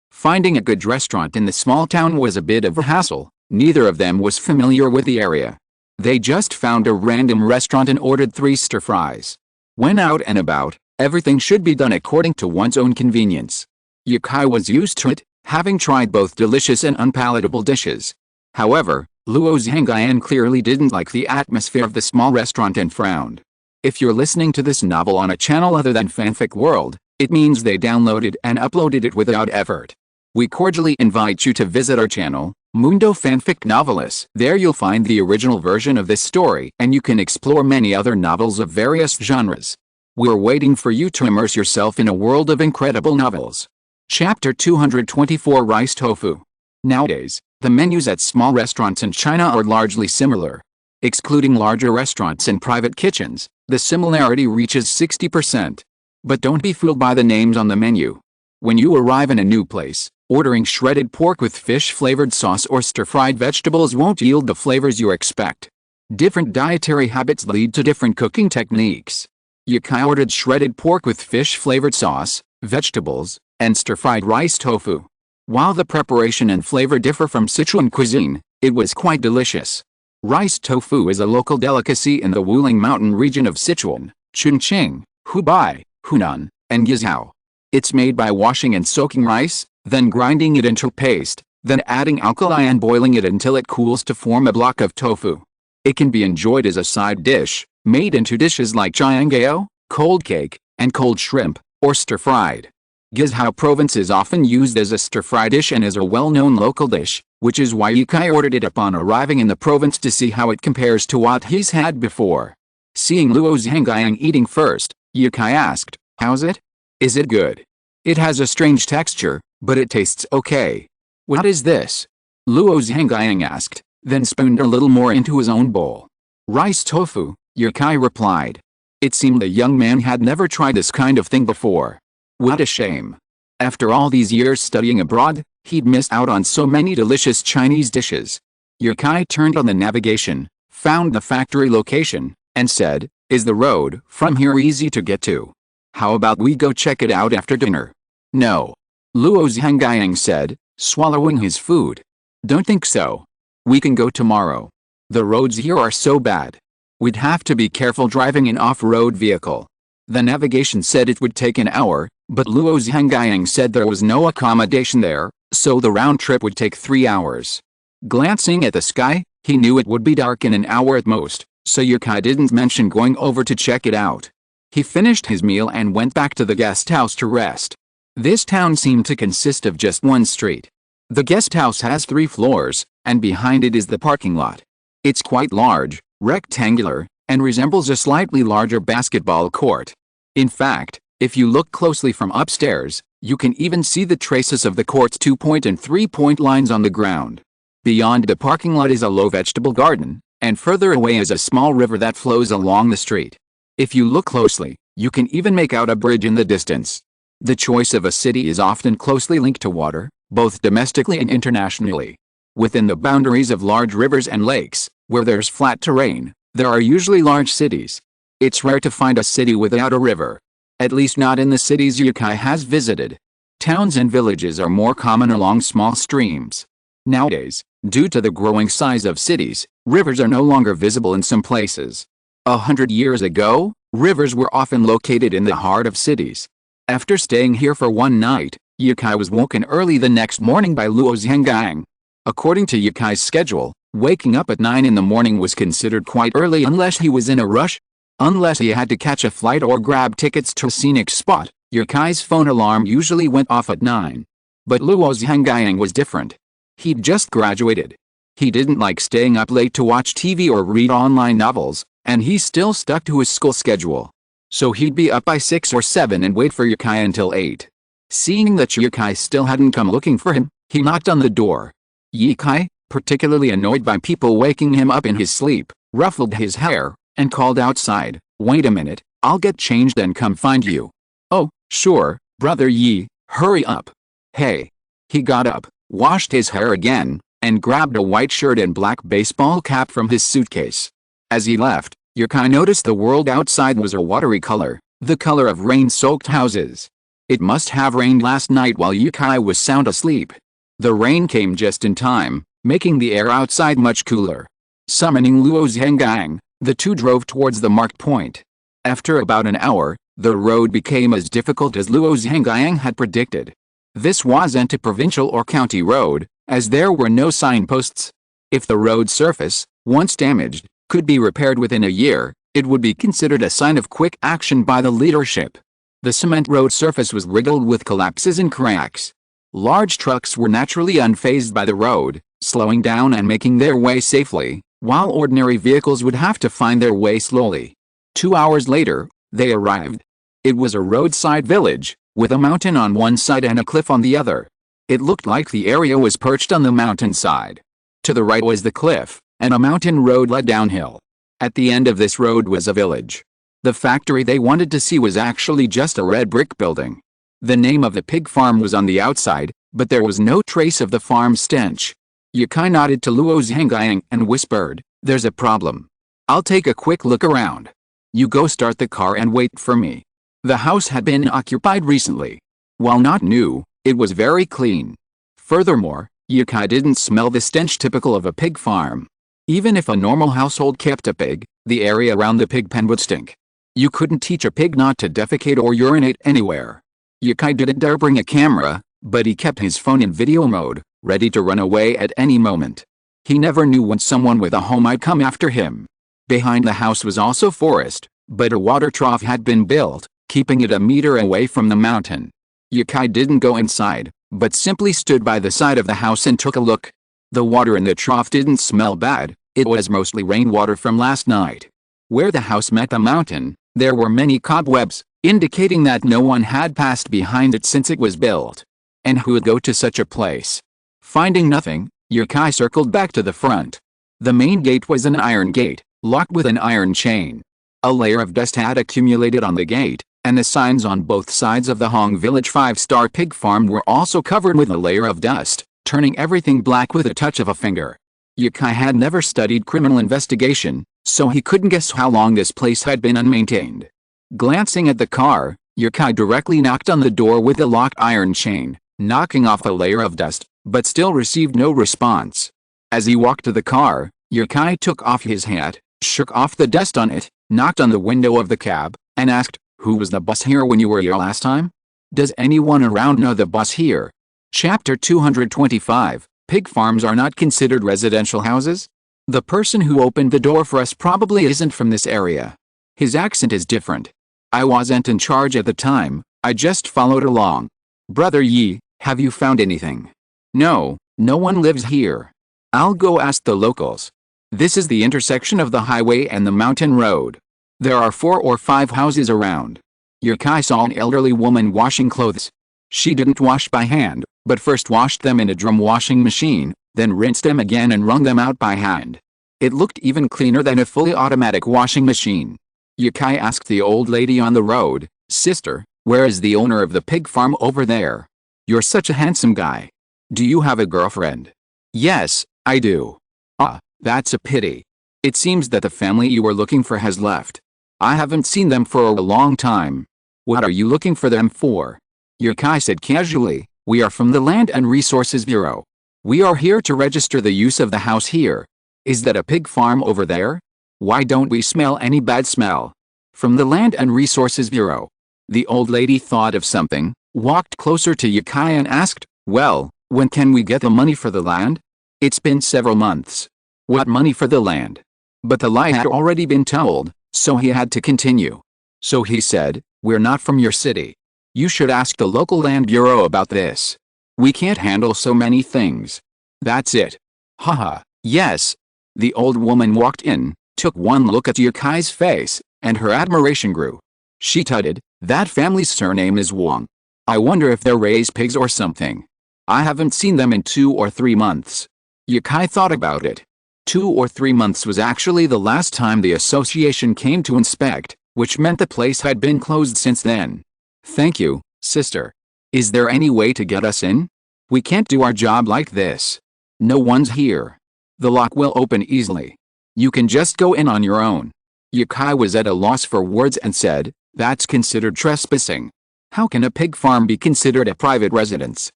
Finding a good restaurant in the small town was a bit of a hassle. Neither of them was familiar with the area. They just found a random restaurant and ordered 3 stir-fries. When out and about, everything should be done according to one's own convenience. Ye Kai was used to it, having tried both delicious and unpalatable dishes. However, Luo Zhangjiang clearly didn't like the atmosphere of the small restaurant and frowned. If you're listening to this novel on a channel other than Fanfic World, it means they downloaded and uploaded it without effort. We cordially invite you to visit our channel, Mundo Fanfic Novelis. There you'll find the original version of this story and you can explore many other novels of various genres. We're waiting for you to immerse yourself in a world of incredible novels. Chapter 224 Rice Tofu. Nowadays, the menus at small restaurants in China are largely similar. Excluding larger restaurants and private kitchens, the similarity reaches 60%. But don't be fooled by the names on the menu. When you arrive in a new place, ordering shredded pork with fish-flavored sauce or stir-fried vegetables won't yield the flavors you expect. Different dietary habits lead to different cooking techniques. Ye Kai ordered shredded pork with fish-flavored sauce, vegetables, and stir-fried rice tofu. While the preparation and flavor differ from Sichuan cuisine, it was quite delicious. Rice tofu is a local delicacy in the Wuling Mountain region of Sichuan, Chongqing, Hubei, Hunan, and Guizhou. It's made by washing and soaking rice, then grinding it into paste, then adding alkali and boiling it until it cools to form a block of tofu. It can be enjoyed as a side dish, made into dishes like jiangao, cold cake, and cold shrimp, or stir-fried. Guizhou province is often used as a stir-fry dish and is a well-known local dish, which is why Ye Kai ordered it upon arriving in the province to see how it compares to what he's had before. Seeing Luo Zhangjiang eating first, Ye Kai asked, "How's it? Is it good?" "It has a strange texture, but it tastes okay." "What is this?" Luo Zhangjiang asked, then spooned a little more into his own bowl. "Rice tofu," Ye Kai replied. It seemed the young man had never tried this kind of thing before. What a shame. After all these years studying abroad, he'd missed out on so many delicious Chinese dishes. Ye Kai turned on the navigation, found the factory location, and said, "Is the road from here easy to get to? How about we go check it out after dinner?" "No," Luo Zhangjiang said, swallowing his food. "Don't think so. We can go tomorrow. The roads here are so bad. We'd have to be careful driving an off-road vehicle." The navigation said it would take an hour, but Luo Zhangjiang said there was no accommodation there, so the round trip would take 3 hours. Glancing at the sky, he knew it would be dark in an hour at most, so Ye Kai didn't mention going over to check it out. He finished his meal and went back to the guest house to rest. This town seemed to consist of just one street. The guest house has 3 floors, and behind it is the parking lot. It's quite large, rectangular, and resembles a slightly larger basketball court. In fact, if you look closely from upstairs, you can even see the traces of the court's 2-point and 3-point lines on the ground. Beyond the parking lot is a low vegetable garden, and further away is a small river that flows along the street. If you look closely, you can even make out a bridge in the distance. The choice of a city is often closely linked to water, both domestically and internationally. Within the boundaries of large rivers and lakes, where there's flat terrain, there are usually large cities. It's rare to find a city without a river. At least not in the cities Yukai has visited. Towns and villages are more common along small streams. Nowadays, due to the growing size of cities, rivers are no longer visible in some places. 100 years ago, rivers were often located in the heart of cities. After staying here for one night, Yukai was woken early the next morning by Luo Zhenggang. According to Yukai's schedule, waking up at 9 in the morning was considered quite early unless he was in a rush. Unless he had to catch a flight or grab tickets to a scenic spot, Yukai's phone alarm usually went off at 9. But Luo Zhenggang was different. He'd just graduated. He didn't like staying up late to watch TV or read online novels, and he still stuck to his school schedule. So he'd be up by 6 or 7 and wait for Yukai until 8. Seeing that Yukai still hadn't come looking for him, he knocked on the door. Yukai, particularly annoyed by people waking him up in his sleep, ruffled his hair, and called outside, "Wait a minute, I'll get changed and come find you." "Oh, sure, Brother Yi, hurry up." "Hey." He got up, washed his hair again, and grabbed a white shirt and black baseball cap from his suitcase. As he left, Yukai noticed the world outside was a watery color, the color of rain-soaked houses. It must have rained last night while Yukai was sound asleep. The rain came just in time, making the air outside much cooler. Summoning Luo Zhenggang, the two drove towards the marked point. After about an hour, the road became as difficult as Luo Zhenggang had predicted. This wasn't a provincial or county road, as there were no signposts. If the road surface, once damaged, could be repaired within a year, it would be considered a sign of quick action by the leadership. The cement road surface was riddled with collapses and cracks. Large trucks were naturally unfazed by the road, slowing down and making their way safely, while ordinary vehicles would have to find their way slowly. 2 hours later, they arrived. It was a roadside village, with a mountain on one side and a cliff on the other. It looked like the area was perched on the mountainside. To the right was the cliff, and a mountain road led downhill. At the end of this road was a village. The factory they wanted to see was actually just a red brick building. The name of the pig farm was on the outside, but there was no trace of the farm's stench. Yukai nodded to Luo Zhenggang and whispered, "There's a problem. I'll take a quick look around. You go start the car and wait for me." The house had been occupied recently. While not new, it was very clean. Furthermore, Yukai didn't smell the stench typical of a pig farm. Even if a normal household kept a pig, the area around the pig pen would stink. You couldn't teach a pig not to defecate or urinate anywhere. Yukai didn't dare bring a camera, but he kept his phone in video mode, ready to run away at any moment. He never knew when someone with a home might come after him. Behind the house was also forest, but a water trough had been built, keeping it a meter away from the mountain. Yukai didn't go inside, but simply stood by the side of the house and took a look. The water in the trough didn't smell bad, it was mostly rainwater from last night. Where the house met the mountain, there were many cobwebs, indicating that no one had passed behind it since it was built. And who would go to such a place? Finding nothing, Yukai circled back to the front. The main gate was an iron gate, locked with an iron chain. A layer of dust had accumulated on the gate, and the signs on both sides of the Hong Village 5-star pig farm were also covered with a layer of dust, turning everything black with a touch of a finger. Yukai had never studied criminal investigation, so he couldn't guess how long this place had been unmaintained. Glancing at the car, Yukai directly knocked on the door with the locked iron chain, knocking off a layer of dust, but still received no response. As he walked to the car, Yukai took off his hat, shook off the dust on it, knocked on the window of the cab, and asked, "Who was the boss here when you were here last time? Does anyone around know the boss here?" Chapter 225, Pig farms are not considered residential houses? The person who opened the door for us probably isn't from this area. His accent is different. I wasn't in charge at the time, I just followed along. Brother Yi, have you found anything? No, no one lives here. I'll go ask the locals. This is the intersection of the highway and the mountain road. There are 4 or 5 houses around. Yukai saw an elderly woman washing clothes. She didn't wash by hand, but first washed them in a drum washing machine, then rinsed them again and wrung them out by hand. It looked even cleaner than a fully automatic washing machine. Yukai asked the old lady on the road, "Sister, where is the owner of the pig farm over there? You're such a handsome guy. Do you have a girlfriend?" "Yes, I do." "Ah, that's a pity. It seems that the family you were looking for has left. I haven't seen them for a long time." "What are you looking for them for?" Yukai said casually, "We are from the Land and Resources Bureau. We are here to register the use of the house here." "Is that a pig farm over there? Why don't we smell any bad smell?" "From the Land and Resources Bureau." The old lady thought of something, walked closer to Yukai and asked, "Well, when can we get the money for the land?" "It's been several months." "What money for the land?" But the lie had already been told, so he had to continue. So he said, "We're not from your city. You should ask the local land bureau about this. We can't handle so many things." "That's it." "Haha, yes." The old woman walked in, took one look at Yukai's face, and her admiration grew. She tutted, "That family's surname is Wang. I wonder if they raise pigs or something. I haven't seen them in 2 or 3 months." Yukai thought about it. 2 or 3 months was actually the last time the association came to inspect, which meant the place had been closed since then. "Thank you, sister. Is there any way to get us in? We can't do our job like this. No one's here. The lock will open easily. You can just go in on your own." Yukai was at a loss for words and said, "That's considered trespassing. How can a pig farm be considered a private residence?"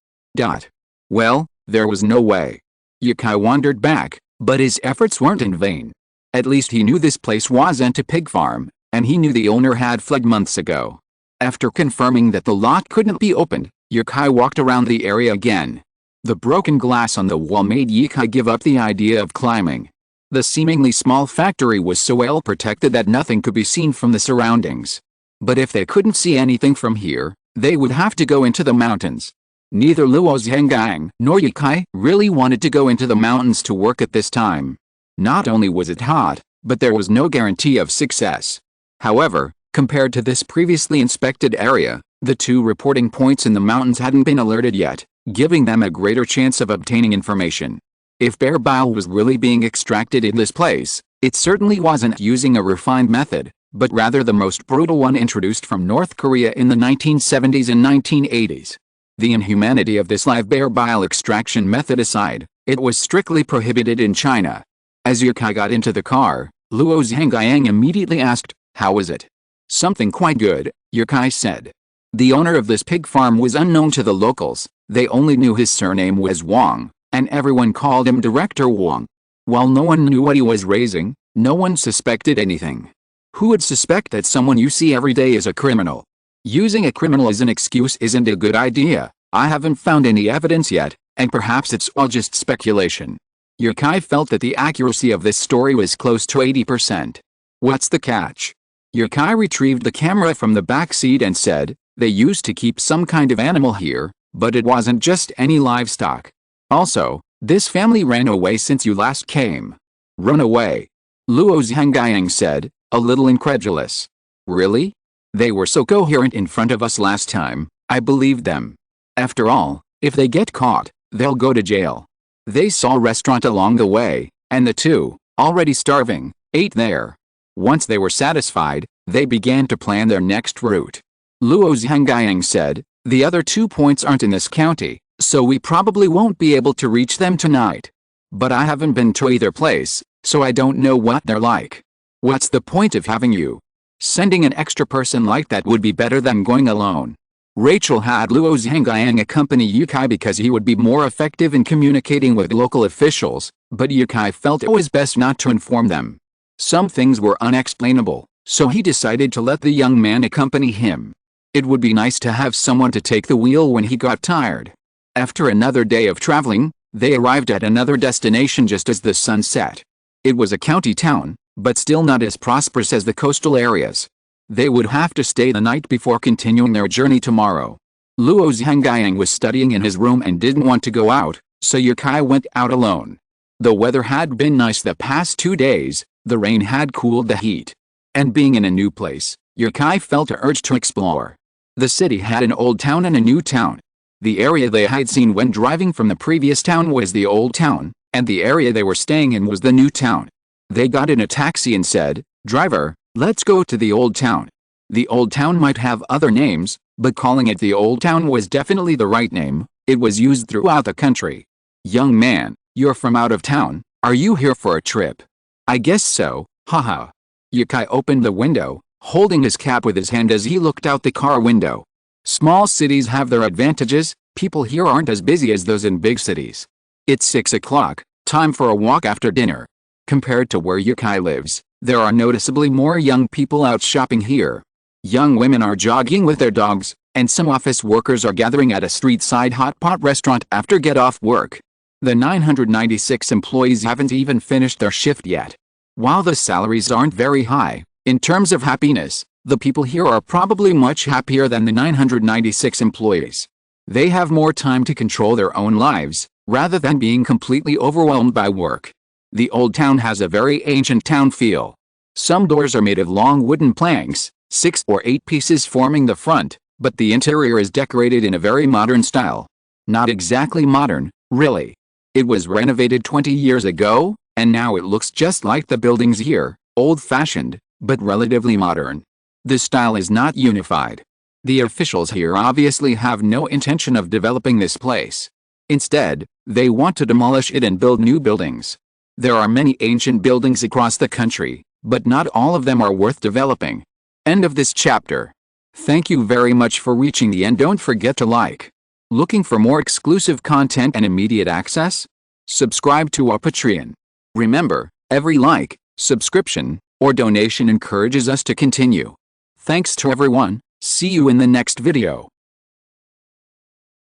Well, there was no way. Yukai wandered back, but his efforts weren't in vain. At least he knew this place wasn't a pig farm, and he knew the owner had fled months ago. After confirming that the lock couldn't be opened, Yukai walked around the area again. The broken glass on the wall made Yukai give up the idea of climbing. The seemingly small factory was so well protected that nothing could be seen from the surroundings. But if they couldn't see anything from here, they would have to go into the mountains. Neither Luo Zhengang nor Yukai really wanted to go into the mountains to work at this time. Not only was it hot, but there was no guarantee of success. However, compared to this previously inspected area, the 2 reporting points in the mountains hadn't been alerted yet, giving them a greater chance of obtaining information. If bear bile was really being extracted in this place, it certainly wasn't using a refined method, but rather the most brutal one introduced from North Korea in the 1970s and 1980s. The inhumanity of this live bear bile extraction method aside, it was strictly prohibited in China. As Yukai got into the car, Luo Zhengyang immediately asked, "How is it?" "Something quite good," Yukai said. The owner of this pig farm was unknown to the locals. They only knew his surname was Wang, and everyone called him Director Wang. While no one knew what he was raising, no one suspected anything. Who would suspect that someone you see every day is a criminal? Using a criminal as an excuse isn't a good idea. I haven't found any evidence yet, and perhaps it's all just speculation. Yukai felt that the accuracy of this story was close to 80%. What's the catch? Yukai retrieved the camera from the back seat and said, "They used to keep some kind of animal here, but it wasn't just any livestock. Also, this family ran away since you last came." "Run away?" Luo Zhengyang said, a little incredulous. "Really? They were so coherent in front of us last time, I believed them. After all, if they get caught, they'll go to jail." They saw a restaurant along the way, and the 2, already starving, ate there. Once they were satisfied, they began to plan their next route. Luo Zhengyang said, "The other 2 points aren't in this county, so we probably won't be able to reach them tonight. But I haven't been to either place, so I don't know what they're like." "What's the point of having you? Sending an extra person like that would be better than going alone." Rachel had Luo Zhengyang accompany Yukai because he would be more effective in communicating with local officials, but Yukai felt it was best not to inform them. Some things were unexplainable, so he decided to let the young man accompany him. It would be nice to have someone to take the wheel when he got tired. After another day of traveling, they arrived at another destination just as the sun set. It was a county town, but still not as prosperous as the coastal areas. They would have to stay the night before continuing their journey tomorrow. Luo Zhengyang was studying in his room and didn't want to go out, so Yukai went out alone. The weather had been nice the past 2 days, the rain had cooled the heat. And being in a new place, Yukai felt an urge to explore. The city had an old town and a new town. The area they had seen when driving from the previous town was the old town, and the area they were staying in was the new town. They got in a taxi and said, "Driver, let's go to the old town." The old town might have other names, but calling it the old town was definitely the right name. It was used throughout the country. "Young man, you're from out of town, are you here for a trip?" "I guess so, haha." Yukai opened the window, holding his cap with his hand as he looked out the car window. Small cities have their advantages, people here aren't as busy as those in big cities. It's 6 o'clock, time for a walk after dinner. Compared to where Yukai lives, there are noticeably more young people out shopping here. Young women are jogging with their dogs, and some office workers are gathering at a street-side hot pot restaurant after get-off work. The 996 employees haven't even finished their shift yet. While the salaries aren't very high, in terms of happiness, the people here are probably much happier than the 996 employees. They have more time to control their own lives, rather than being completely overwhelmed by work. The old town has a very ancient town feel. Some doors are made of long wooden planks, 6 or 8 pieces forming the front, but the interior is decorated in a very modern style. Not exactly modern, really. It was renovated 20 years ago, and now it looks just like the buildings here, old-fashioned, but relatively modern. The style is not unified. The officials here obviously have no intention of developing this place. Instead, they want to demolish it and build new buildings. There are many ancient buildings across the country, but not all of them are worth developing. End of this chapter. Thank you very much for reaching the end. Don't forget to like. Looking for more exclusive content and immediate access? Subscribe to our Patreon. Remember, every like, subscription, or donation encourages us to continue. Thanks to everyone. See you in the next video.